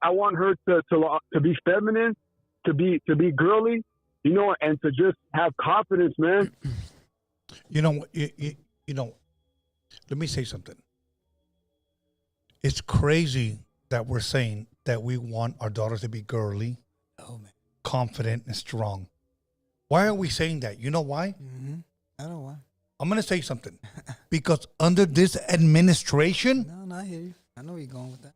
want her to be feminine, to be girly, you know, and to just have confidence, man. You know, you know. Let me say something. It's crazy that we're saying that we want our daughters to be girly, confident, and strong. Why are we saying that? You know why? I don't know why. I'm going to say something. Because under this administration... No, I hear you. I know where you're going with that.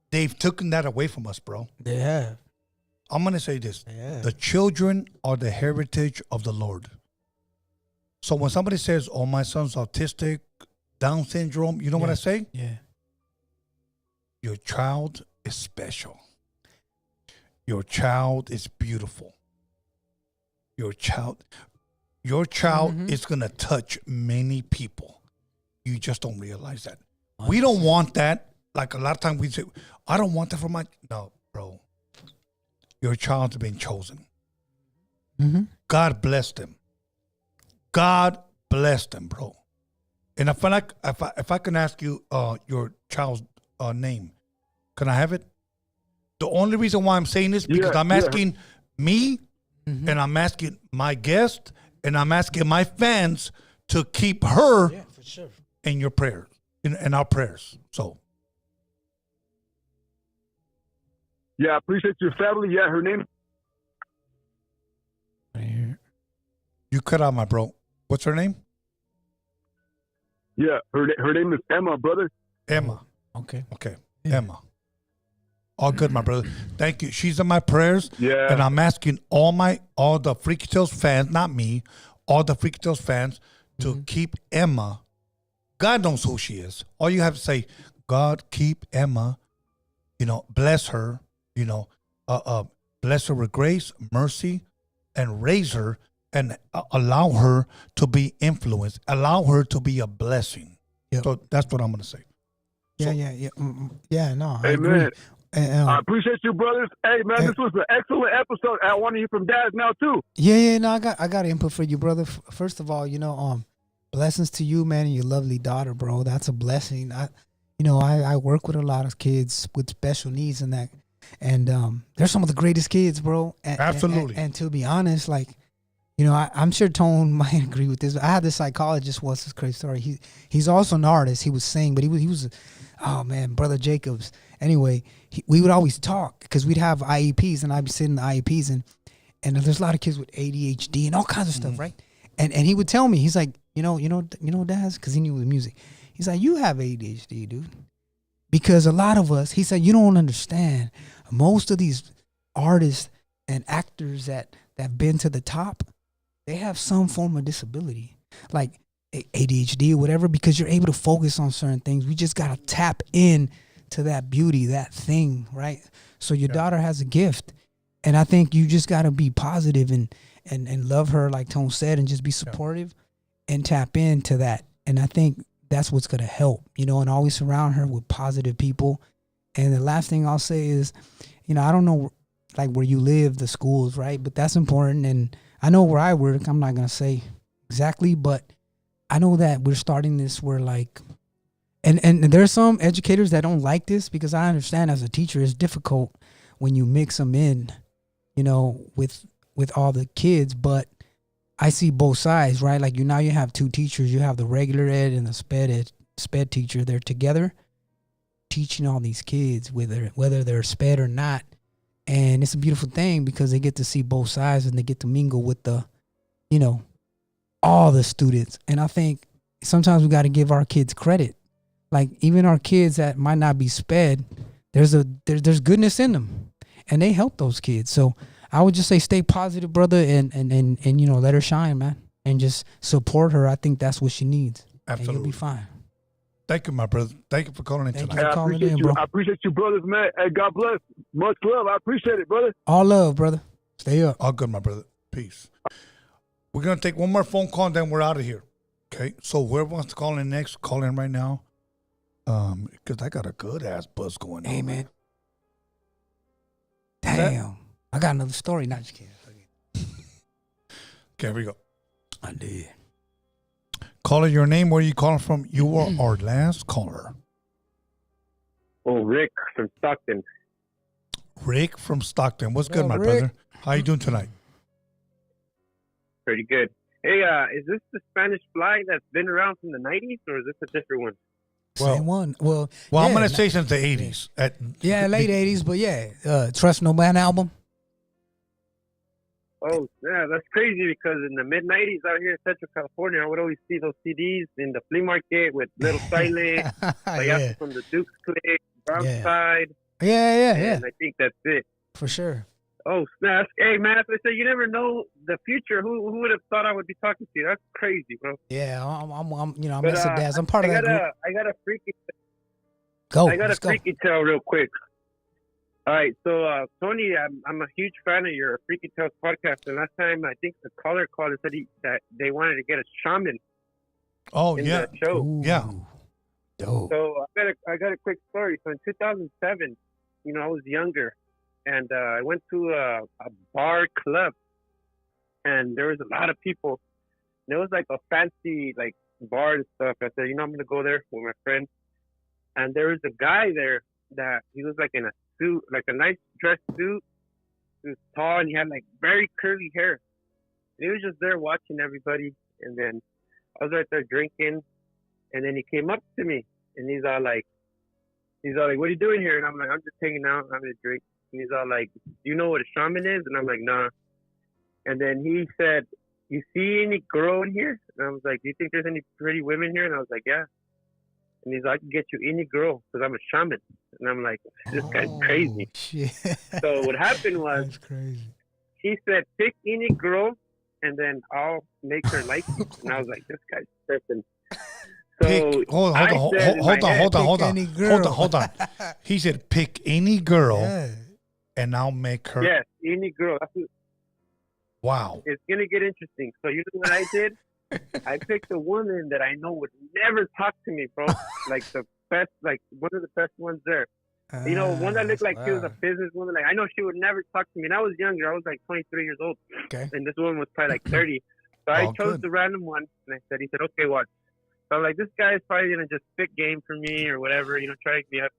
They've taken that away from us, bro. They have. I'm going to say this. The children are the heritage of the Lord. So when somebody says, oh, my son's autistic, Down syndrome, you know what I say? Yeah. Your child is special. Your child is beautiful. Your child is going to touch many people. You just don't realize that. 100%. We don't want that. Like a lot of times we say, I don't want that for my... No, bro. Your child's been chosen. God bless them. God bless them, bro. And if I can ask you your child's name, can I have it? The only reason why I'm saying this because I'm asking me, and I'm asking my guest, and I'm asking my fans to keep her for sure. in your prayers, in our prayers. So, yeah, I appreciate your family. Yeah, her name. You cut out my bro. What's her name? Yeah, her name is Emma, brother. Emma. Okay. Yeah. Emma. All good, my brother. Thank you. She's in my prayers. Yeah. And I'm asking all the Freaky Tales fans, not me, all the Freaky Tales fans to keep Emma. God knows who she is. All you have to say, God, keep Emma, bless her, bless her with grace, mercy, and raise her and allow her to be influenced, allow her to be a blessing. Yep. So that's what I'm going to say. Yeah, no, I agree. Man. I appreciate you, brothers. Hey, man, this was an excellent episode. I want to hear from Daz now, too. Yeah, no, I got input for you, brother. First of all, Blessings to you, man, and your lovely daughter, bro. That's a blessing. I work with a lot of kids with special needs and that, and they're some of the greatest kids, bro. Absolutely. And to be honest, like, I'm sure Tone might agree with this. I had this psychologist once. This crazy story. He's also an artist. He was saying, but he was, oh man, Brother Jacobs. Anyway, we would always talk because we'd have IEPs, and I'd be sitting in the IEPs, and there's a lot of kids with ADHD and all kinds of stuff, right? And he would tell me, he's like, Daz, because he knew the music. He's like, you have ADHD, dude. Because a lot of us, he said, you don't understand. Most of these artists and actors that have been to the top, they have some form of disability, like ADHD or whatever, because you're able to focus on certain things. We just got to tap in to that beauty, that thing, right? So your daughter has a gift. And I think you just got to be positive and love her, like Tone said, and just be supportive and tap into that. And I think that's what's going to help, and always surround her with positive people. And the last thing I'll say is, I don't know, like, where you live, the schools, right? But that's important. And I know where I work, I'm not going to say exactly, but I know that we're starting this where, like, and there's some educators that don't like this, because I understand as a teacher, it's difficult when you mix them in, with all the kids, but I see both sides, right? Like, now you have two teachers. You have the regular ed and the sped teacher. They're together teaching all these kids, whether they're sped or not. And it's a beautiful thing because they get to see both sides and they get to mingle with the, all the students. And I think sometimes we got to give our kids credit. Like, even our kids that might not be sped, there's goodness in them, and they help those kids. So I would just say stay positive, brother, and let her shine, man, and just support her. I think that's what she needs. Absolutely. And you'll be fine. Thank you, my brother. Thank you for calling in tonight. I appreciate you. I appreciate you, brothers, man. Hey, God bless. Much love. I appreciate it, brother. All love, brother. Stay up. All good, my brother. Peace. We're going to take one more phone call, and then we're out of here. Okay? So whoever wants to call in next, call in right now. Because I got a good-ass buzz going on. Hey, man. Damn. I got another story. Not just kidding. Okay, here we go. I did. Caller, your name, where you calling from? You are our last caller. Oh, Rick from Stockton. Rick from Stockton. What's good, my Rick? brother? How you doing tonight? Pretty good. Hey, is this the Spanish fly that's been around from the 90s, or is this a different one? Same one. Well, I'm going to say since the 80s. Late 80s, but Trust No Man album. Oh, yeah, that's crazy because in the mid-90s out here in Central California, I would always see those CDs in the flea market with Little Silent, Yeah. from the Duke's Click, Brown Yeah. And I think that's it. For sure. Oh, snap. Hey, man, I say you never know the future. Who would have thought I would be talking to you? That's crazy, bro. Yeah, I'm Ese Daz. I'm part of that group. I got a freaky Let's go. freaky tale real quick. All right, so Tony, I'm a huge fan of your Freaky Tales podcast. And last time, I think the caller called and said that they wanted to get a shaman. In the show. Ooh. Yeah. Dope. So I got a quick story. So in 2007, I was younger, and I went to a bar club, and there was a lot of people. And it was like a fancy bar and stuff. I said, I'm gonna go there with my friend. And there was a guy there that he was in a suit, a nice dress suit. He was tall and he had very curly hair. And he was just there watching everybody. And then I was right there drinking. And then he came up to me and he's all like, what are you doing here? And I'm like, I'm just hanging out, having a drink. And he's all like, do you know what a shaman is? And I'm like, nah. And then he said, you see any girl in here? And I was like, do you think there's any pretty women here? And I was like, yeah. And he's like, I can get you any girl because I'm a shaman. And I'm like, this guy's crazy. Shit. So what happened was, That's crazy. he said, pick any girl and then I'll make her like you. And I was like, this guy's tripping. So Hold on. He said, pick any girl and I'll make her. Yes, any girl. Wow. It's going to get interesting. So you know what I did? I picked a woman that I know would never talk to me, bro. The best, one of the best ones there. One that looked like she was a businesswoman. I know she would never talk to me. And I was younger. I was 23 years old. Okay. And this woman was probably 30. So I Oh, chose good. the random one, and I said, he said, okay, watch. So I'm like, this guy is probably gonna just spit game for me or whatever, try to get me up.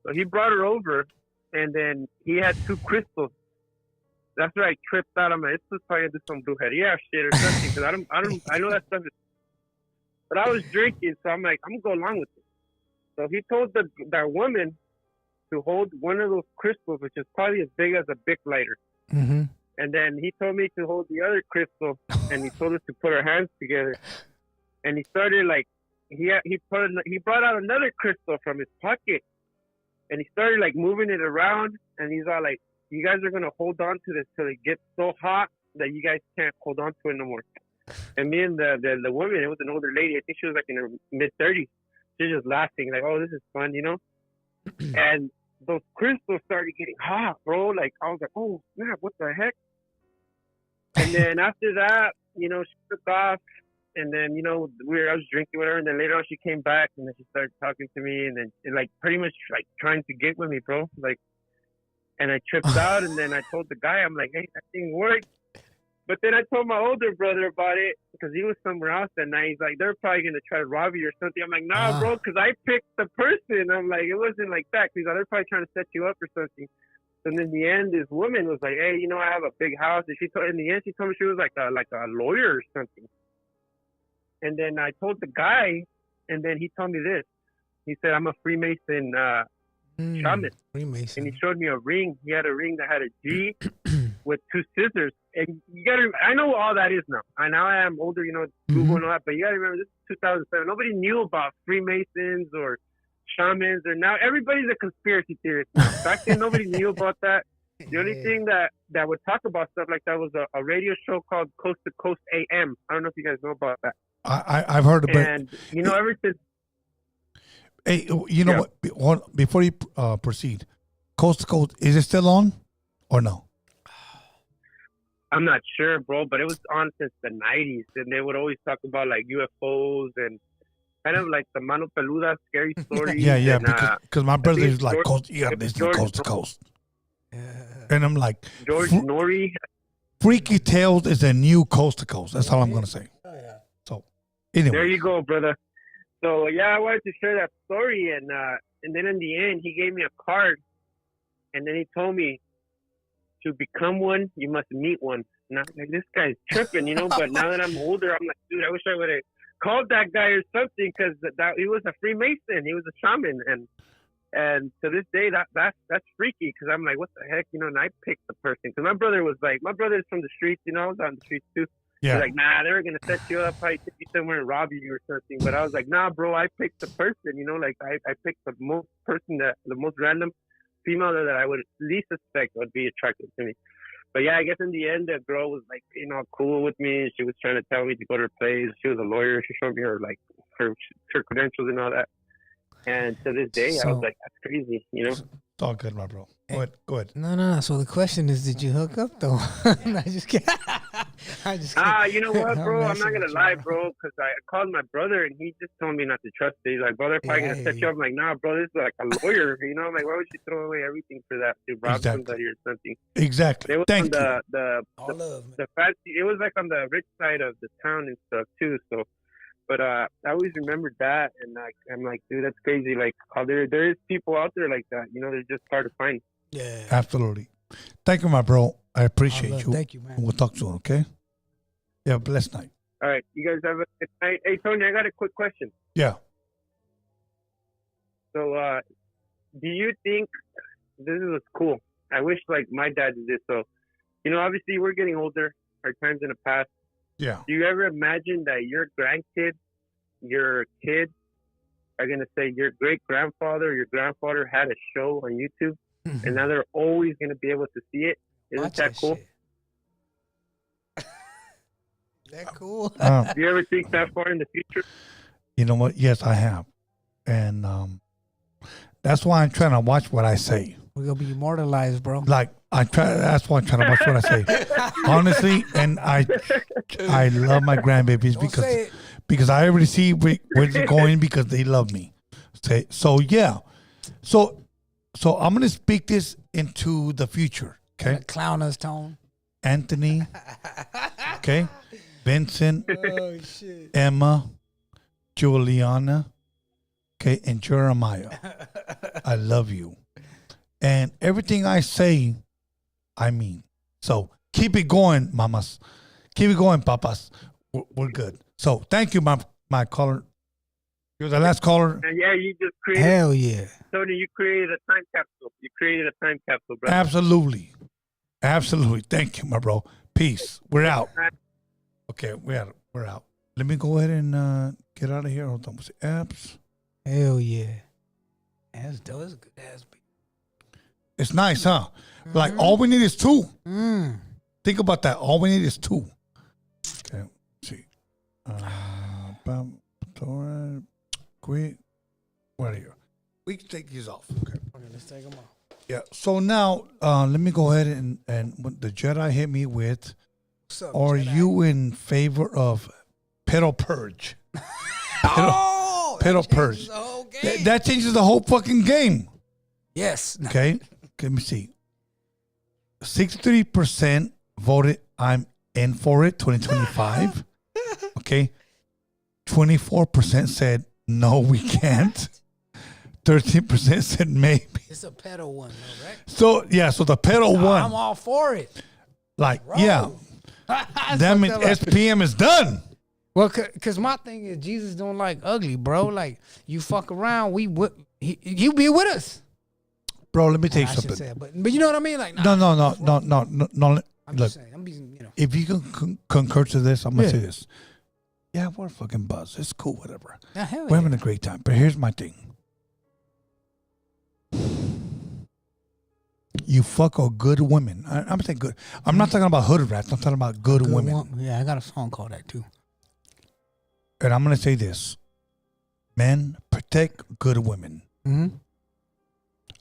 So he brought her over, and then he had 2 crystals. That's where I tripped out. I'm like, this was probably gonna do some brujeria shit or something, because I know that stuff is. But I was drinking, so I'm like, I'm gonna go along with it. So he told that woman to hold one of those crystals, which is probably as big as a Bic lighter. Mm-hmm. And then he told me to hold the other crystal, and he told us to put our hands together. And he started like, he brought out another crystal from his pocket, and he started like moving it around. And he's all like, "You guys are gonna hold on to this till it gets so hot that you guys can't hold on to it no more." And me and the woman, it was an older lady. I think she was like in her mid-30s. She was just laughing, like, "Oh, this is fun," And those crystals started getting hot, bro. Like, I was like, "Oh snap, what the heck?" And then after that, she took off. And then, I was drinking with her. And then later on, she came back, and then she started talking to me, and then like pretty much like trying to get with me, bro. Like, and I tripped out, and then I told the guy, I'm like, "Hey, that thing worked." But then I told my older brother about it because he was somewhere else that night. He's like, "They're probably gonna try to rob you or something." I'm like, "Nah, bro, because I picked the person." I'm like, "It wasn't like that." He's like, "They're probably trying to set you up or something." And in the end, this woman was like, "Hey, I have a big house." And in the end, she told me she was like a lawyer or something. And then I told the guy, and then he told me this. He said, "I'm a Freemason shaman." Freemason. And he showed me a ring. He had a ring that had a G with 2 scissors. And I know what all that is now. I now am older, Google and all that. But you got to remember, this is 2007. Nobody knew about Freemasons or shamans. Or now everybody's a conspiracy theorist now. Back then, nobody knew about that. The only thing that would talk about stuff like that was a radio show called Coast to Coast AM. I don't know if you guys know about that. I've heard about it. And, ever since. Hey, what? Before you proceed, Coast to Coast, is it still on or no? I'm not sure, bro, but it was on since the 90s. And they would always talk about like UFOs and kind of like the Mano Peluda scary stories. Yeah, and, because my brother is like, Coast to Coast. And I'm like, George Norrie. Freaky Tales is a new Coast to Coast. That's all I'm going to say. Oh, yeah. So, anyway. There you go, brother. So, I wanted to share that story. And then in the end, he gave me a card. And then he told me, to become one, you must meet one. And I'm like, this guy's tripping, But now that I'm older, I'm like, dude, I wish I would have called that guy or something, because he was a Freemason. He was a shaman. And to this day, that's freaky, because I'm like, what the heck, and I picked the person. Because my brother is from the streets, I was on the streets too. Yeah. He's like, nah, they were going to set you up, probably take you somewhere and rob you or something. But I was like, nah, bro, I picked the person, like I picked the most random female that I would least suspect would be attracted to me. But I guess in the end, the girl was like, cool with me. She was trying to tell me to go to her place. She was a lawyer. She showed me her credentials and all that. And to this day, I was like, that's crazy, It's all good, my bro. Go ahead. No. So the question is, did you hook up though? I just kidding. You know what, bro? I'm not gonna lie, bro, because I called my brother and he just told me not to trust it. He's like, "Bro, they're probably gonna set you up." I'm like, "Nah, bro, this is like a lawyer." I'm like, "Why would you throw away everything for that to rob somebody or something?" Exactly. It was Thank you. The fancy. It was like on the rich side of the town and stuff too. So, but I always remembered that, and I'm like, dude, that's crazy. Like, how there is people out there like that. They're just hard to find. Yeah. Absolutely. Thank you, my bro. I appreciate you. Thank you, man. We'll talk soon, okay? Yeah, blessed night. All right. You guys have a good night. Hey, Tony, I got a quick question. Yeah. So, do you think this is cool? I wish like my dad did this. So, obviously we're getting older. Our time's in the past. Yeah. Do you ever imagine that your grandkid, your kids are going to say your great-grandfather or your grandfather had a show on YouTube and now they're always going to be able to see it? Isn't that cool? Is that cool? Do you ever think that far in the future? You know what? Yes, I have. And that's why I'm trying to watch what I say. We're going to be immortalized, bro. Like, that's why I'm trying to watch what I say. Honestly, and I love my grandbabies because I already see where they're going because they love me. So yeah. So I'm going to speak this into the future, okay? Clown us, Tone. Anthony, okay? Vincent, Oh shit. Emma, Juliana, okay, and Jeremiah. I love you. And everything I say, I mean. So keep it going, mamas. Keep it going, papas. We're good. So thank you, my caller. You're the last caller. And yeah, you just created. Hell yeah. Tony, you created a time capsule. You created a time capsule, bro. Absolutely. Absolutely. Thank you, my bro. Peace. We're out. Okay, we're out. Let me go ahead and get out of here. Hold on. What's the apps? Hell yeah. That's dope. That's a good ass beat. It's nice, huh? Like, all we need is two. Mm. Think about that. All we need is two. Okay, let's see. Quick. Where are you? We can take these off. Okay. Okay, let's take them off. Yeah. So now, let me go ahead and what the Jedi hit me with. What's up, Are Jedi? you in favor of pedo purge? Oh, pedo purge. the whole game. That changes the whole fucking game. Yes. Okay. Let me see. 63% voted I'm in for it, 2025. Okay. 24% said no, we can't. 13% said maybe. It's a pedo one, though, right? So yeah, so the pedo one, I'm all for it. like Bro. yeah, that means SPM is done. Well, cause my thing is Jesus don't like ugly, bro. Like you fuck around, you be with us. Bro, let me tell you I should something. say it, but you know what I mean? Like No. I'm Look, just saying. I'm being, if you can concur to this, I'm gonna Yeah. say this. Yeah, we're fucking buzz. It's cool, whatever. Yeah, hell We're yeah. having a great time. But here's my thing. You fuck a good woman. I'm saying good. I'm not talking about hood rats. I'm talking about good women. Yeah, I got a song called that too. And I'm gonna say this: men, protect good women. Mm-hmm.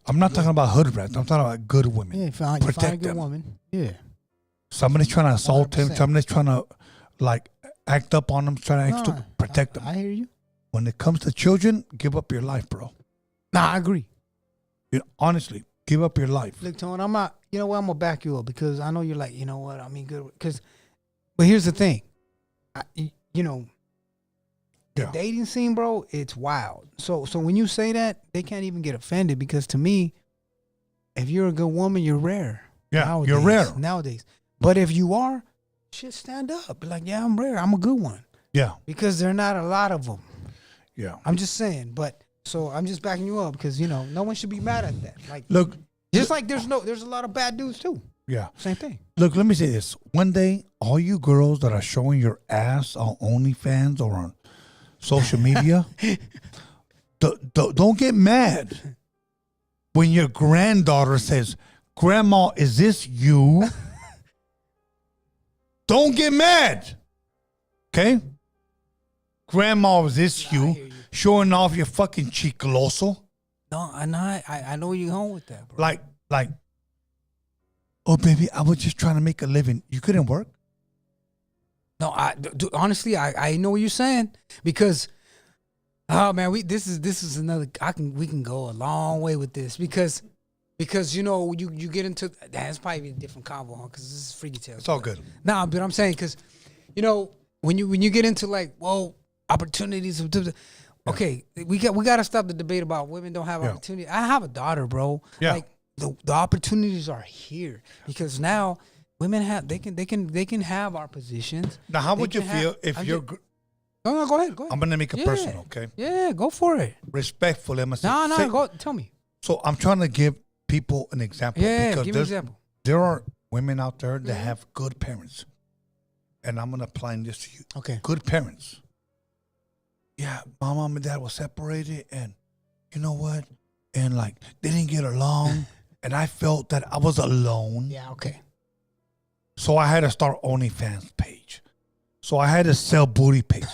I'm not talking about hood rats. I'm talking about good women. Yeah, you find a Protect good them. woman. Yeah. Somebody's trying to assault him. 100%. Somebody's trying to like act up on him. Trying to act Nah, up, protect them. I hear you. When it comes to children, give up your life, bro. Nah, I agree. You know, honestly, give up your life. Look, Tone, I'm not. You know what? I'm gonna back you up because I know you're like, you know what? I mean, good. But here's the thing. The Yeah. dating scene, bro, it's wild. So when you say that, they can't even get offended because to me, if you're a good woman, you're rare. Yeah, you're rare. Nowadays. But if you are, shit, stand up. Be like, yeah, I'm rare. I'm a good one. Yeah, Because there are not a lot of them. yeah. I'm just saying. But so I'm just backing you up because, no one should be mad at that. Like, Look, just like there's a lot of bad dudes too. yeah. Same thing. Look, let me say this. One day, all you girls that are showing your ass on OnlyFans or on social media, don't get mad when your granddaughter says, "Grandma, is this you?" Don't get mad. Okay? Grandma, is this I you? hear you. Showing off your fucking chicloso? No, I know where you're going with that, bro. Like, oh, baby, I was just trying to make a living. You couldn't work? No, honestly, I know what you're saying because, oh man, this is another. We can go a long way with this because you get into that's probably a different convo, huh? Because this is freaky tales. It's all good. Nah, but I'm saying because, when you get into like, well, opportunities. Okay, we got to stop the debate about women don't have opportunity. I have a daughter, bro. Yeah. Like the opportunities are here because now women they can have our positions. Now, how They would you can feel have- if I'm you're... just- No, go ahead. I'm going to make it Yeah. personal, okay? Yeah, go for it. Respectfully, I'm going to say... No, go tell me. So I'm trying to give people an example. Yeah, because give me an there's- example. There are women out there that have good parents. And I'm going to apply this to you. Okay. Good parents. Yeah, my mom and dad were separated, and you know what? And like, they didn't get along, and I felt that I was alone. Yeah, okay. So I had to start OnlyFans page. So I had to sell booty pics.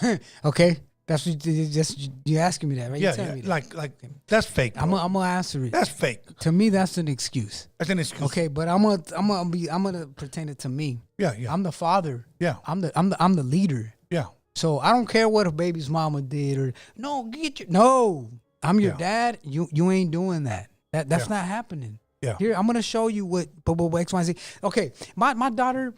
Okay. That's what you asking me that, right? Yeah, you telling me that. like that's fake. I'm bro. gonna answer it. That's fake. To me, that's an excuse. That's an excuse. Okay, but I'm gonna pretend it to me. Yeah, yeah. I'm the father. Yeah. I'm the leader. Yeah. So I don't care what a baby's mama did or no. I'm your Yeah. dad. You ain't doing that. That's not happening. Yeah. Here, I'm gonna show you what X, Y, Z. Okay, my daughter,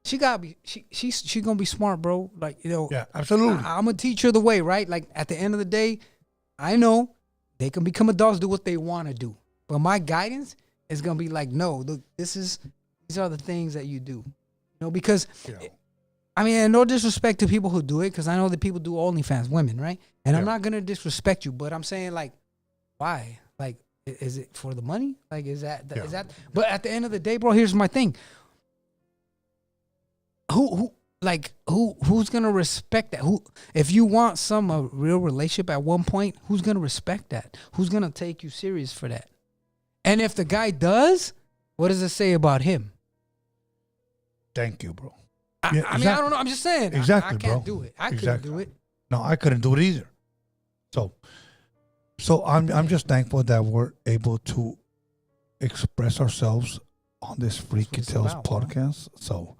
she gotta be she gonna be smart, bro. Like, you know, Yeah, absolutely. I'm gonna teach her the way, right? Like at the end of the day, I know they can become adults, do what they want to do, but my guidance is gonna be like, no, look, these are the things that you do, you know, because. Yeah. I mean, no disrespect to people who do it, because I know that people do OnlyFans, women, right? And Yeah. I'm not gonna disrespect you, but I'm saying, like, why? Like, is it for the money? Like, is that? But at the end of the day, bro, here's my thing. Who's gonna respect that? If you want a real relationship at one point, who's gonna respect that? Who's gonna take you serious for that? And if the guy does, what does it say about him? Thank you, bro. I mean, I don't know. I'm just saying. Exactly, I can't bro. do it. I couldn't do it. No, I couldn't do it either. So I'm just thankful that we're able to express ourselves on this Freaky Tales podcast. So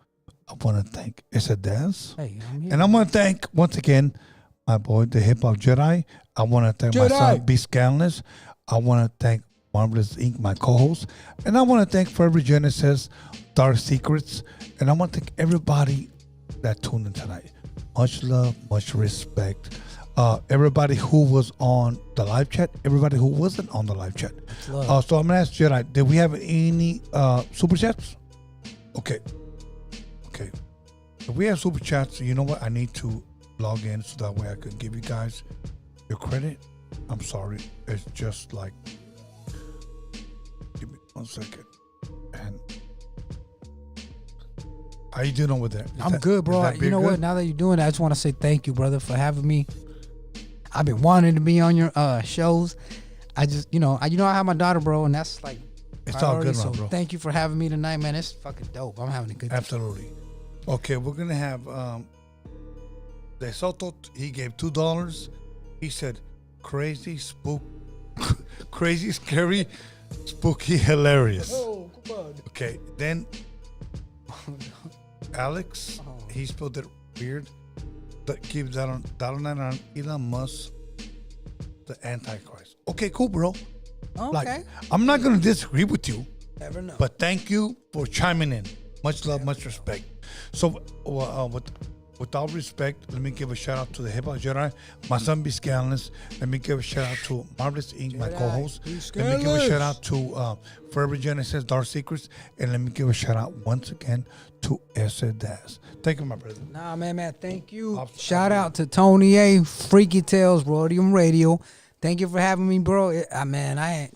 I want to thank Ese Daz. Hey, and I want to thank, once again, my boy, the Hip Hop Jedi. I want to thank my son, B. Scanless. I want to thank Marvelous Inc., my co-host. And I want to thank Forever Genesis, Dark Secrets. And I want to thank everybody that tuned in tonight. Much love, much respect. Everybody who was on the live chat, everybody who wasn't on the live chat. So I'm going to ask Jedi, did we have any super chats? Okay. If we have super chats, you know what? I need to log in so that way I can give you guys your credit. I'm sorry. It's just like, give me 1 second. And how you doing over there? I'm good, bro. You know what? Now that you're doing that, I just want to say thank you, brother, for having me. I've been wanting to be on your shows. I just, I have my daughter, bro, and that's like, it's all good, so bro. Thank you for having me tonight, man. It's fucking dope. I'm having a good time. Absolutely. Okay, we're gonna have De Soto. He gave $2. He said, "Crazy, crazy, scary, spooky, hilarious." Oh, come on. Okay, then Alex, he spelled it weird. That gives that on Elon Musk, the Antichrist. Okay, cool, bro. Okay. Like, I'm not gonna disagree with you. Never know. But thank you for chiming in. Much love, much respect. So, with all respect, let me give a shout out to the Hip Hop Jedi, my son B. Scanless. Let me give a shout out to Marvelous Inc., my co-host. Let me give a shout out to Forever Genesis, Dark Secrets, and let me give a shout out once again to Ese Daz. Thank you, my brother. Nah, man, thank you. Shout out to Tony A, Freaky Tales, Rhodium Radio. Thank you for having me, bro. Any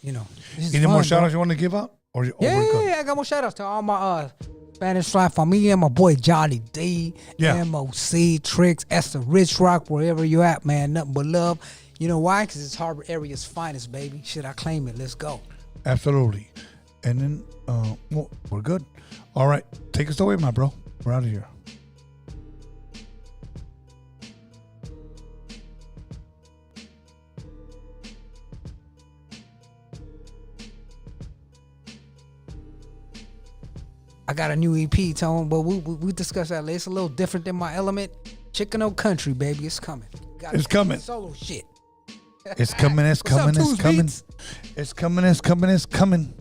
more shout outs you want to give out? Yeah, I got more shout outs to all my Spanish Fly Familia, my boy Johnny D, MOC, Tricks, Esther Rich Rock, wherever you at, man. Nothing but love. You know why? Because it's Harbor area's finest, baby. Should I claim it? Let's go. Absolutely. And then, we're good. All right. Take us away, my bro. We're out of here. I got a new EP, Tone, but we discuss that later. It's a little different than my element. Chicken O Country, baby. It's coming. It's coming. Solo shit. It's coming. It's coming. It's coming. It's coming. It's coming. It's coming.